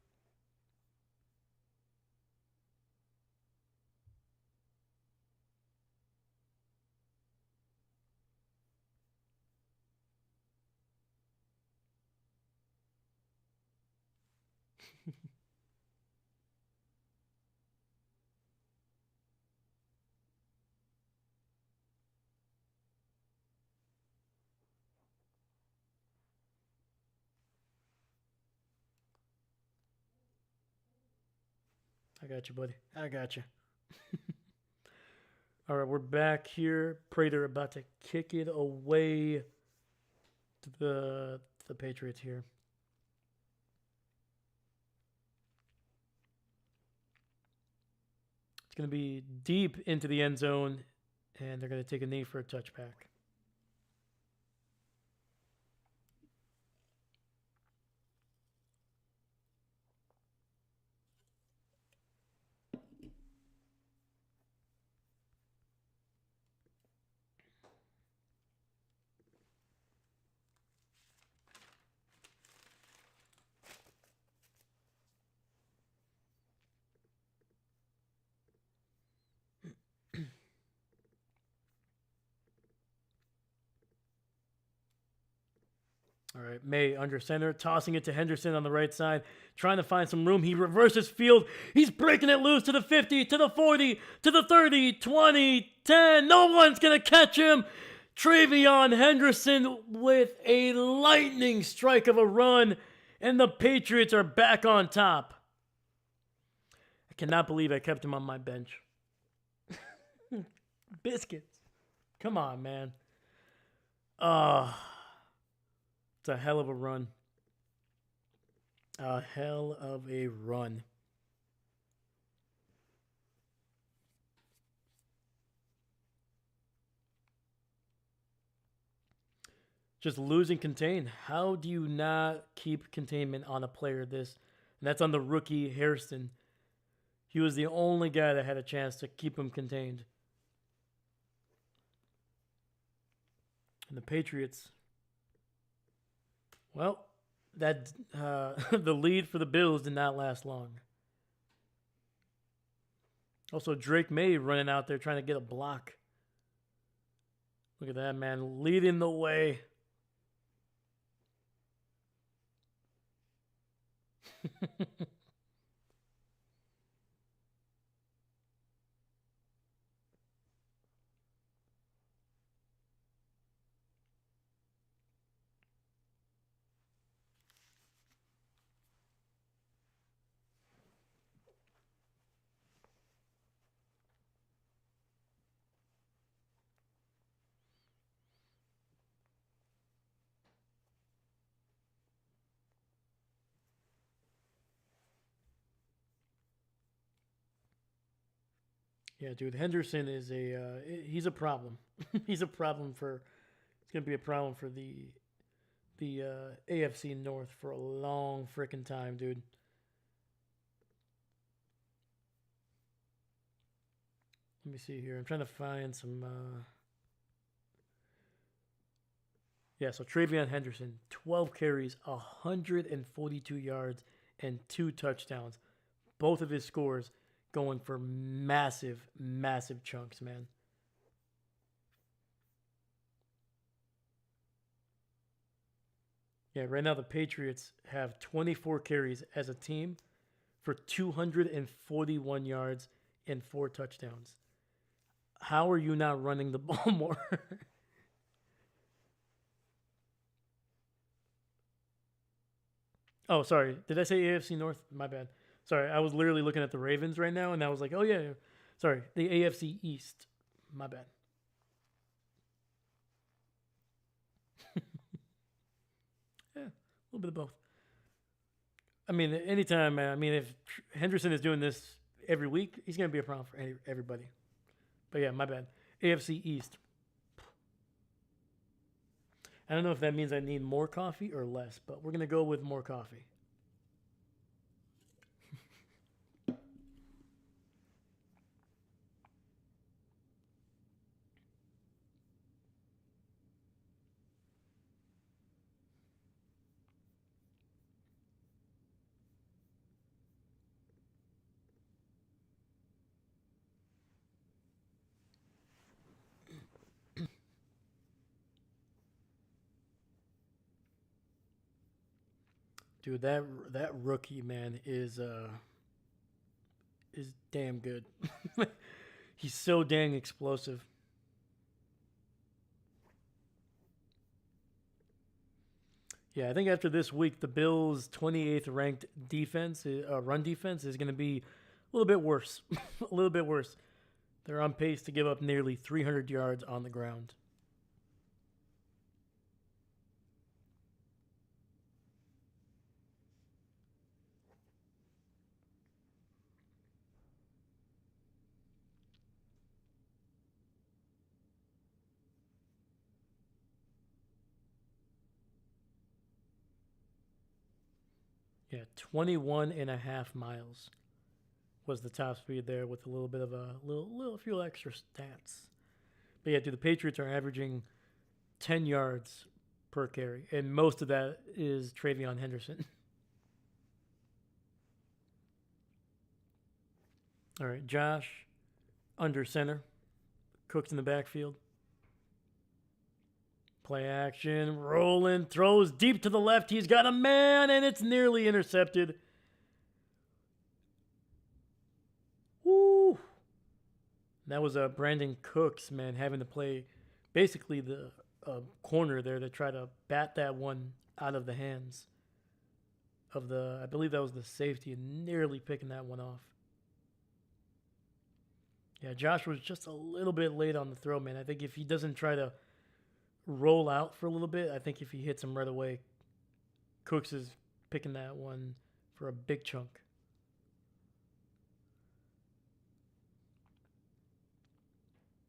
I got you, buddy. I got you. All right, we're back here. Prater about to kick it away to the Patriots here. It's going to be deep into the end zone, and they're going to take a knee for a touchback. All right, Maye under center, tossing it to Henderson on the right side, trying to find some room. He reverses field. He's breaking it loose to the 50, to the 40, to the 30, 20, 10. No one's going to catch him. Travion Henderson with a lightning strike of a run, and the Patriots are back on top. I cannot believe I kept him on my bench. Biscuits. Come on, man. It's a hell of a run. A hell of a run. Just losing contain. How do you not keep containment on a player this? And that's on the rookie Hairston. He was the only guy that had a chance to keep him contained. And the Patriots, well, that the lead for the Bills did not last long. Also, Drake Maye running out there trying to get a block. Look at that, man, leading the way. Yeah, dude, Henderson is he's a problem. He's a problem for it's gonna be a problem for the AFC North for a long freaking time, dude. Let me see here. I'm trying to find some. Yeah, so Travion Henderson, 12 carries, 142 yards, and 2 touchdowns. Both of his scores going for massive, massive chunks, man. Yeah, right now the Patriots have 24 carries as a team for 241 yards and 4 touchdowns. How are you not running the ball more? Oh, sorry. Did I say AFC North? My bad. Sorry, I was literally looking at the Ravens right now, and I was like, oh, yeah. Sorry, the AFC East. My bad. Yeah, a little bit of both. I mean, anytime, I mean, if Henderson is doing this every week, he's going to be a problem for everybody. But yeah, my bad. AFC East. I don't know if that means I need more coffee or less, but we're going to go with more coffee. Dude, that rookie man is damn good. He's so dang explosive. Yeah, I think after this week, the Bills' 28th ranked defense, run defense, is going to be a little bit worse. A little bit worse. They're on pace to give up nearly 300 yards on the ground. Yeah, 21 and a half miles was the top speed there with a little bit of a little few extra stats. But yeah, dude, the Patriots are averaging 10 yards per carry, and most of that is Travion Henderson. All right, Josh under center, Cooks in the backfield. Play action, rolling, throws deep to the left. He's got a man, and it's nearly intercepted. Woo! That was Brandon Cooks, man, having to play basically the corner there to try to bat that one out of the hands of I believe that was the safety, and nearly picking that one off. Yeah, Josh was just a little bit late on the throw, man. I think if he doesn't try to roll out for a little bit, I think if he hits him right away, Cooks is picking that one for a big chunk.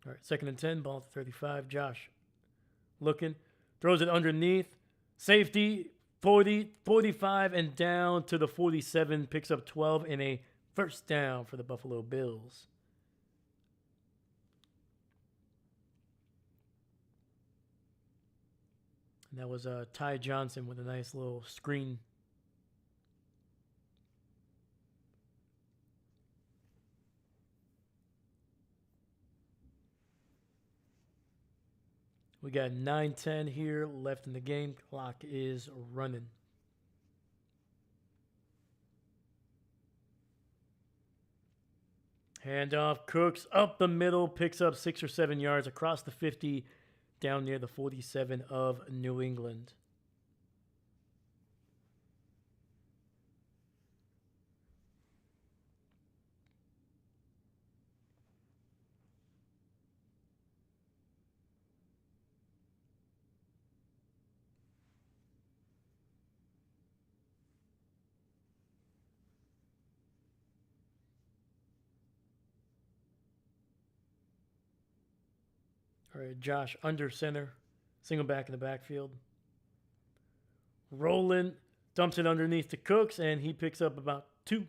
All right, 2nd and 10, ball at 35. Josh looking, throws it underneath. Safety, 40, 45, and down to the 47. Picks up 12 and a first down for the Buffalo Bills. And that was Ty Johnson with a nice little screen. We got 9:10 here left in the game. Clock is running. Handoff, Cooks up the middle, picks up 6 or 7 yards across the 50, down near the 47 of New England. All right, Josh under center, single back in the backfield. Rolling, dumps it underneath to Cooks, and he picks up about 2.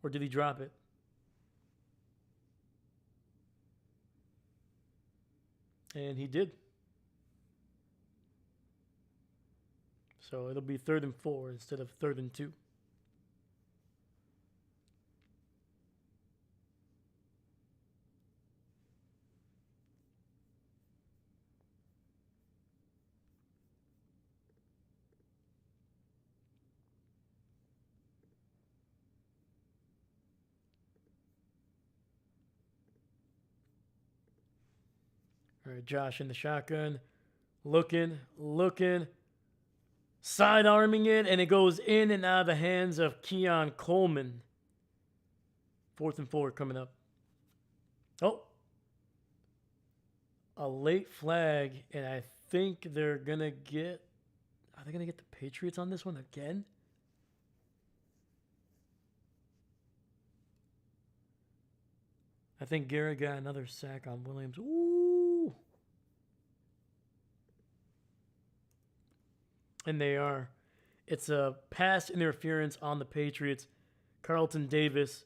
Or did he drop it? And he did. So it'll be 3rd and 4 instead of 3rd and 2. All right, Josh in the shotgun, looking, side arming it, and it goes in and out of the hands of Keon Coleman. 4th and 4 coming up. Oh, a late flag, and I think they're gonna get. Are they gonna get the Patriots on this one again? I think Garrett got another sack on Williams. Ooh. And they are. It's a pass interference on the Patriots. Carlton Davis.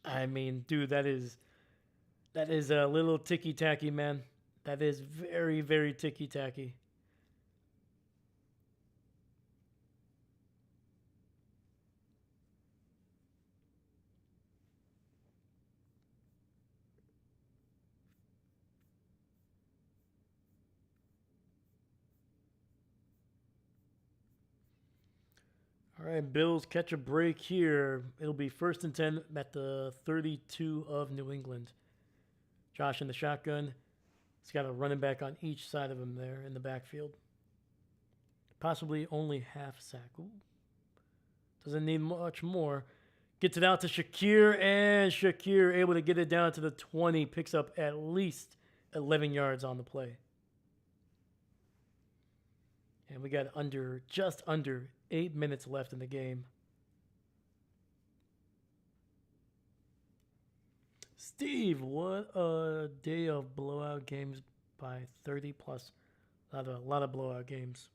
I mean, dude, that is a little ticky-tacky, man. That is very, very ticky-tacky. All right, Bills catch a break here. It'll be 1st and 10 at the 32 of New England. Josh in the shotgun. He's got a running back on each side of him there in the backfield. Possibly only half sack. Ooh. Doesn't need much more. Gets it out to Shakir, and Shakir able to get it down to the 20. Picks up at least 11 yards on the play. And we got just under 8 minutes left in the game. Steve, what a day of blowout games by 30 plus. A lot of blowout games.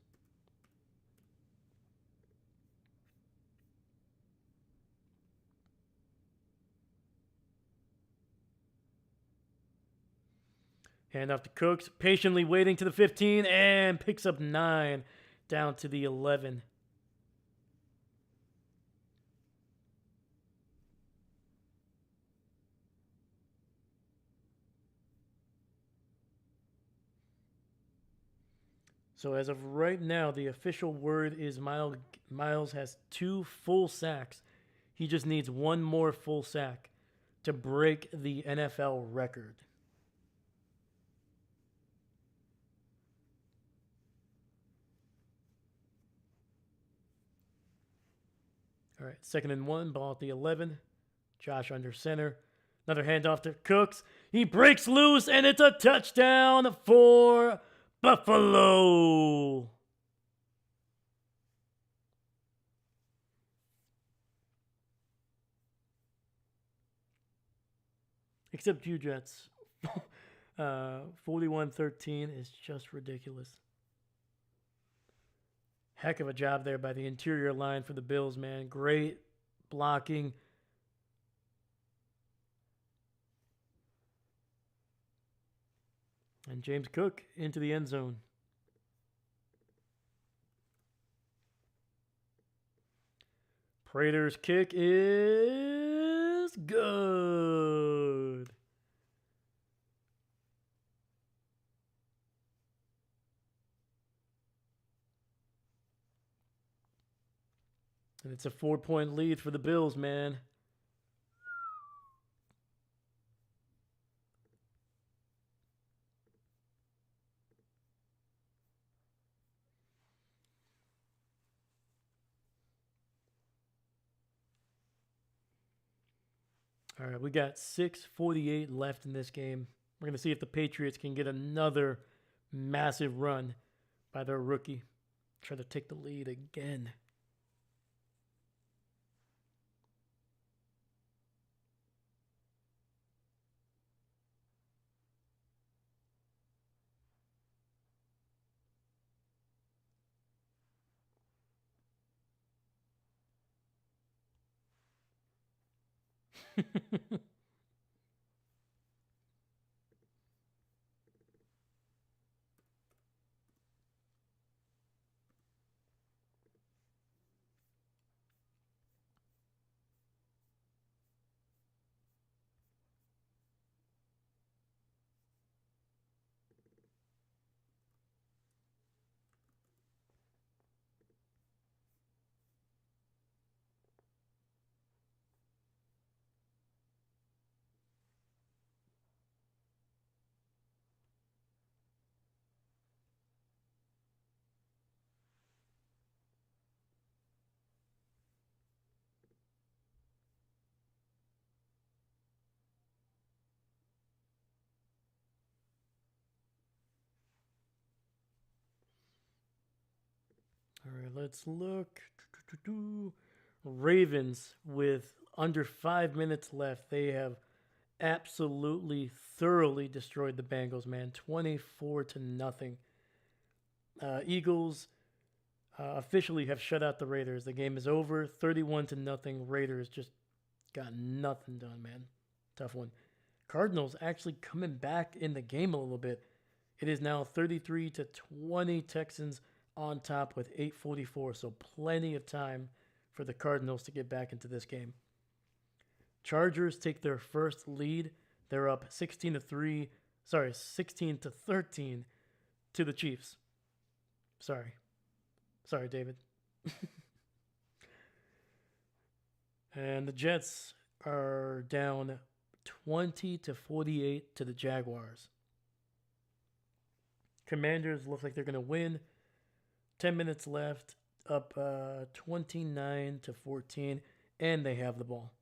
Hand off to Cooks, patiently waiting to the 15, and picks up 9 down to the 11. So as of right now, the official word is Miles has 2 full sacks. He just needs 1 more full sack to break the NFL record. All right, 2nd and 1, ball at the 11. Josh under center. Another handoff to Cooks. He breaks loose, and it's a touchdown for Buffalo. Except you, Jets. 41-13 is just ridiculous. Heck of a job there by the interior line for the Bills, man. Great blocking. And James Cook into the end zone. Prater's kick is good. And it's a 4-point lead for the Bills, man. All right, we got 6:48 left in this game. We're going to see if the Patriots can get another massive run by their rookie. Try to take the lead again. All right, let's look. Ravens with under 5 minutes left. They have absolutely thoroughly destroyed the Bengals, man. 24-0. Eagles officially have shut out the Raiders. The game is over. 31-0. Raiders just got nothing done, man. Tough one. Cardinals actually coming back in the game a little bit. It is now 33-20. Texans on top with 8:44, so plenty of time for the Cardinals to get back into this game. Chargers take their first lead. They're up 16-13 to the Chiefs. Sorry, David. And the Jets are down 20-48 to the Jaguars. Commanders look like they're going to win. 10 minutes left, up 29-14, and they have the ball.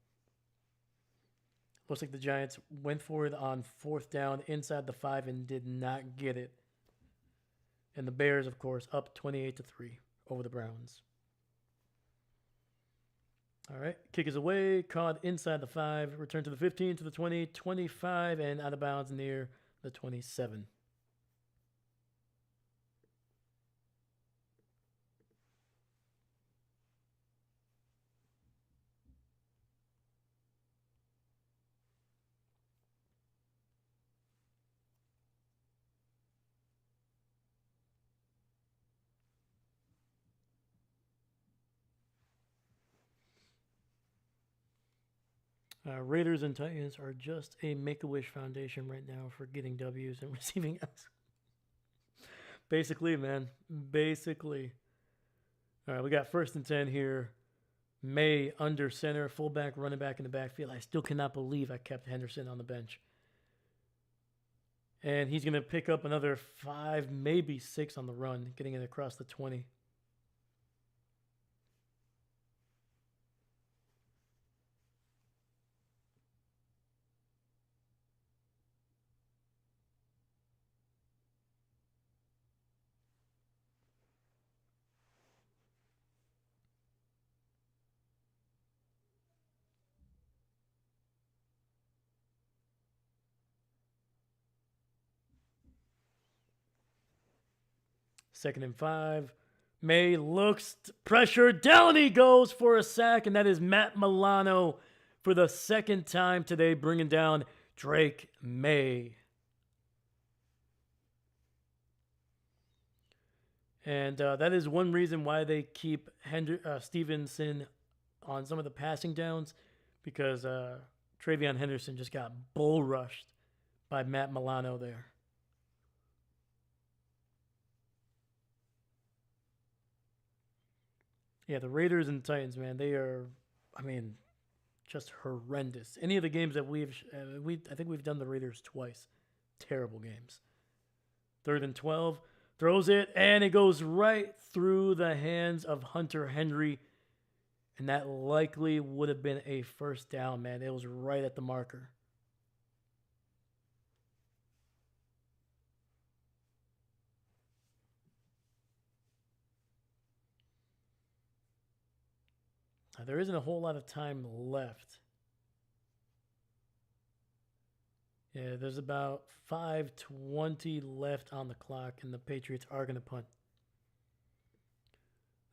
Looks like the Giants went for it on 4th down inside the 5 and did not get it. And the Bears, of course, up 28-3 over the Browns. All right, kick is away, caught inside the 5, return to the 15, to the 20, 25, and out of bounds near the 27. Raiders and Titans are just a Make-A-Wish foundation right now for getting W's and receiving L's. Basically, man. Basically. All right, we got 1st and 10 here. Maye under center, fullback, running back in the backfield. I still cannot believe I kept Henderson on the bench. And he's going to pick up another 5, maybe 6 on the run, getting it across the 20. Second and 5. Maye looks pressured. Down he goes for a sack, and that is Matt Milano for the 2nd time today, bringing down Drake Maye. And that is one reason why they keep Stevenson on some of the passing downs, because Travion Henderson just got bull rushed by Matt Milano there. Yeah, the Raiders and Titans, man, they are, just horrendous. Any of the games that I think we've done the Raiders twice. Terrible games. 3rd and 12, throws it, and it goes right through the hands of Hunter Henry. And that likely would have been a first down, man. It was right at the marker. Now, there isn't a whole lot of time left. Yeah, there's about 5:20 left on the clock, and the Patriots are going to punt.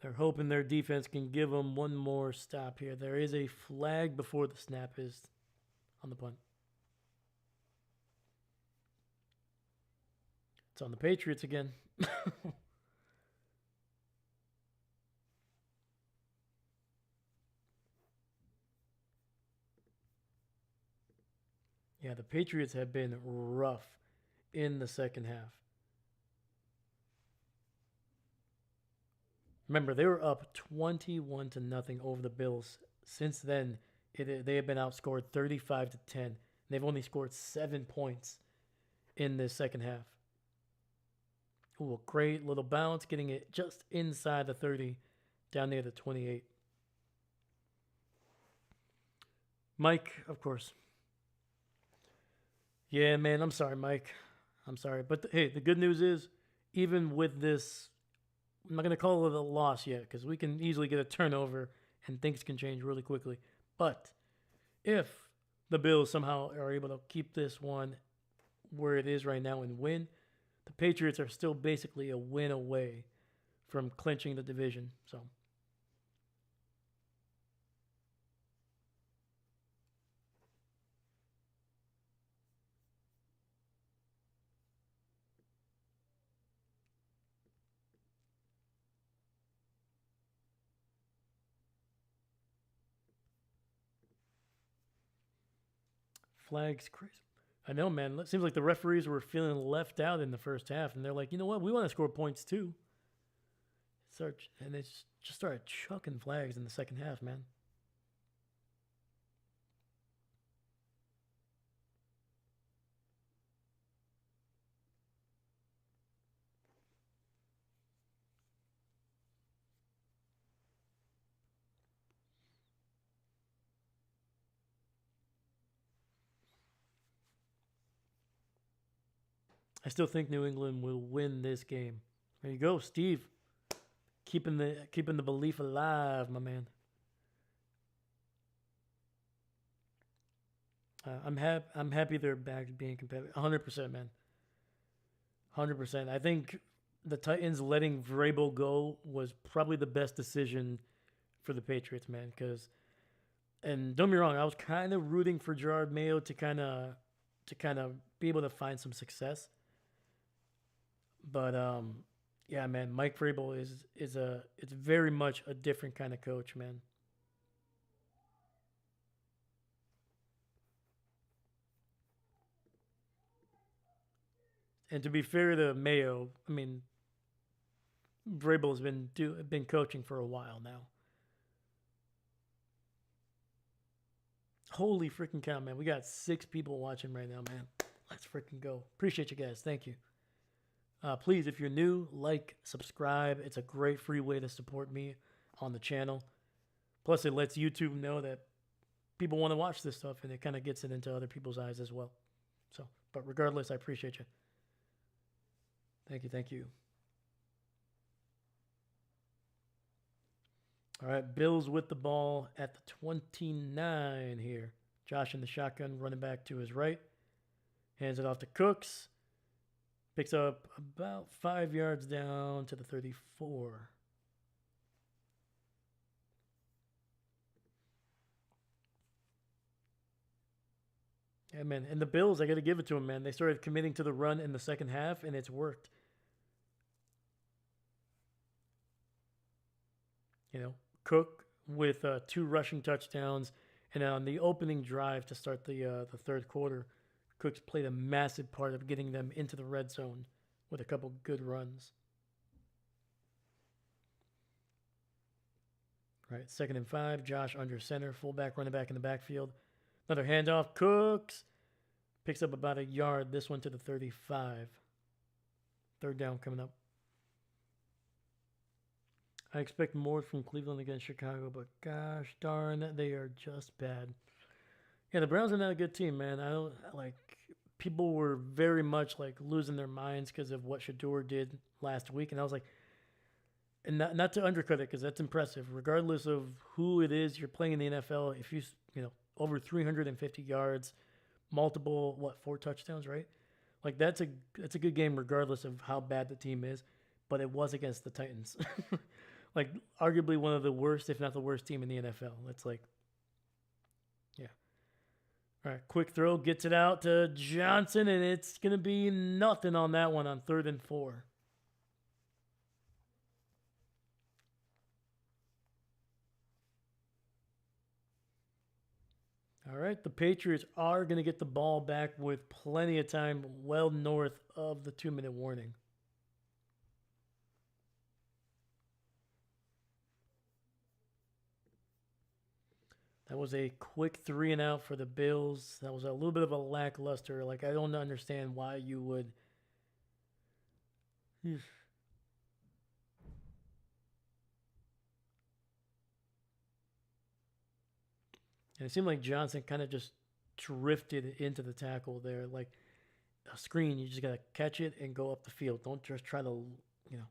They're hoping their defense can give them one more stop here. There is a flag before the snap is on the punt. It's on the Patriots again. Yeah, the Patriots have been rough in the second half. Remember, they were up 21-0 over the Bills. Since then, they have been outscored 35-10. They've only scored 7 points in this second half. Ooh, a great little bounce, getting it just inside the 30, down near the 28. Mike, of course. Yeah, man, I'm sorry, Mike. I'm sorry. But hey, the good news is, even with this, I'm not going to call it a loss yet because we can easily get a turnover and things can change really quickly. But if the Bills somehow are able to keep this one where it is right now and win, the Patriots are still basically a win away from clinching the division. So flags crazy. I know, man. It seems like the referees were feeling left out in the first half, and they're like, you know what? We want to score points too. And they just started chucking flags in the second half, man. I still think New England will win this game. There you go, Steve. Keeping the belief alive, my man. I'm happy they're back to being competitive. 100%, man. 100%. I think the Titans letting Vrabel go was probably the best decision for the Patriots, man. And don't get me wrong, I was kind of rooting for Gerard Mayo to kind of be able to find some success. But yeah, man, Mike Vrabel it's very much a different kind of coach, man. And to be fair to Mayo, I mean, Vrabel has been coaching for a while now. Holy freaking cow, man! We got 6 people watching right now, man. Let's freaking go. Appreciate you guys. Thank you. Please, if you're new, like, subscribe. It's a great free way to support me on the channel. Plus, it lets YouTube know that people want to watch this stuff, and it kind of gets it into other people's eyes as well. So, but regardless, I appreciate you. Thank you, thank you. All right, Bills with the ball at the 29 here. Josh in the shotgun, running back to his right. Hands it off to Cooks. Picks up about 5 yards down to the 34. Yeah, man. And the Bills, I got to give it to them, man. They started committing to the run in the second half, and it's worked. You know, Cook with 2 rushing touchdowns, and on the opening drive to start the third quarter, Cooks played a massive part of getting them into the red zone with a couple good runs. All right, 2nd and 5. Josh under center, fullback, running back in the backfield. Another handoff. Cooks picks up about a yard. This one to the 35. 3rd down coming up. I expect more from Cleveland against Chicago, but gosh darn, they are just bad. Yeah, the Browns are not a good team, man. I don't like. People were very much like losing their minds because of what Shador did last week, and I was like, and not to undercut it because that's impressive. Regardless of who it is you're playing in the NFL, if you know over 350 yards, multiple 4 touchdowns, right? Like that's a good game regardless of how bad the team is, but it was against the Titans, like arguably one of the worst, if not the worst team in the NFL. It's like, yeah. All right, quick throw gets it out to Johnson, and it's gonna be nothing on that one on 3rd and 4. All right, the Patriots are going to get the ball back with plenty of time, well north of the 2-minute warning. That was a quick 3-and-out for the Bills. That was a little bit of a lackluster. Like, I don't understand why you would. And it seemed like Johnson kind of just drifted into the tackle there. Like a screen, you just got to catch it and go up the field. Don't just try to, you know.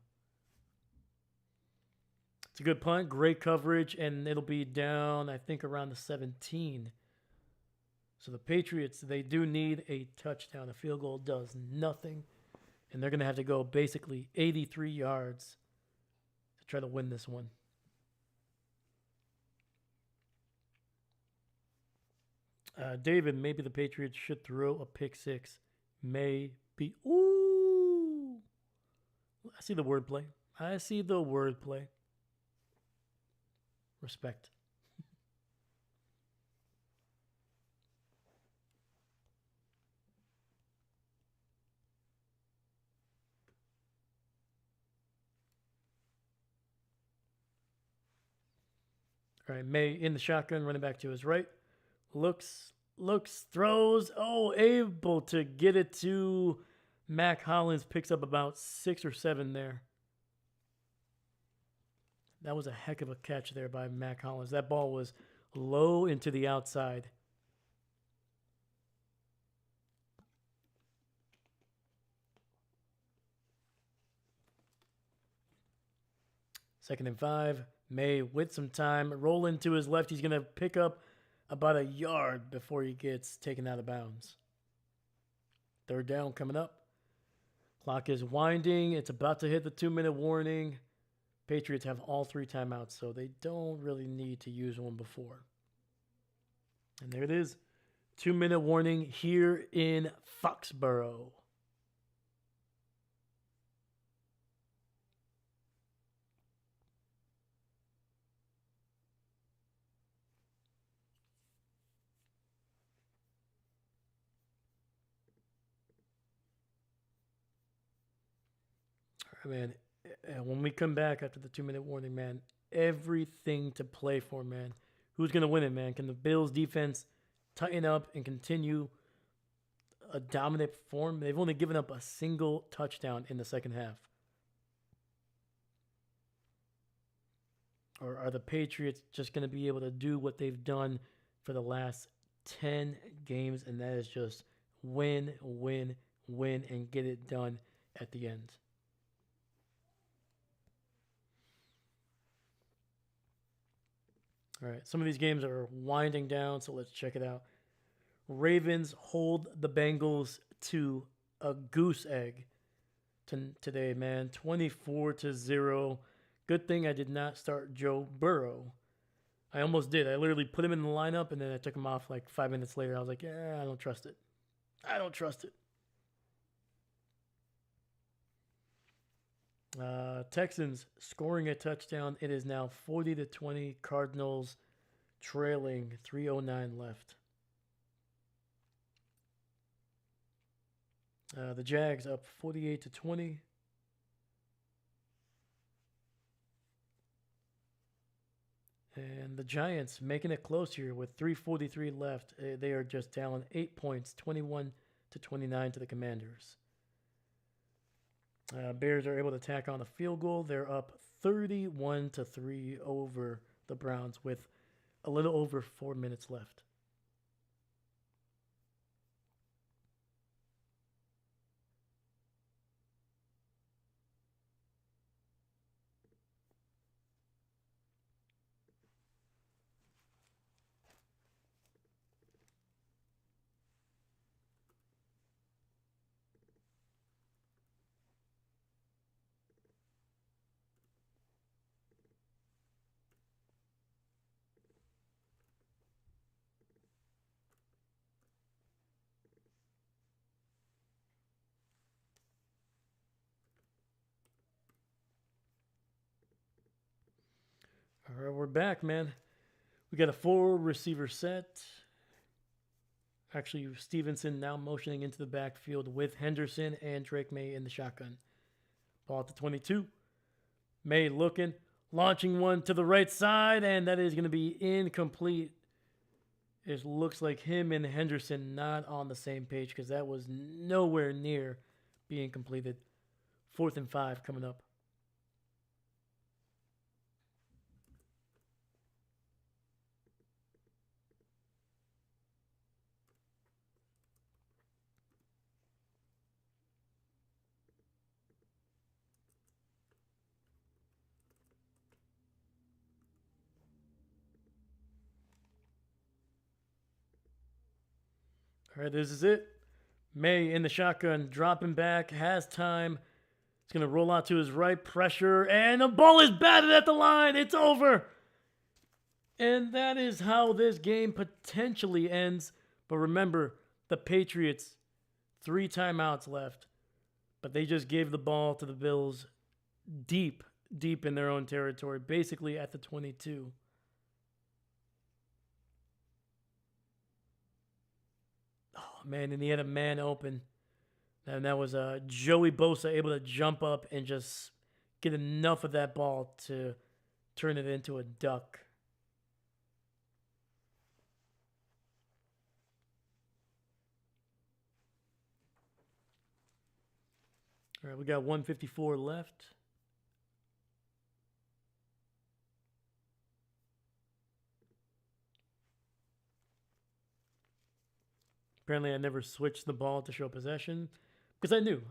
It's a good punt, great coverage, and it'll be down, I think, around the 17. So the Patriots, they do need a touchdown. A field goal does nothing, and they're going to have to go basically 83 yards to try to win this one. David, maybe the Patriots should throw a pick six. Maybe. Ooh. I see the wordplay. I see the wordplay. Respect. All right, May in the shotgun, running back to his right. Looks, throws. Oh, able to get it to Mac Hollins. Picks up about 6 or 7 there. That was a heck of a catch there by Mac Hollins. That ball was low into the outside. Second and 5. May with some time. Roll into his left. He's going to pick up about a yard before he gets taken out of bounds. 3rd down coming up. Clock is winding. It's about to hit the 2-minute warning. Patriots have all 3 timeouts, so they don't really need to use one before. And there it is. 2-minute warning here in Foxborough. All right, man. When we come back after the 2-minute warning, man, everything to play for, man. Who's going to win it, man? Can the Bills defense tighten up and continue a dominant form? They've only given up a single touchdown in the second half. Or are the Patriots just going to be able to do what they've done for the last 10 games, and that is just win, win, win, and get it done at the end? All right, some of these games are winding down, so let's check it out. Ravens hold the Bengals to a goose egg today, man. 24-0. Good thing I did not start Joe Burrow. I almost did. I literally put him in the lineup, and then I took him off like 5 minutes later. I was like, yeah, I don't trust it. I don't trust it. Texans scoring a touchdown. It is now 40-20. Cardinals trailing. 3:09 left. The Jags up 48-20. And the Giants making it close here with 3:43 left. They are just down 8 points, 21-29 to the Commanders. Bears are able to tack on a field goal. They're up 31-3 over the Browns with a little over 4 minutes left. All right, we're back, man. We got a 4-receiver set. Actually, Stevenson now motioning into the backfield with Henderson and Drake Maye in the shotgun. Ball to 22. Maye looking, launching one to the right side, and that is going to be incomplete. It looks like him and Henderson not on the same page because that was nowhere near being completed. 4th and 5 coming up. All right, this is it. Maye in the shotgun, dropping back, has time. It's going to roll out to his right, pressure, and the ball is batted at the line. It's over. And that is how this game potentially ends. But remember, the Patriots, 3 timeouts left. But they just gave the ball to the Bills deep in their own territory, basically at the 22. Oh, man, and he had a man open. And that was Joey Bosa able to jump up and just get enough of that ball to turn it into a duck. All right, we got 154 left. Apparently, I never switched the ball to show possession because I knew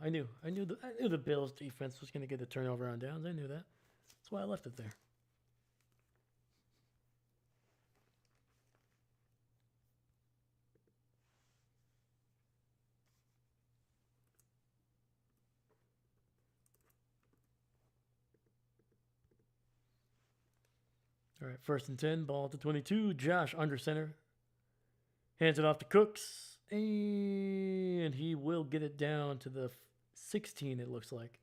the Bills' defense was going to get the turnover on downs. I knew that. That's why I left it there. All right, 1st and 10, ball to 22. Josh under center. Hands it off to Cooks. And he will get it down to the 16, it looks like.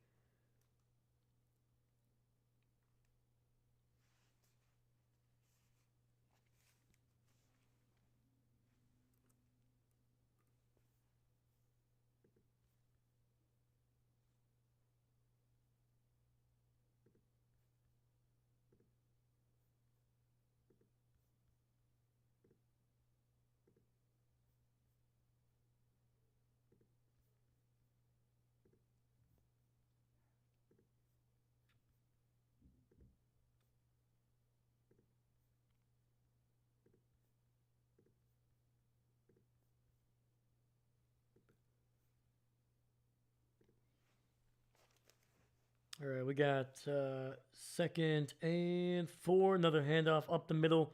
All right, we got 2nd and 4. Another handoff up the middle.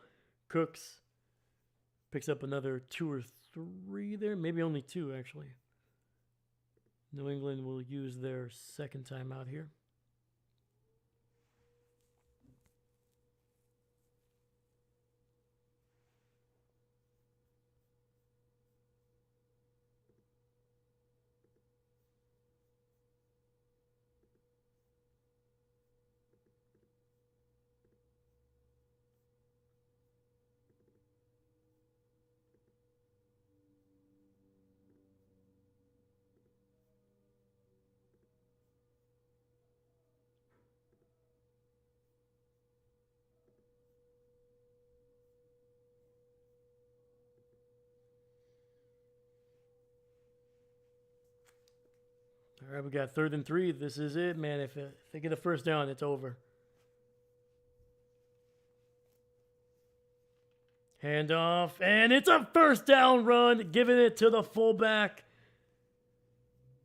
Cooks picks up another 2 or 3 there. Maybe only 2, actually. New England will use their 2nd timeout here. All right, we got 3rd and 3. This is it, man. If they get a 1st down, it's over. Handoff, and it's a first down run, giving it to the fullback.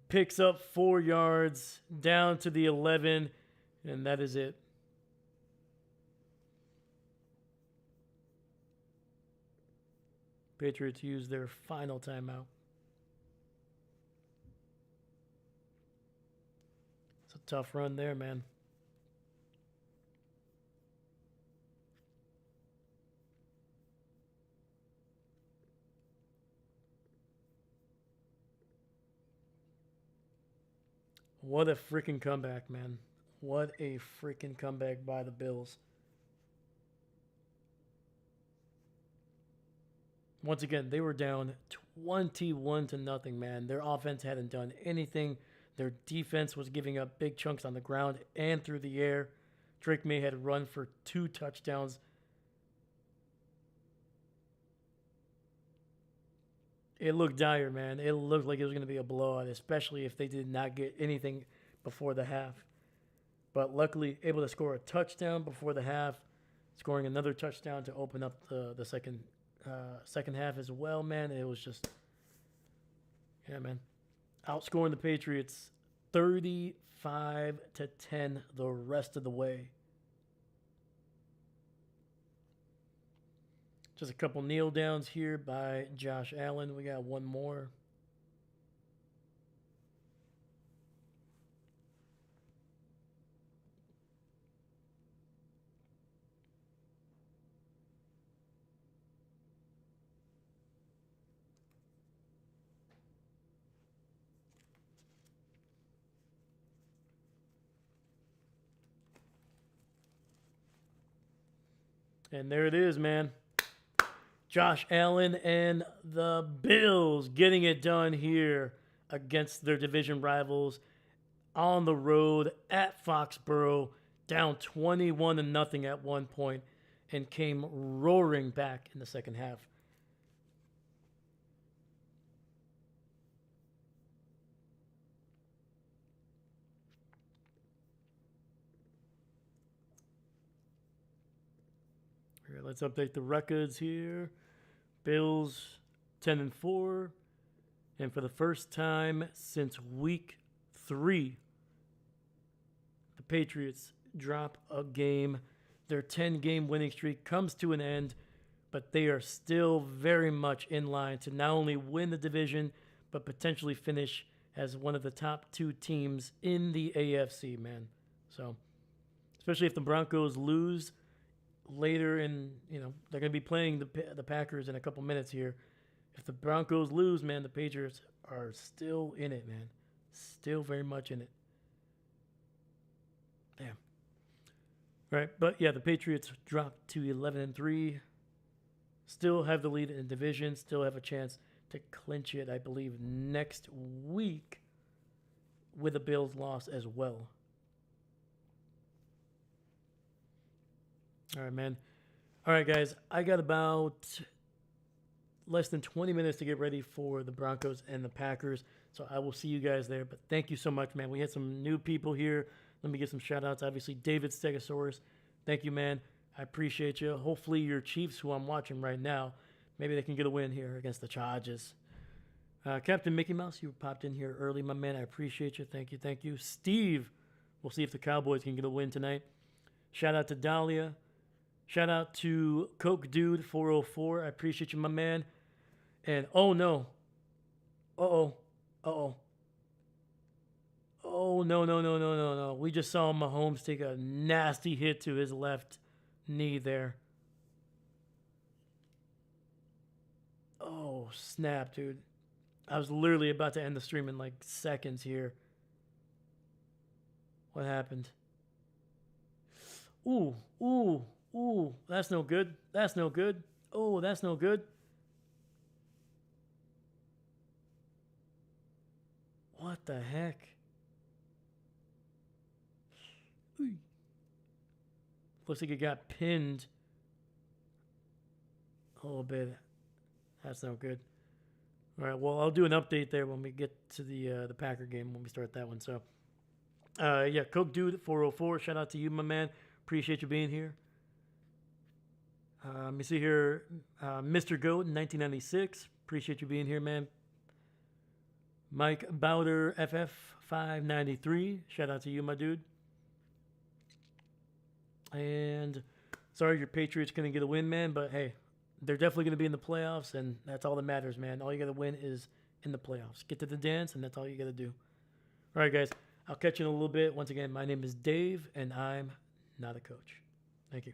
Picks up 4 yards, down to the 11, and that is it. Patriots use their final timeout. It's a tough run there, man. What a freaking comeback, man. What a freaking comeback by the Bills. Once again, they were down 21-0, man. Their offense hadn't done anything. Their defense was giving up big chunks on the ground and through the air. Drake Maye had run for 2 touchdowns. It looked dire, man. It looked like it was going to be a blowout, especially if they did not get anything before the half. But luckily, able to score a touchdown before the half, scoring another touchdown to open up the second half as well, man. It was just, yeah, man. Outscoring the Patriots 35-10 the rest of the way. Just a couple kneel downs here by Josh Allen. We got one more. And there it is, man. Josh Allen and the Bills getting it done here against their division rivals on the road at Foxborough, down 21-0 at one point, and came roaring back in the second half. All right, let's update the records here. Bills 10-4, and for the first time since week 3, the Patriots drop a game. Their 10-game winning streak comes to an end, but they are still very much in line to not only win the division, but potentially finish as one of the top 2 teams in the AFC, man. So, especially if the Broncos lose later in, they're going to be playing the Packers in a couple minutes here. If the Broncos lose, man, the Patriots are still in it, man. Still very much in it. Damn. All right, but yeah, the Patriots dropped to 11-3. Still have the lead in the division. Still have a chance to clinch it, I believe, next week with a Bills loss as well. All right, man. All right, guys. I got about less than 20 minutes to get ready for the Broncos and the Packers. So I will see you guys there. But thank you so much, man. We had some new people here. Let me give some shout outs. Obviously, David Stegosaurus. Thank you, man. I appreciate you. Hopefully your Chiefs, who I'm watching right now, maybe they can get a win here against the Chargers. Captain Mickey Mouse, you popped in here early, my man. I appreciate you. Thank you. Thank you. Steve, we'll see if the Cowboys can get a win tonight. Shout out to Dahlia. Shout out to Coke Dude 404. I appreciate you, my man. And oh no. Oh no. We just saw Mahomes take a nasty hit to his left knee there. Oh, snap, dude. I was literally about to end the stream in like seconds here. What happened? Ooh. That's no good. That's no good. Oh, that's no good. What the heck? Ooh. Looks like it got pinned a little bit. That's no good. All right, well, I'll do an update there when we get to the Packer game when we start that one. So, yeah, Coke Dude 404. Shout out to you, my man. Appreciate you being here. Let me see here. Mr. Goat in 1996. Appreciate you being here, man. Mike Bowder FF593. Shout out to you, my dude. And sorry your Patriots couldn't get a win, man. But hey, they're definitely going to be in the playoffs, and that's all that matters, man. All you got to win is in the playoffs. Get to the dance, and that's all you got to do. All right, guys. I'll catch you in a little bit. Once again, my name is Dave, and I'm not a coach. Thank you.